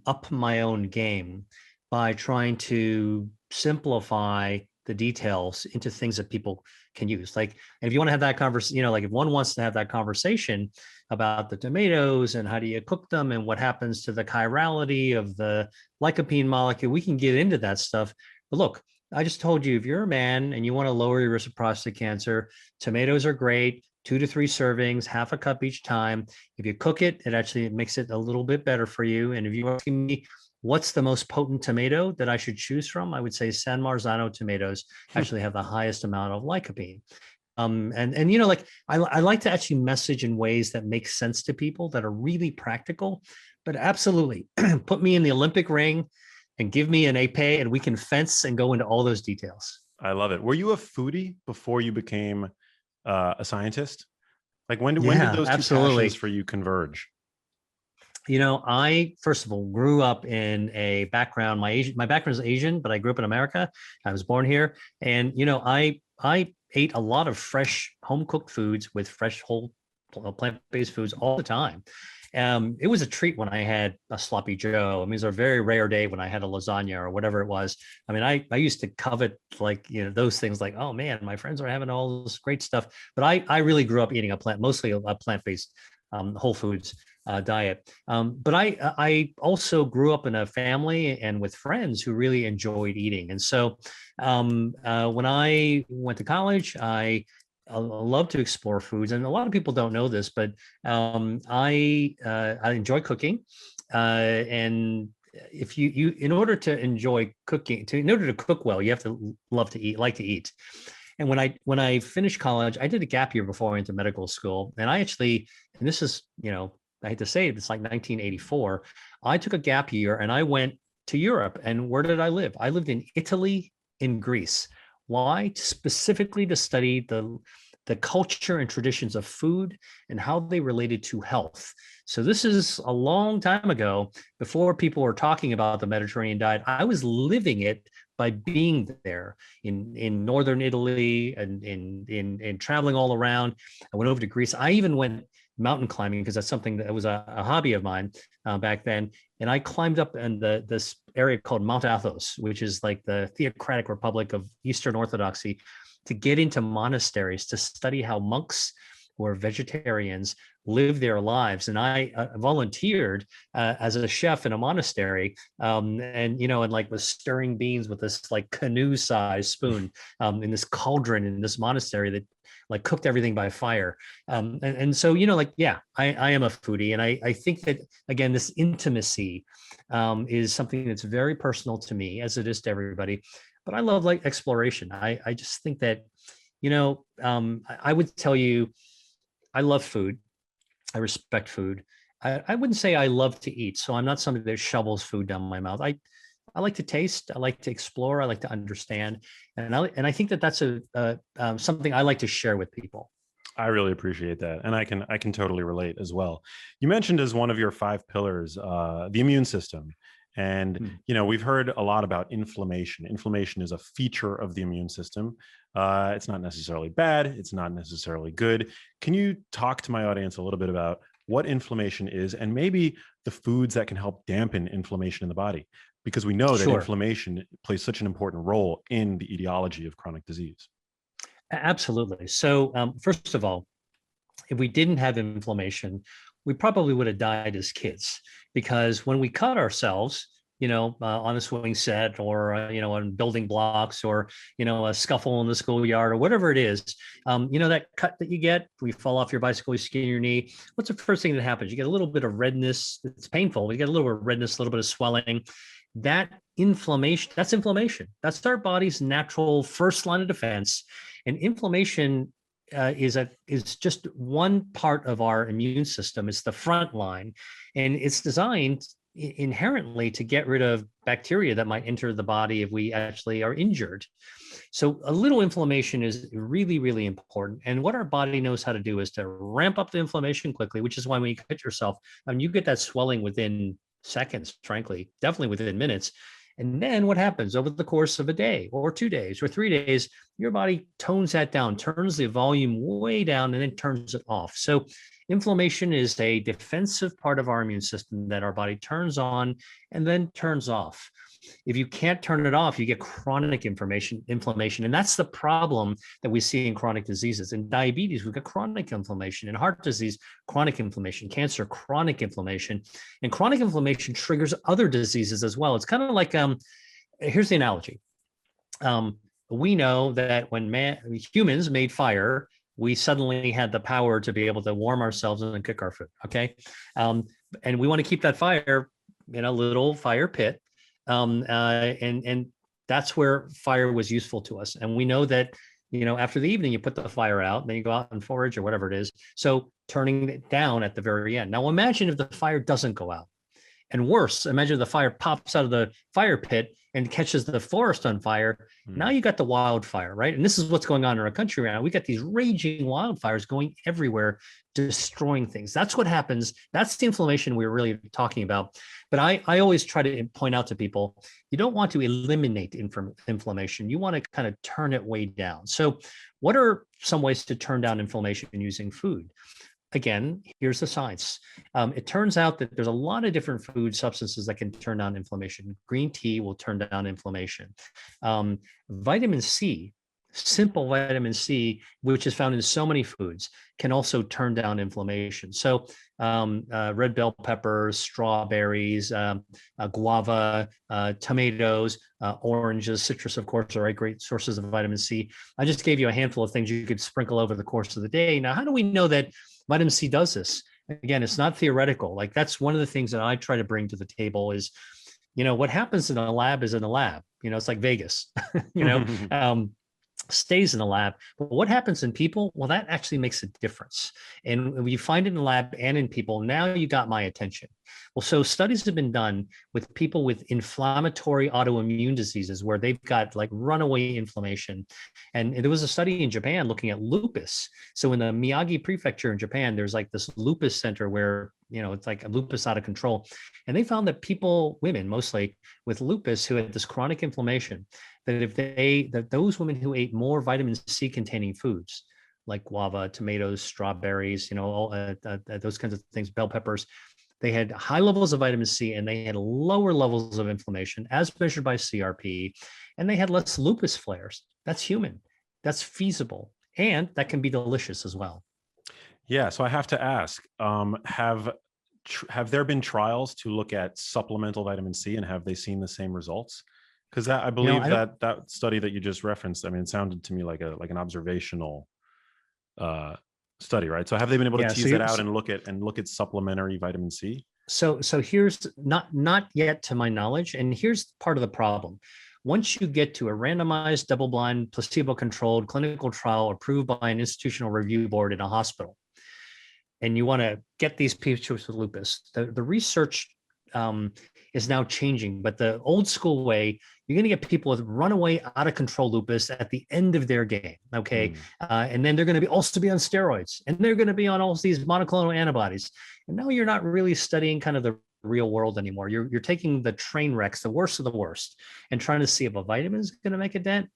up my own game by trying to simplify the details into things that people can use. Like, and if you want to have that conversation, like if one wants to have that conversation about the tomatoes and how do you cook them and what happens to the chirality of the lycopene molecule, we can get into that stuff. But look, I just told you, if you're a man and you want to lower your risk of prostate cancer, tomatoes are great. 2 to 3 servings, half a cup each time. If you cook it, it actually makes it a little bit better for you. And if you're asking me, what's the most potent tomato that I should choose from? I would say San Marzano tomatoes actually have the highest amount of lycopene. Like I like to actually message in ways that make sense to people, that are really practical. But absolutely, put me in the Olympic ring and give me an épée, and we can fence and go into all those details. I love it. Were you a foodie before you became a scientist? Like when did those two passions for you converge? I first of all grew up in a background. My background is Asian, but I grew up in America. I was born here, and I ate a lot of fresh home cooked foods with fresh whole plant-based foods all the time. It was a treat when I had a sloppy Joe. I mean, it was a very rare day when I had a lasagna or whatever it was. I mean, I used to covet those things, like, oh man, my friends are having all this great stuff. But I really grew up eating mostly a plant-based whole foods diet. But I also grew up in a family and with friends who really enjoyed eating. And so when I went to college, I love to explore foods, and a lot of people don't know this, but I enjoy cooking, and if you in order to enjoy cooking, in order to cook well, you have to like to eat. And when I finished college, I did a gap year before I went to medical school, and I actually, and this is I hate to say it, it's like 1984. I took a gap year and I went to Europe. And where did I live? I lived in Italy, in Greece. Why? Specifically to study the the culture and traditions of food and how they related to health. So this is a long time ago, before people were talking about the Mediterranean diet. I was living it by being there in northern Italy and in traveling all around. I went over to Greece. I even went mountain climbing because that's something that was a hobby of mine back then. And I climbed up in this area called Mount Athos, which is like the theocratic republic of Eastern Orthodoxy, to get into monasteries to study how monks who are vegetarians live their lives. And I volunteered as a chef in a monastery, and like was stirring beans with this like canoe-sized spoon in this cauldron in this monastery that like cooked everything by fire. And so, I am a foodie. And I think that, again, this intimacy is something that's very personal to me, as it is to everybody. But I love like exploration. I just think that, I would tell you, I love food. I respect food. I wouldn't say I love to eat. So I'm not somebody that shovels food down my mouth. I like to taste. I like to explore. I like to understand. And I think that that's something I like to share with people. I really appreciate that. And I can totally relate as well. You mentioned as one of your 5 pillars, the immune system. And, we've heard a lot about inflammation. Inflammation is a feature of the immune system. It's not necessarily bad. It's not necessarily good. Can you talk to my audience a little bit about what inflammation is and maybe the foods that can help dampen inflammation in the body? Because we know that inflammation plays such an important role in the etiology of chronic disease. Absolutely. So first of all, if we didn't have inflammation, we probably would have died as kids, because when we cut ourselves, on a swing set or, on building blocks or, a scuffle in the schoolyard or whatever it is, that cut that you get, we fall off your bicycle, you skin your knee. What's the first thing that happens? You get a little bit of redness. It's painful. You get a little bit of redness, a little bit of swelling. That's inflammation. That's our body's natural first line of defense. And inflammation is just one part of our immune system. It's the front line, and it's designed inherently to get rid of bacteria that might enter the body if we actually are injured. So a little inflammation is really, really important. And what our body knows how to do is to ramp up the inflammation quickly, which is why when you cut yourself, you get that swelling within seconds, frankly, definitely within minutes. And then what happens over the course of a day or 2 days or 3 days, your body tones that down, turns the volume way down, and then turns it off. So inflammation is a defensive part of our immune system that our body turns on and then turns off. If you can't turn it off, you get chronic inflammation. And that's the problem that we see in chronic diseases. In diabetes, we've got chronic inflammation. In heart disease, chronic inflammation. Cancer, chronic inflammation. And chronic inflammation triggers other diseases as well. It's kind of like, here's the analogy. We know that when humans made fire, we suddenly had the power to be able to warm ourselves and cook our food, okay? And we want to keep that fire in a little fire pit. And that's where fire was useful to us. And we know that, after the evening, you put the fire out, and then you go out and forage or whatever it is. So turning it down at the very end. Now imagine if the fire doesn't go out. And worse, imagine the fire pops out of the fire pit and catches the forest on fire. Now you got the wildfire, right? And this is what's going on in our country right now. We got these raging wildfires going everywhere, destroying things. That's what happens. That's the inflammation we're really talking about. But I always try to point out to people, you don't want to eliminate inflammation. You want to kind of turn it way down. So what are some ways to turn down inflammation using food? Again, here's the science. It turns out that there's a lot of different food substances that can turn down inflammation. Green tea will turn down inflammation. Vitamin C, simple vitamin C, which is found in so many foods, can also turn down inflammation. So red bell peppers, strawberries, guava, tomatoes, oranges, citrus, of course, are great sources of vitamin C. I just gave you a handful of things you could sprinkle over the course of the day. Now, how do we know that vitamin C does this? Again, it's not theoretical. Like, that's one of the things that I try to bring to the table is, what happens in a lab is in a lab. It's like Vegas, stays in the lab. But what happens in people? Well, that actually makes a difference. And when you find it in the lab and in people, now you got my attention. Well, so studies have been done with people with inflammatory autoimmune diseases where they've got like runaway inflammation. And there was a study in Japan looking at lupus. So in the Miyagi prefecture in Japan, there's like this lupus center where, it's like a lupus out of control. And they found that people, women mostly with lupus who had this chronic inflammation, that those women who ate more vitamin C containing foods like guava, tomatoes, strawberries, those kinds of things, bell peppers, they had high levels of vitamin C and they had lower levels of inflammation as measured by CRP, and they had less lupus flares. That's human. That's feasible. And that can be delicious as well. Yeah. So I have to ask, have there been trials to look at supplemental vitamin C, and have they seen the same results? Because I believe that study that you just referenced, I mean, it sounded to me like an observational study, right? So have they been able to tease that out and look at supplementary vitamin C? So here's not yet to my knowledge, and here's part of the problem. Once you get to a randomized, double-blind, placebo-controlled clinical trial approved by an institutional review board in a hospital, and you want to get these patients with lupus, the research is now changing. But the old school way, you're going to get people with runaway, out of control lupus at the end of their game. Okay. And then they're going to also be on steroids, and they're going to be on all these monoclonal antibodies. And now you're not really studying kind of the real world anymore. You're taking the train wrecks, the worst of the worst, and trying to see if a vitamin is going to make a dent.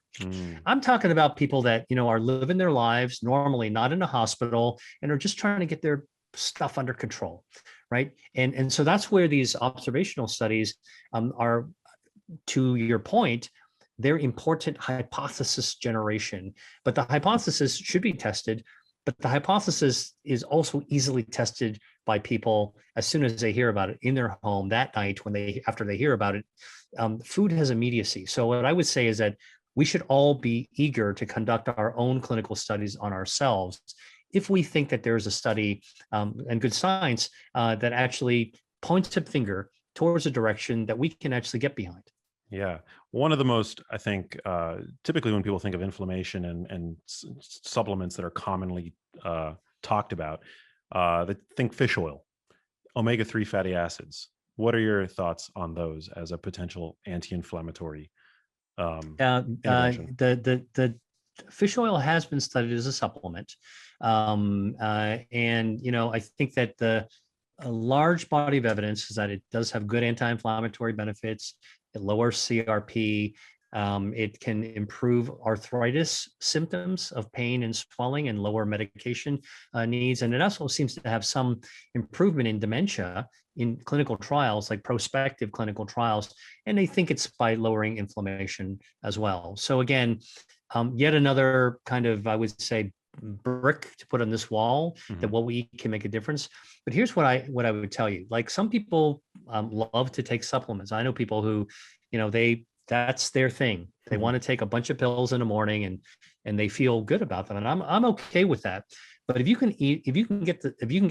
I'm talking about people that, are living their lives normally, not in a hospital, and are just trying to get their stuff under control. Right. And so that's where these observational studies are, to your point, they're important hypothesis generation. But the hypothesis should be tested. But the hypothesis is also easily tested by people as soon as they hear about it in their home that night after they hear about it. Food has immediacy. So what I would say is that we should all be eager to conduct our own clinical studies on ourselves if we think that there's a study and good science that actually points a finger towards a direction that we can actually get behind. Yeah. One of the most, I think, typically when people think of inflammation and supplements that are commonly talked about, they think fish oil, omega-3 fatty acids. What are your thoughts on those as a potential anti-inflammatory intervention? The fish oil has been studied as a supplement. And, I think that a large body of evidence is that it does have good anti-inflammatory benefits. It lowers CRP. It can improve arthritis symptoms of pain and swelling and lower medication needs. And it also seems to have some improvement in dementia in clinical trials, like prospective clinical trials. And they think it's by lowering inflammation as well. So again, yet another kind of, I would say, brick to put on this wall that what we eat can make a difference. But here's what I would tell you. Like, some people love to take supplements. I know people who, that's their thing. They want to take a bunch of pills in the morning and they feel good about them. And I'm okay with that. But if you can get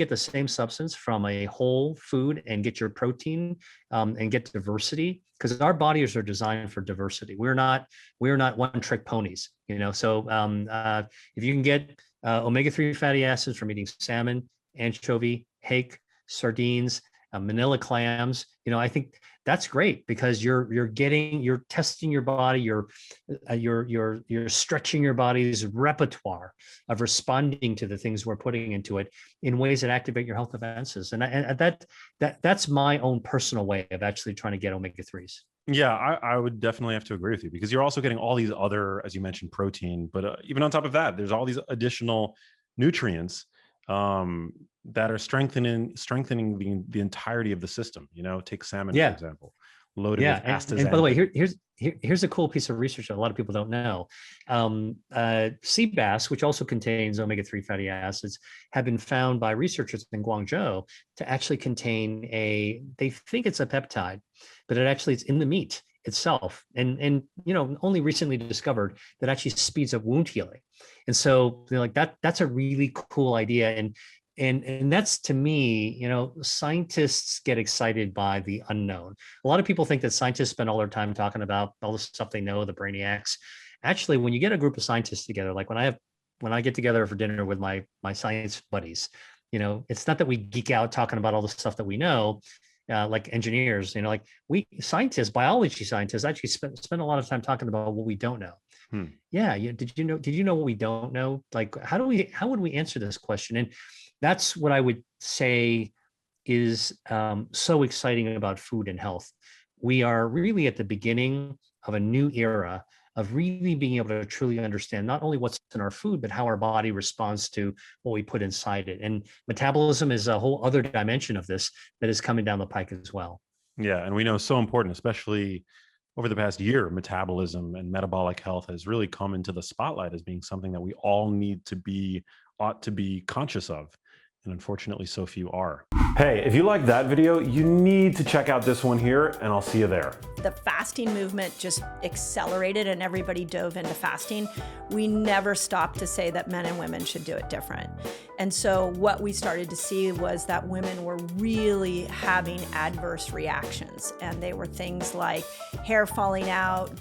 the same substance from a whole food and get your protein and get diversity, because our bodies are designed for diversity. We're not one-trick ponies, So if you can get omega-3 fatty acids from eating salmon, anchovy, hake, sardines, manila clams, I think that's great, because you're testing your body, you're stretching your body's repertoire of responding to the things we're putting into it in ways that activate your health defenses. And that's my own personal way of actually trying to get omega-3s. Yeah, I would definitely have to agree with you, because you're also getting all these other, as you mentioned, protein, but even on top of that, there's all these additional nutrients that are strengthening the entirety of the system. Take salmon, for example, loaded with astaxanthin. And by the way, here's a cool piece of research that a lot of people don't know. Sea bass, which also contains omega-3 fatty acids, have been found by researchers in Guangzhou to actually contain they think it's a peptide, but it's in the meat itself, and only recently discovered that actually speeds up wound healing. And so they're like, that's a really cool idea. And that's, to me, scientists get excited by the unknown. A lot of people think that scientists spend all their time talking about all the stuff they know, the brainiacs. Actually, when you get a group of scientists together, like when I get together for dinner with my science buddies, it's not that we geek out talking about all the stuff that we know, like engineers, like we scientists, biology scientists actually spend a lot of time talking about what we don't know. Yeah. Did you know what we don't know? Like, how would we answer this question? And that's what I would say is so exciting about food and health. We are really at the beginning of a new era of really being able to truly understand not only what's in our food, but how our body responds to what we put inside it. And metabolism is a whole other dimension of this that is coming down the pike as well. Yeah. And we know so important, especially over the past year, metabolism and metabolic health has really come into the spotlight as being something that we all ought to be conscious of. And unfortunately, so few are. Hey, if you like that video, you need to check out this one here, and I'll see you there. The fasting movement just accelerated and everybody dove into fasting. We never stopped to say that men and women should do it different. And so what we started to see was that women were really having adverse reactions. And they were things like hair falling out,